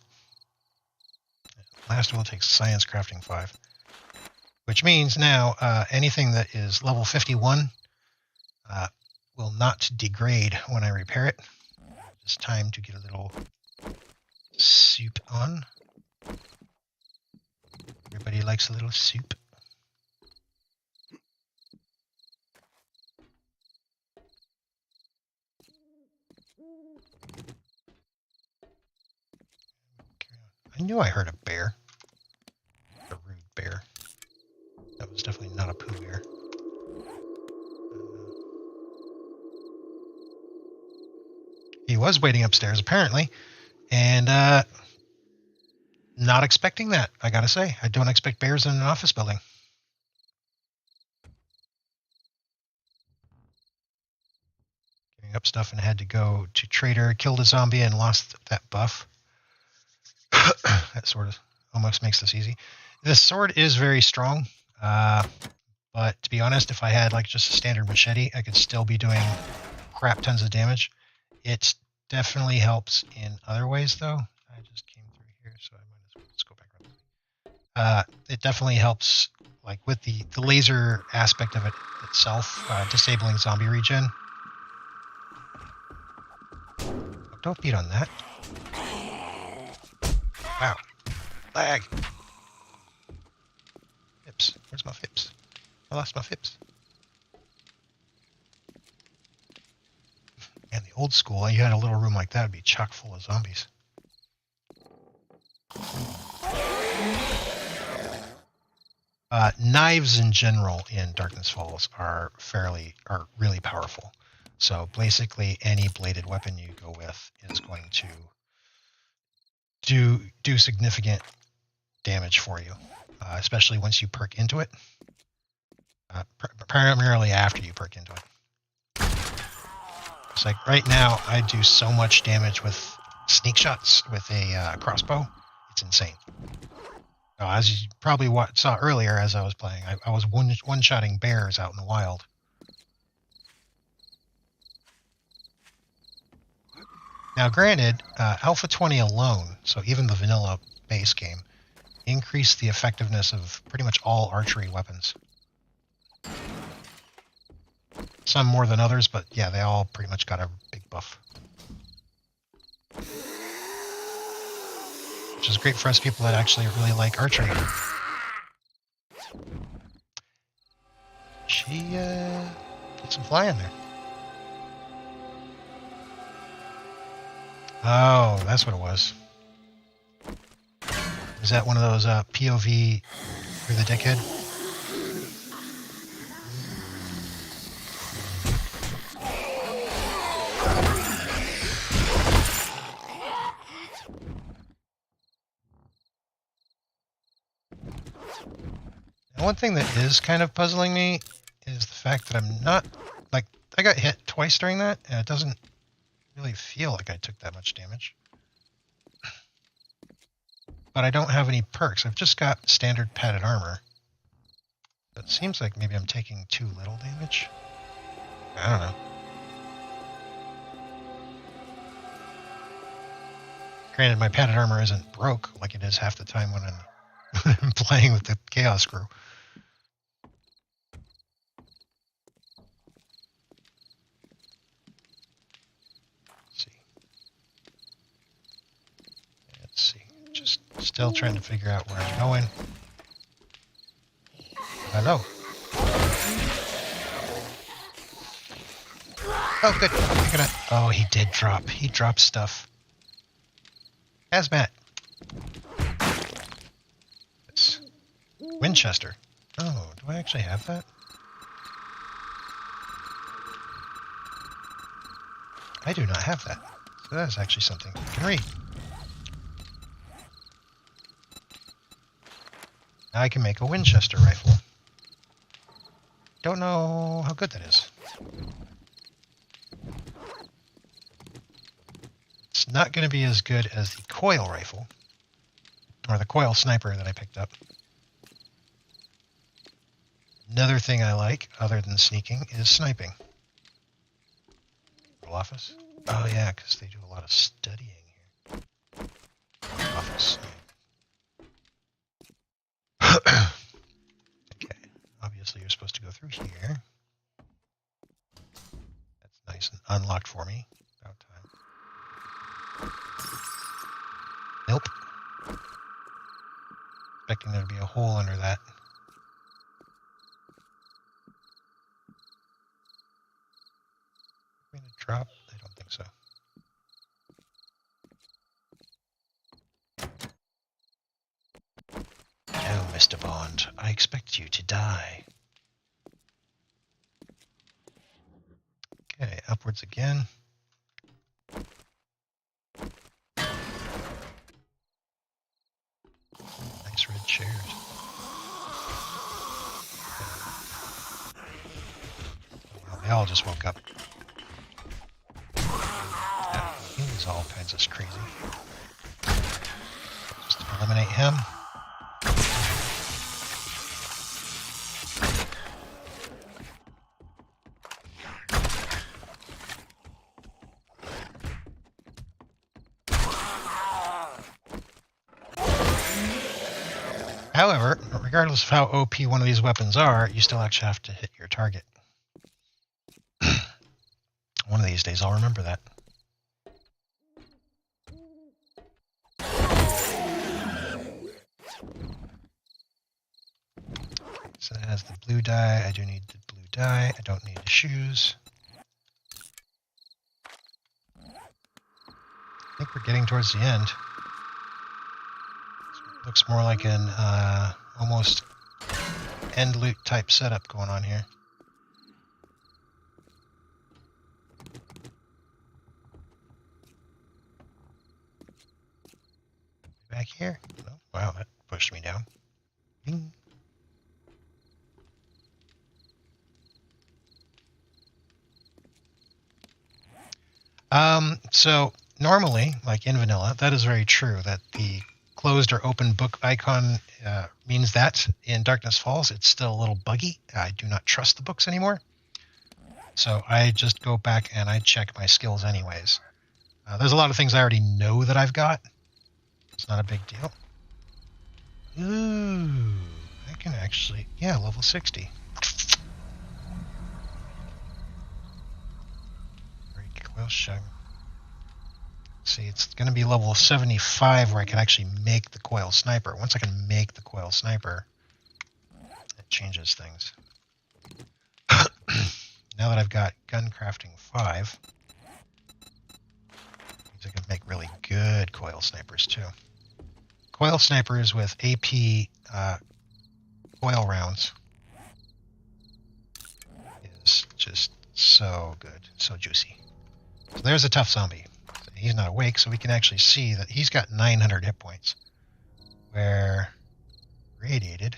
Last we'll take science crafting 5. Which means now anything that is level 51 will not degrade when I repair it. It's time to get a little soup on. Everybody likes a little soup. Carry I knew I heard a bear. A rude bear. That was definitely not a poo bear. He was waiting upstairs, apparently, and not expecting that, I gotta say. I don't expect bears in an office building. Giving up stuff and had to go to Trader, killed a zombie, and lost that buff. That sort of almost makes this easy. This sword is very strong, but to be honest, if I had like just a standard machete, I could still be doing crap tons of damage. It definitely helps in other ways, though. I just came through here, so I might as well just go back around. It definitely helps, like with the laser aspect of it itself, disabling zombie regen. Oh, don't beat on that. Wow. Lag. Fips. Where's my fips? I lost my fips. And the old school, you had a little room like that, would be chock full of zombies. Knives in general in Darkness Falls are really powerful. So basically, any bladed weapon you go with is going to do significant damage for you, especially once you perk into it. Primarily after you perk into it. It's like right now, I do so much damage with sneak shots with a crossbow. It's insane. As you probably saw earlier as I was playing, I was one-shotting bears out in the wild. Now, granted, Alpha 20 alone, so even the vanilla base game, increased the effectiveness of pretty much all archery weapons. Some more than others, but yeah, they all pretty much got a big buff. Which is great for us people that actually really like archery. She put some fly in there. Oh, that's what it was. Is that one of those POV through the dickhead? And one thing that is kind of puzzling me is the fact that I'm not, like, I got hit twice during that, and it doesn't really feel like I took that much damage. But I don't have any perks. I've just got standard padded armor. It seems like maybe I'm taking too little damage. I don't know. Granted, my padded armor isn't broke like it is half the time when I'm playing with the Chaos Crew. Let's see. Just still trying to figure out where I'm going. Hello. Oh, good. Oh, he did drop. He dropped stuff. Hazmat. Yes. Winchester. Oh, do I actually have that? I do not have that. So that is actually something I can read. Now I can make a Winchester rifle. Don't know how good that is. It's not going to be as good as the coil rifle, or the coil sniper that I picked up. Another thing I like, other than sneaking, is sniping. Office? Oh yeah, because they do a lot of studying here. Office. Okay, obviously you're supposed to go through here. That's nice and unlocked for me. About time. Nope. Expecting there to be a hole under that. Going to drop? I don't think so. Mr. Bond. I expect you to die. Okay, upwards again. Nice red chairs. Well, they all just woke up. Yeah, he's all kinds of crazy. Just eliminate him. However, regardless of how OP one of these weapons are, you still actually have to hit your target. One of these days I'll remember that. So it has the blue dye. I do need the blue dye. I don't need the shoes. I think we're getting towards the end. Looks more like an almost end loot type setup going on here. Back here? Oh, wow, that pushed me down. Ding. So normally, like in vanilla, that is very true, that the closed or open book icon means that in Darkness Falls it's still a little buggy. I do not trust the books anymore. So I just go back and I check my skills anyways. There's a lot of things I already know that I've got. It's not a big deal. Ooh, I can actually, yeah, level 60. Coil shug. See, it's going to be level 75 where I can actually make the coil sniper. Once I can make the coil sniper, it changes things. Now that I've got gun crafting 5, I can make really good coil snipers too. Coil snipers with AP coil rounds is just so good, so juicy. So there's a tough zombie. He's not awake, so we can actually see that he's got 900 hit points. Where radiated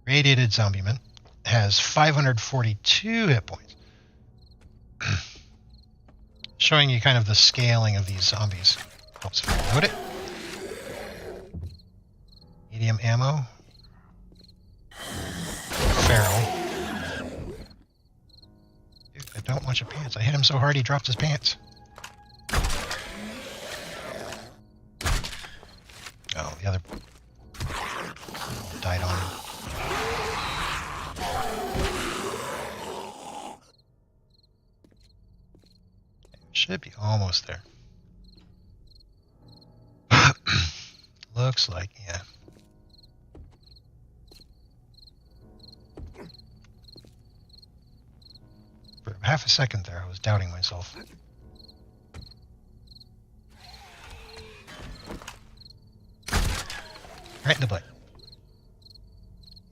zombieman has 542 hit points. Showing you kind of the scaling of these zombies. Helps if I load it. Medium ammo. Feral. Dude, I don't want your pants. I hit him so hard he dropped his pants. Oh, the other died on him. Should be almost there. Looks like, yeah. For half a second there, I was doubting myself. Right in the butt.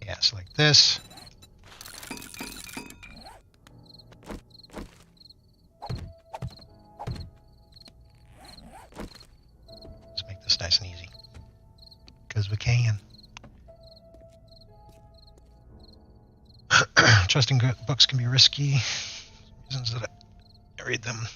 Yeah, so like this. Let's make this nice and easy. Because we can. Trusting books can be risky. Reasons that I read them.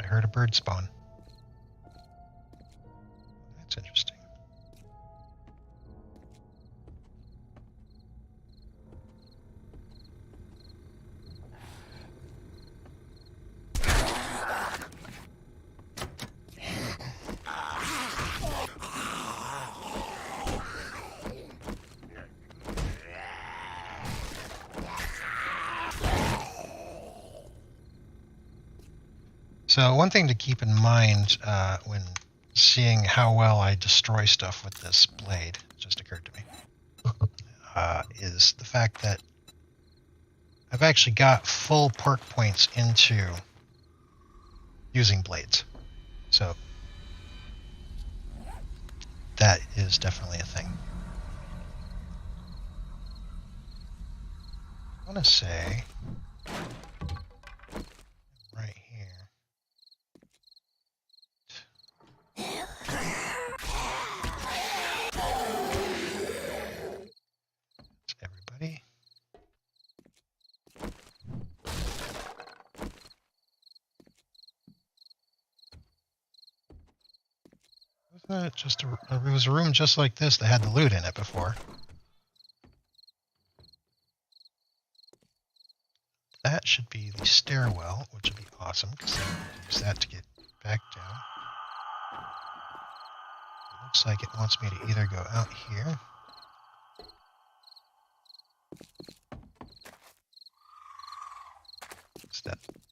I heard a bird spawn. That's interesting. So one thing to keep in mind when seeing how well I destroy stuff with this blade just occurred to me. is the fact that I've actually got full perk points into using blades. So that is definitely a thing. I want to say right here. It's everybody. Wasn't it just it was a room just like this that had the loot in it before? That should be the stairwell, which would be awesome because I can use that to get back down. It looks like it wants me to either go out here.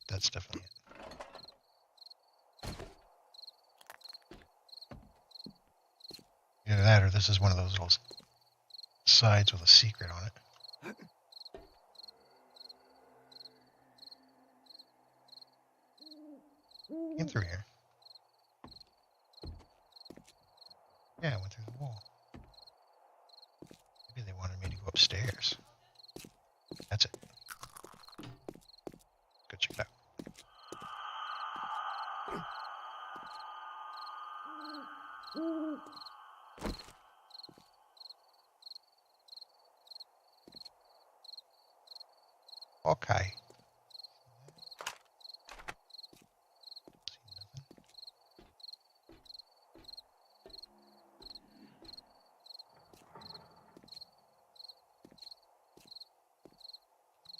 That's definitely it. Either that or this is one of those little sides with a secret on it. Came through here. Yeah, I went through the wall. Maybe they wanted me to go upstairs. That's it. Go check it out. Okay.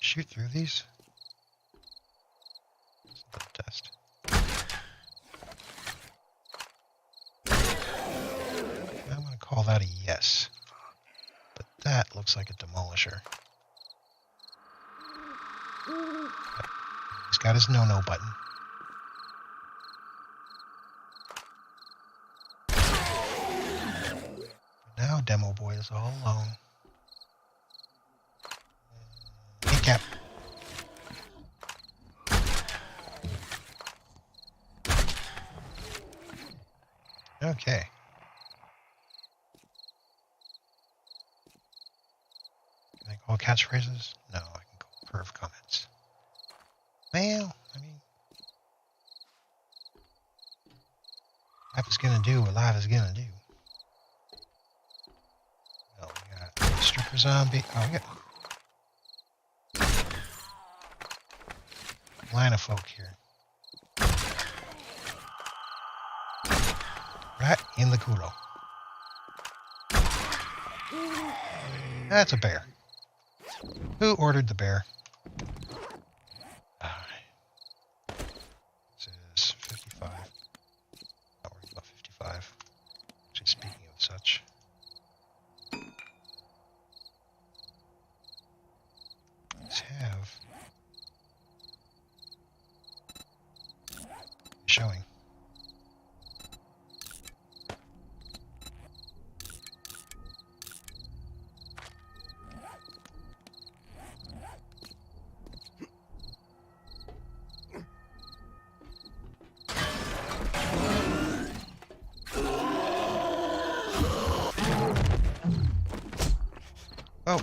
Shoot through these? It's not a test. I'm going to call that a yes. But that looks like a demolisher. He's got his no-no button. Now Demo Boy is all alone. Hey, Cap. Okay. Can I call catchphrases? No, I can call perv comments. Well, I mean, life is gonna do what life is gonna do. Well, we got a stripper zombie. Oh, we got a line of folk here. Right in the culo. That's a bear. Who ordered the bear? This is 55. Not worried about 55. Actually, speaking of such. Let's have showing. Oh.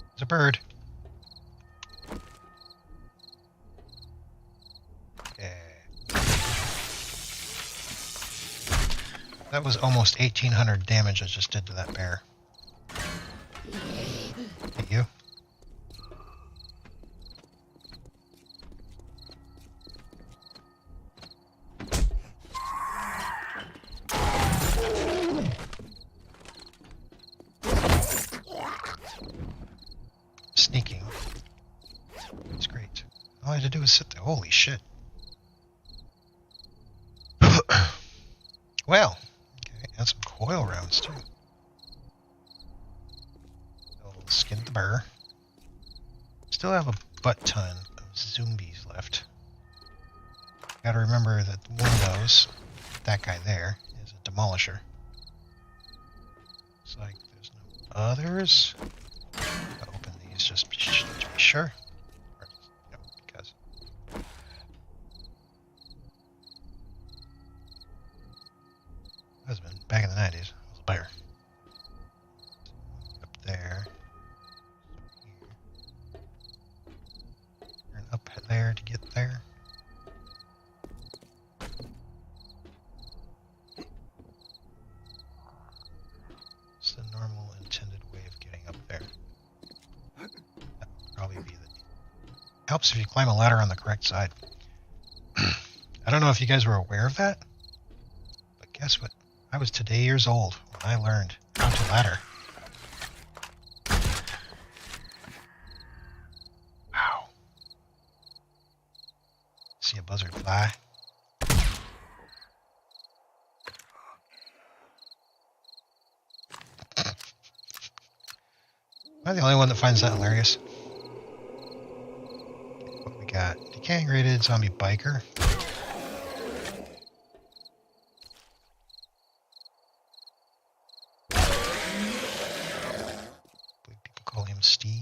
There's a bird. Yeah. That was almost 1,800 damage I just did to that bear. Hey, you. Sneaking. It's great. All I had to do was sit there. Holy shit. Well, okay, and some coil rounds too. So we'll skin the bear. Still have a butt ton of zombies left. Gotta remember that one of those that guy there is a demolisher. Looks like there's no others. I'll open these just to be sure. Or, because. Husband, back in the 90s, was a bear. Up there. Turn up there to get there. It's the normal intended way of getting up there. That would probably be the... Helps if you climb a ladder on the correct side. I don't know if you guys were aware of that, but guess what? I was today years old when I learned how to ladder. Wow. See a buzzard fly. Am I the only one that finds that hilarious? What we got? Decaying rated zombie biker. People call him Steve.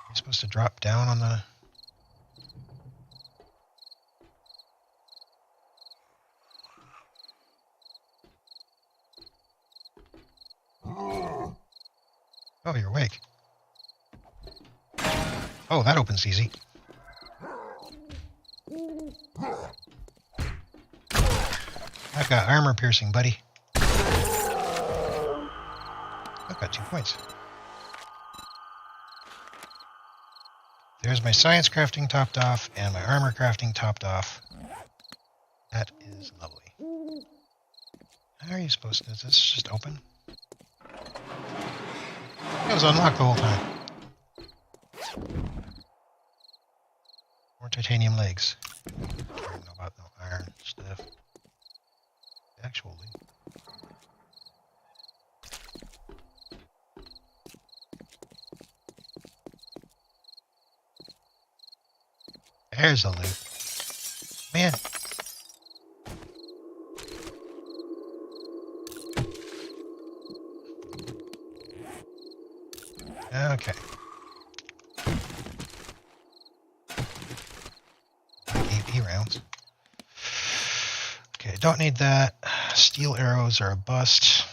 He's supposed to drop down on the... Oh, you're awake. Oh, that opens easy. I've got armor piercing, buddy. I've got 2 points. There's my science crafting topped off and my armor crafting topped off. That is lovely. How are you supposed to... Is this just open? It was unlocked the whole time. More titanium legs. I don't know about no iron stuff. Actually. There's the loot. Man. Okay. AP rounds. Okay, don't need that. Steel arrows are a bust.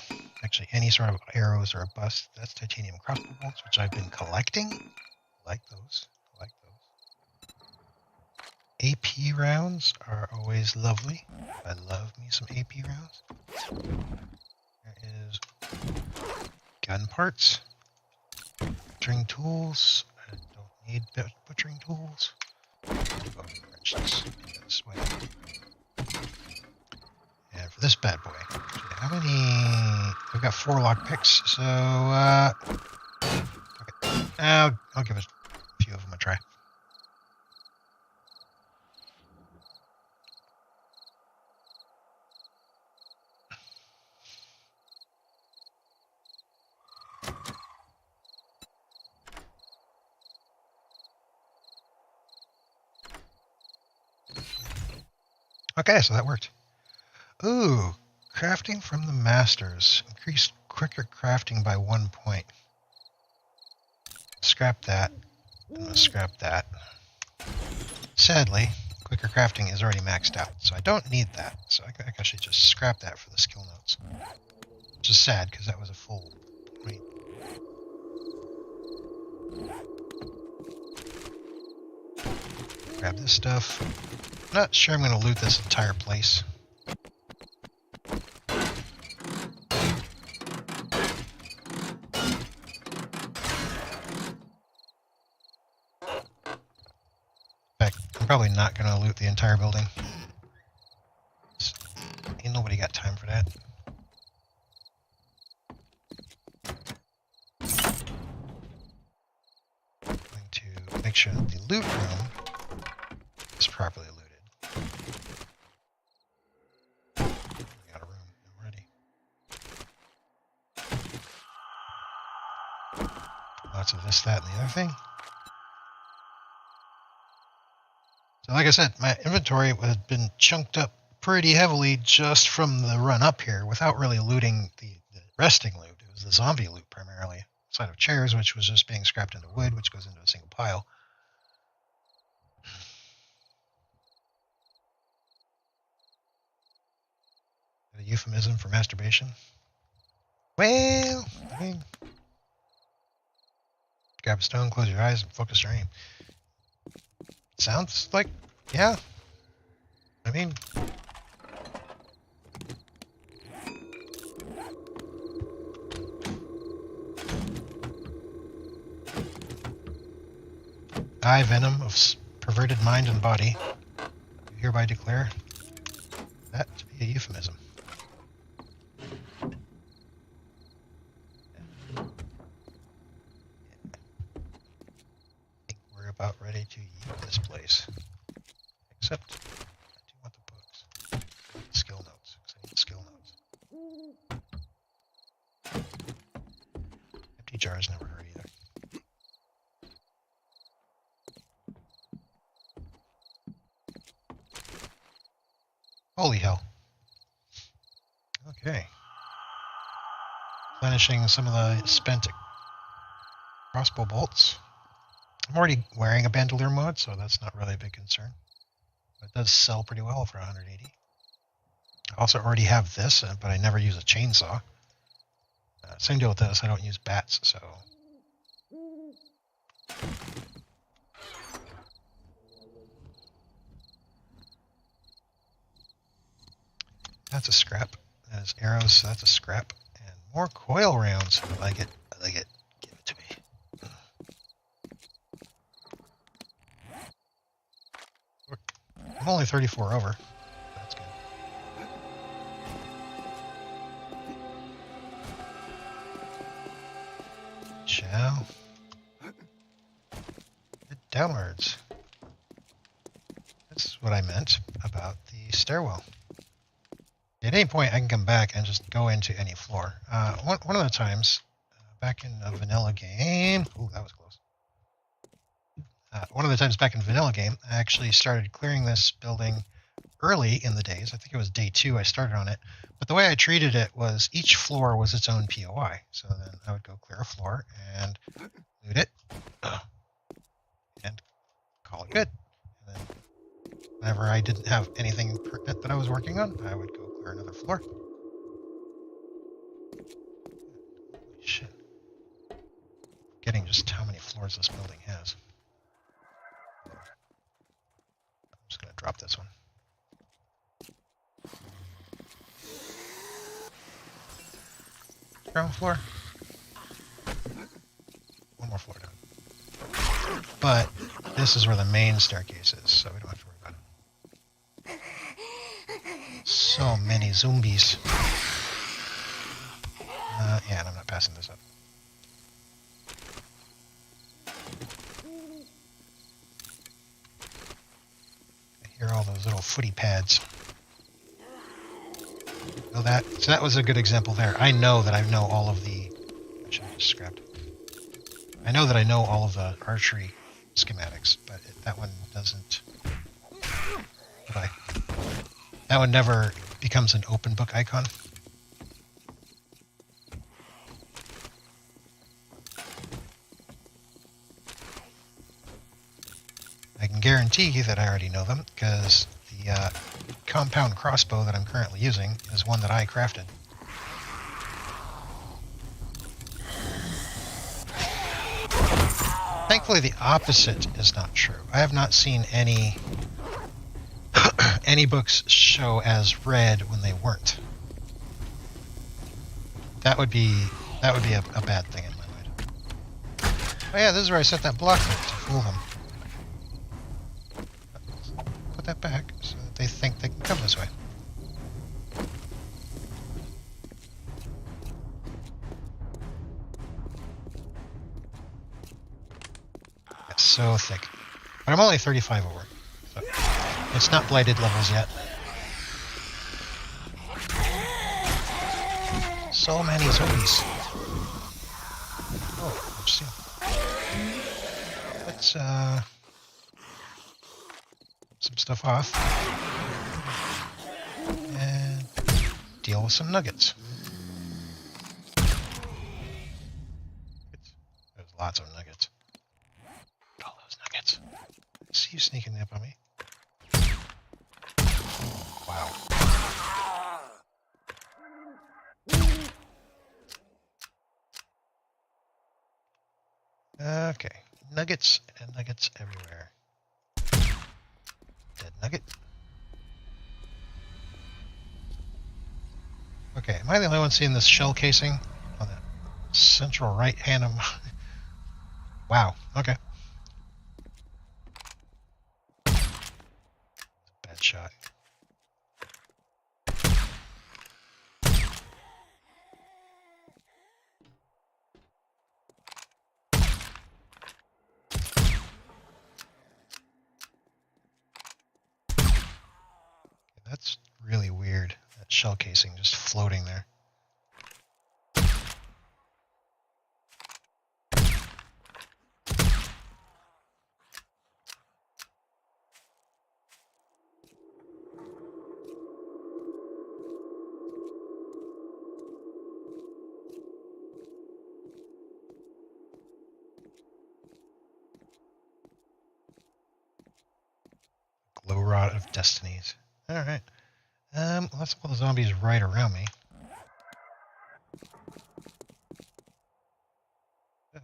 Actually, any sort of arrows are a bust. That's titanium crossbow bolts, which I've been collecting. Like those. Like those. AP rounds are always lovely. I love me some AP rounds. There is gun parts. Butchering tools. I don't need butchering tools. Wrench this way. And for this bad boy, how many? We've got 4 lock picks, so okay. I'll give a few of them a try. Okay, so that worked. Ooh, crafting from the masters. Increased quicker crafting by 1 point. Scrap that. I'm going to scrap that. Sadly, quicker crafting is already maxed out, so I don't need that. So I should just scrap that for the skill notes. Which is sad, because that was a full point. Grab this stuff. Not sure I'm going to loot this entire place. In fact, I'm probably not going to loot the entire building. Ain't nobody got time for that. I'm going to make sure that the loot room is properly looted. We got a room already. Lots of this, that, and the other thing. So like I said, my inventory had been chunked up pretty heavily just from the run up here without really looting the resting loot. It was the zombie loot primarily. Outside of chairs, which was just being scrapped into wood, which goes into a single pile. A euphemism for masturbation? Well, I mean, grab a stone, close your eyes, and focus your aim. Sounds like, yeah. I mean, I, Venom of perverted mind and body, do hereby declare that to be a euphemism. I think we're about ready to use this place. Except, I do want the books. I need skill notes, because I need skill notes. Empty jars never hurt either. Holy hell. Okay. Replenishing some of the spent crossbow bolts. I'm already wearing a bandolier mod, so that's not really a big concern. But it does sell pretty well for 180. I also already have this, but I never use a chainsaw. Same deal with this, I don't use bats, so... That's a scrap. That is arrows, so that's a scrap. And more coil rounds. I like it. I like it. Give it to me. I'm only 34 over. That's good. Shall head downwards. That's what I meant about the stairwell. At any point, I can come back and just go into any floor. One of the times, back in a vanilla game... Ooh, that was close. One of the times back in vanilla game, I actually started clearing this building early in the days. I think it was day 2 I started on it. But the way I treated it was each floor was its own POI. So then I would go clear a floor and loot it. And call it good. And then whenever I didn't have anything pertinent that I was working on, I would go clear another floor. Holy shit. Getting just how many floors this building has. I'm just going to drop this one. Ground floor. One more floor down. But this is where the main staircase is, so we don't have to worry about it. So many zombies. Yeah, and I'm not passing this up. I hear all those little footy pads. Know that? So that was a good example there. I know that I know all of the... I should have just scrapped. I know that I know all of the archery schematics, but that one doesn't... Goodbye. That one never becomes an open book icon. I can guarantee that I already know them, because the compound crossbow that I'm currently using is one that I crafted. Thankfully, the opposite is not true. I have not seen any any books show as red when they weren't. That would be a bad thing in my mind. Oh yeah, this is where I set that block there to fool them. Put that back so that they think they can come this way. It's so thick. But I'm only 35 over. So it's not blighted levels yet. So many zombies. Oh, I'm still. Let's some some stuff off. And deal with some nuggets. There's lots of nuggets. Look at all those nuggets. I see you sneaking up on me. Wow. Okay. Nuggets and nuggets everywhere. Dead nugget. Okay, am I the only one seeing this shell casing on the central right hand of my... Wow, okay. Bad shot. That's really weird, that shell casing just floating there. Glow rod of destinies. Alright. That's all the zombies right around me. So,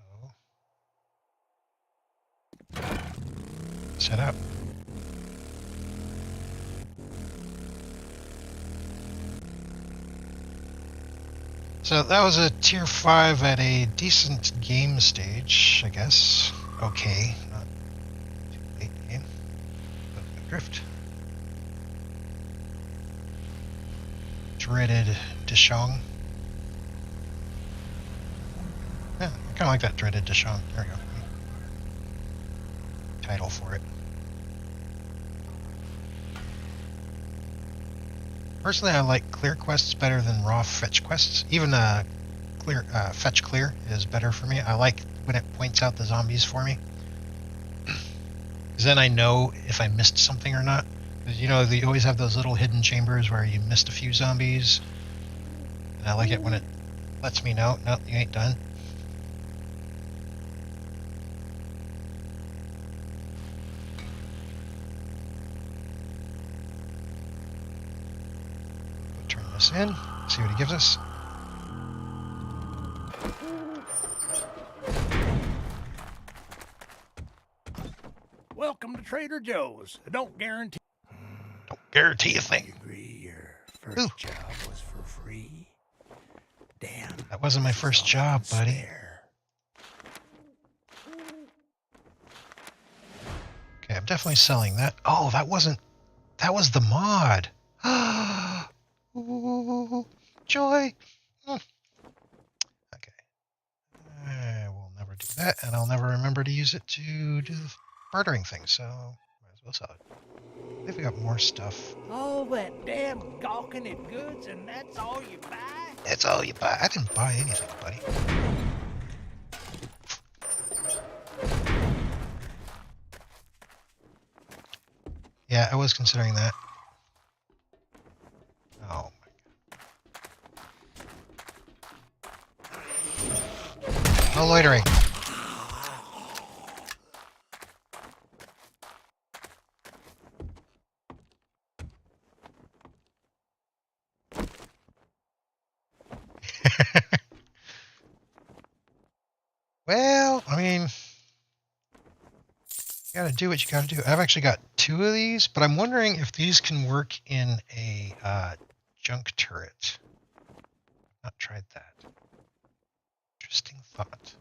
set up. So that was a tier 5 at a decent game stage, I guess. Okay, not too late game. But drift. Dreaded Dishong. Yeah, I kind of like that Dreaded Dishong. There we go. Title for it. Personally, I like clear quests better than raw fetch quests. Even fetch clear is better for me. I like when it points out the zombies for me. Because then I know if I missed something or not. Because, you know, you always have those little hidden chambers where you missed a few zombies. And I like it when it lets me know, no, you ain't done. Turn this in, see what he gives us. Welcome to Trader Joe's. Don't guarantee A thing. agree your first job was for free. Damn. That wasn't my first job, buddy. Okay, I'm definitely selling that. Oh, that was the mod. Ooh, joy. Okay. I will never do that, and I'll never remember to use it to do the bartering thing, so might as well sell it. I think we got more stuff. All that damn gawking at goods, and that's all you buy? That's all you buy. I didn't buy anything, buddy. Yeah, I was considering that. Oh my god. No loitering. Well, I mean, you gotta do what you gotta do. I've actually got 2 of these, but I'm wondering if these can work in a junk turret. Not tried that. Interesting thought.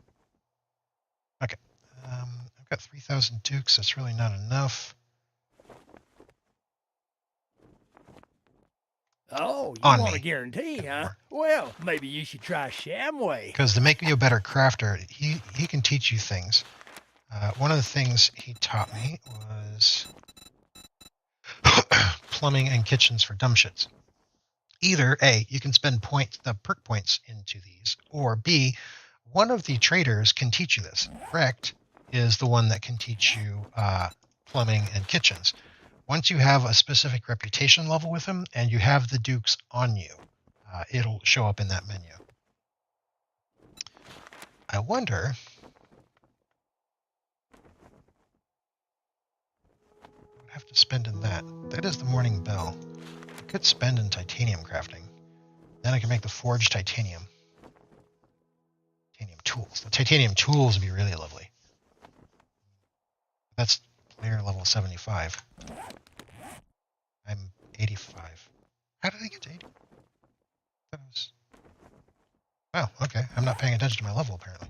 Okay, I've got 3,000 dukes. That's really not enough. Oh, you On want me. a guarantee, Yeah, huh? more. Well, maybe you should try Shamway. Because to make me a better crafter, he can teach you things. One of the things he taught me was plumbing and kitchens for dumb shits. Either A, you can spend perk points into these, or B, one of the traders can teach you this. Correct is the one that can teach you plumbing and kitchens. once you have a specific reputation level with them and you have the dukes on you, it'll show up in that menu. I wonder... I have to spend in that. That is the morning bell. I could spend in titanium crafting. Then I can make the forged titanium. Titanium tools. The titanium tools would be really lovely. That's player level 75. I'm 85. How did I get to 80? That was... Wow, okay. I'm not paying attention to my level, apparently.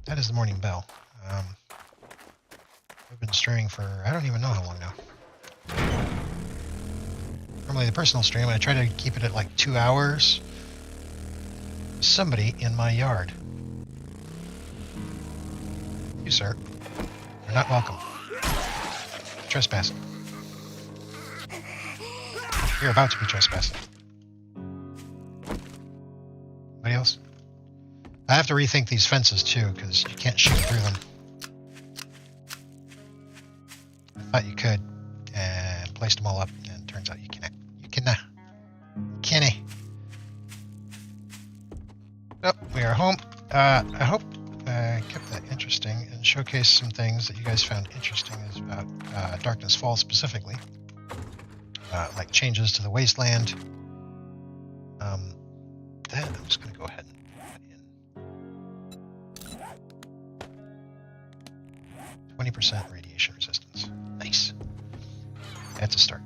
That is the morning bell. I've been streaming for I don't even know how long now. Normally the personal stream, I try to keep it at like 2 hours. Somebody in my yard. You, sir. You're not welcome. Trespassing. You're about to be trespassing. Anybody else? I have to rethink these fences too, because you can't shoot through them. I thought you could, and placed them all up, and turns out you cannot. You cannot. Canny. Oh, we are home. I hope I kept that interesting and showcased some things that you guys found interesting about Darkness Falls specifically. Like changes to the Wasteland. Then I'm just going to go ahead and put in 20% radiation resistance. Nice. That's a start.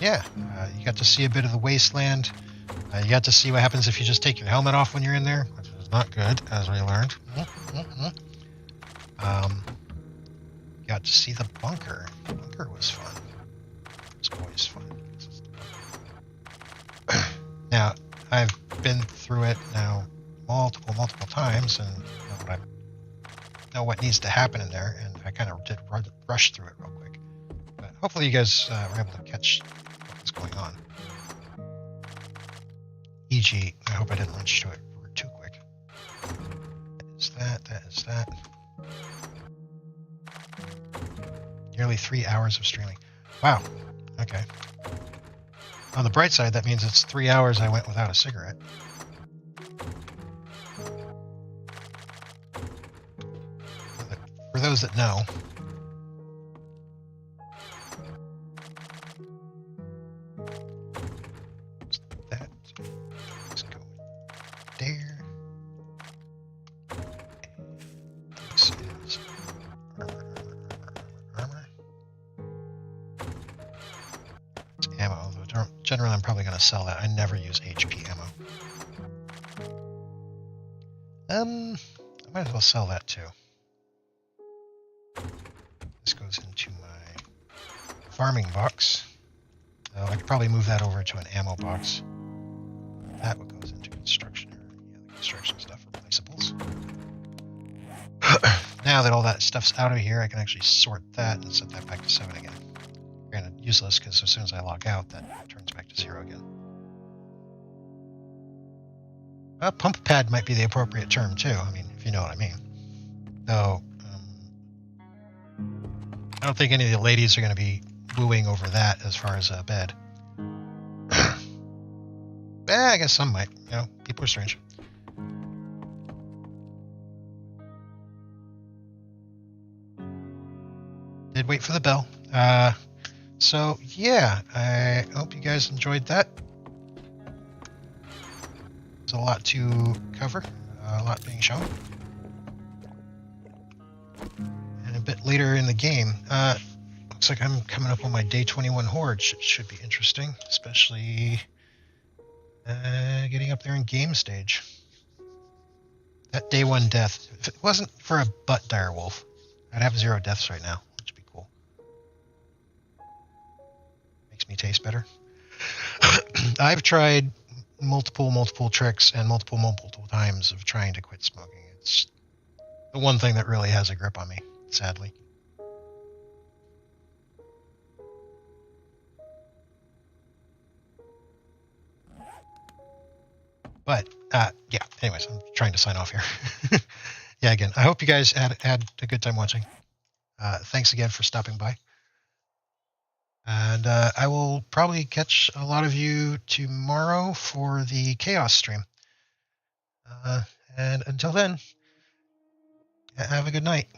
Yeah, you got to see a bit of the Wasteland. You got to see what happens if you just take your helmet off when you're in there, which is not good, as we learned. Got to see the bunker. The bunker was fun. It's always fun. Now, I've been through it now multiple times, and know what needs to happen in there, and I kind of did rush through it real quick. But hopefully you guys were able to catch what's going on. E.g., I hope I didn't rush to it too quick. That is that, that is that. Nearly 3 hours of streaming. Wow. Okay. On the bright side, that means it's 3 hours I went without a cigarette. For those that know, that let's go there. This is armor. It's ammo, although generally I'm probably going to sell that. I never use HP ammo. I might as well sell that too. This goes into my farming box. I could probably move that over to an ammo box. That one goes into construction. Yeah, the construction stuff, replaceables. Now that all that stuff's out of here, I can actually sort that and set that back to 7 again. Granted, useless because as soon as I log out, that turns back to 0 again. Pump pad might be the appropriate term too. I mean, if you know what I mean. Though, I don't think any of the ladies are going to be wooing over that as far as a bed. I guess some might. You know, people are strange. Did wait for the bell. So, yeah, I hope you guys enjoyed that. There's a lot to cover, a lot being shown. And a bit later in the game, looks like I'm coming up on my day 21 horde. Should be interesting, especially getting up there in game stage. That day 1 death, if it wasn't for a butt dire wolf, I'd have 0 deaths right now, which would be cool. Makes me taste better. I've tried multiple tricks and multiple times of trying to quit smoking. It's the one thing that really has a grip on me, sadly. But, yeah, anyways, I'm trying to sign off here. Yeah, again, I hope you guys had a good time watching. Thanks again for stopping by. And I will probably catch a lot of you tomorrow for the Chaos stream. And until then, have a good night.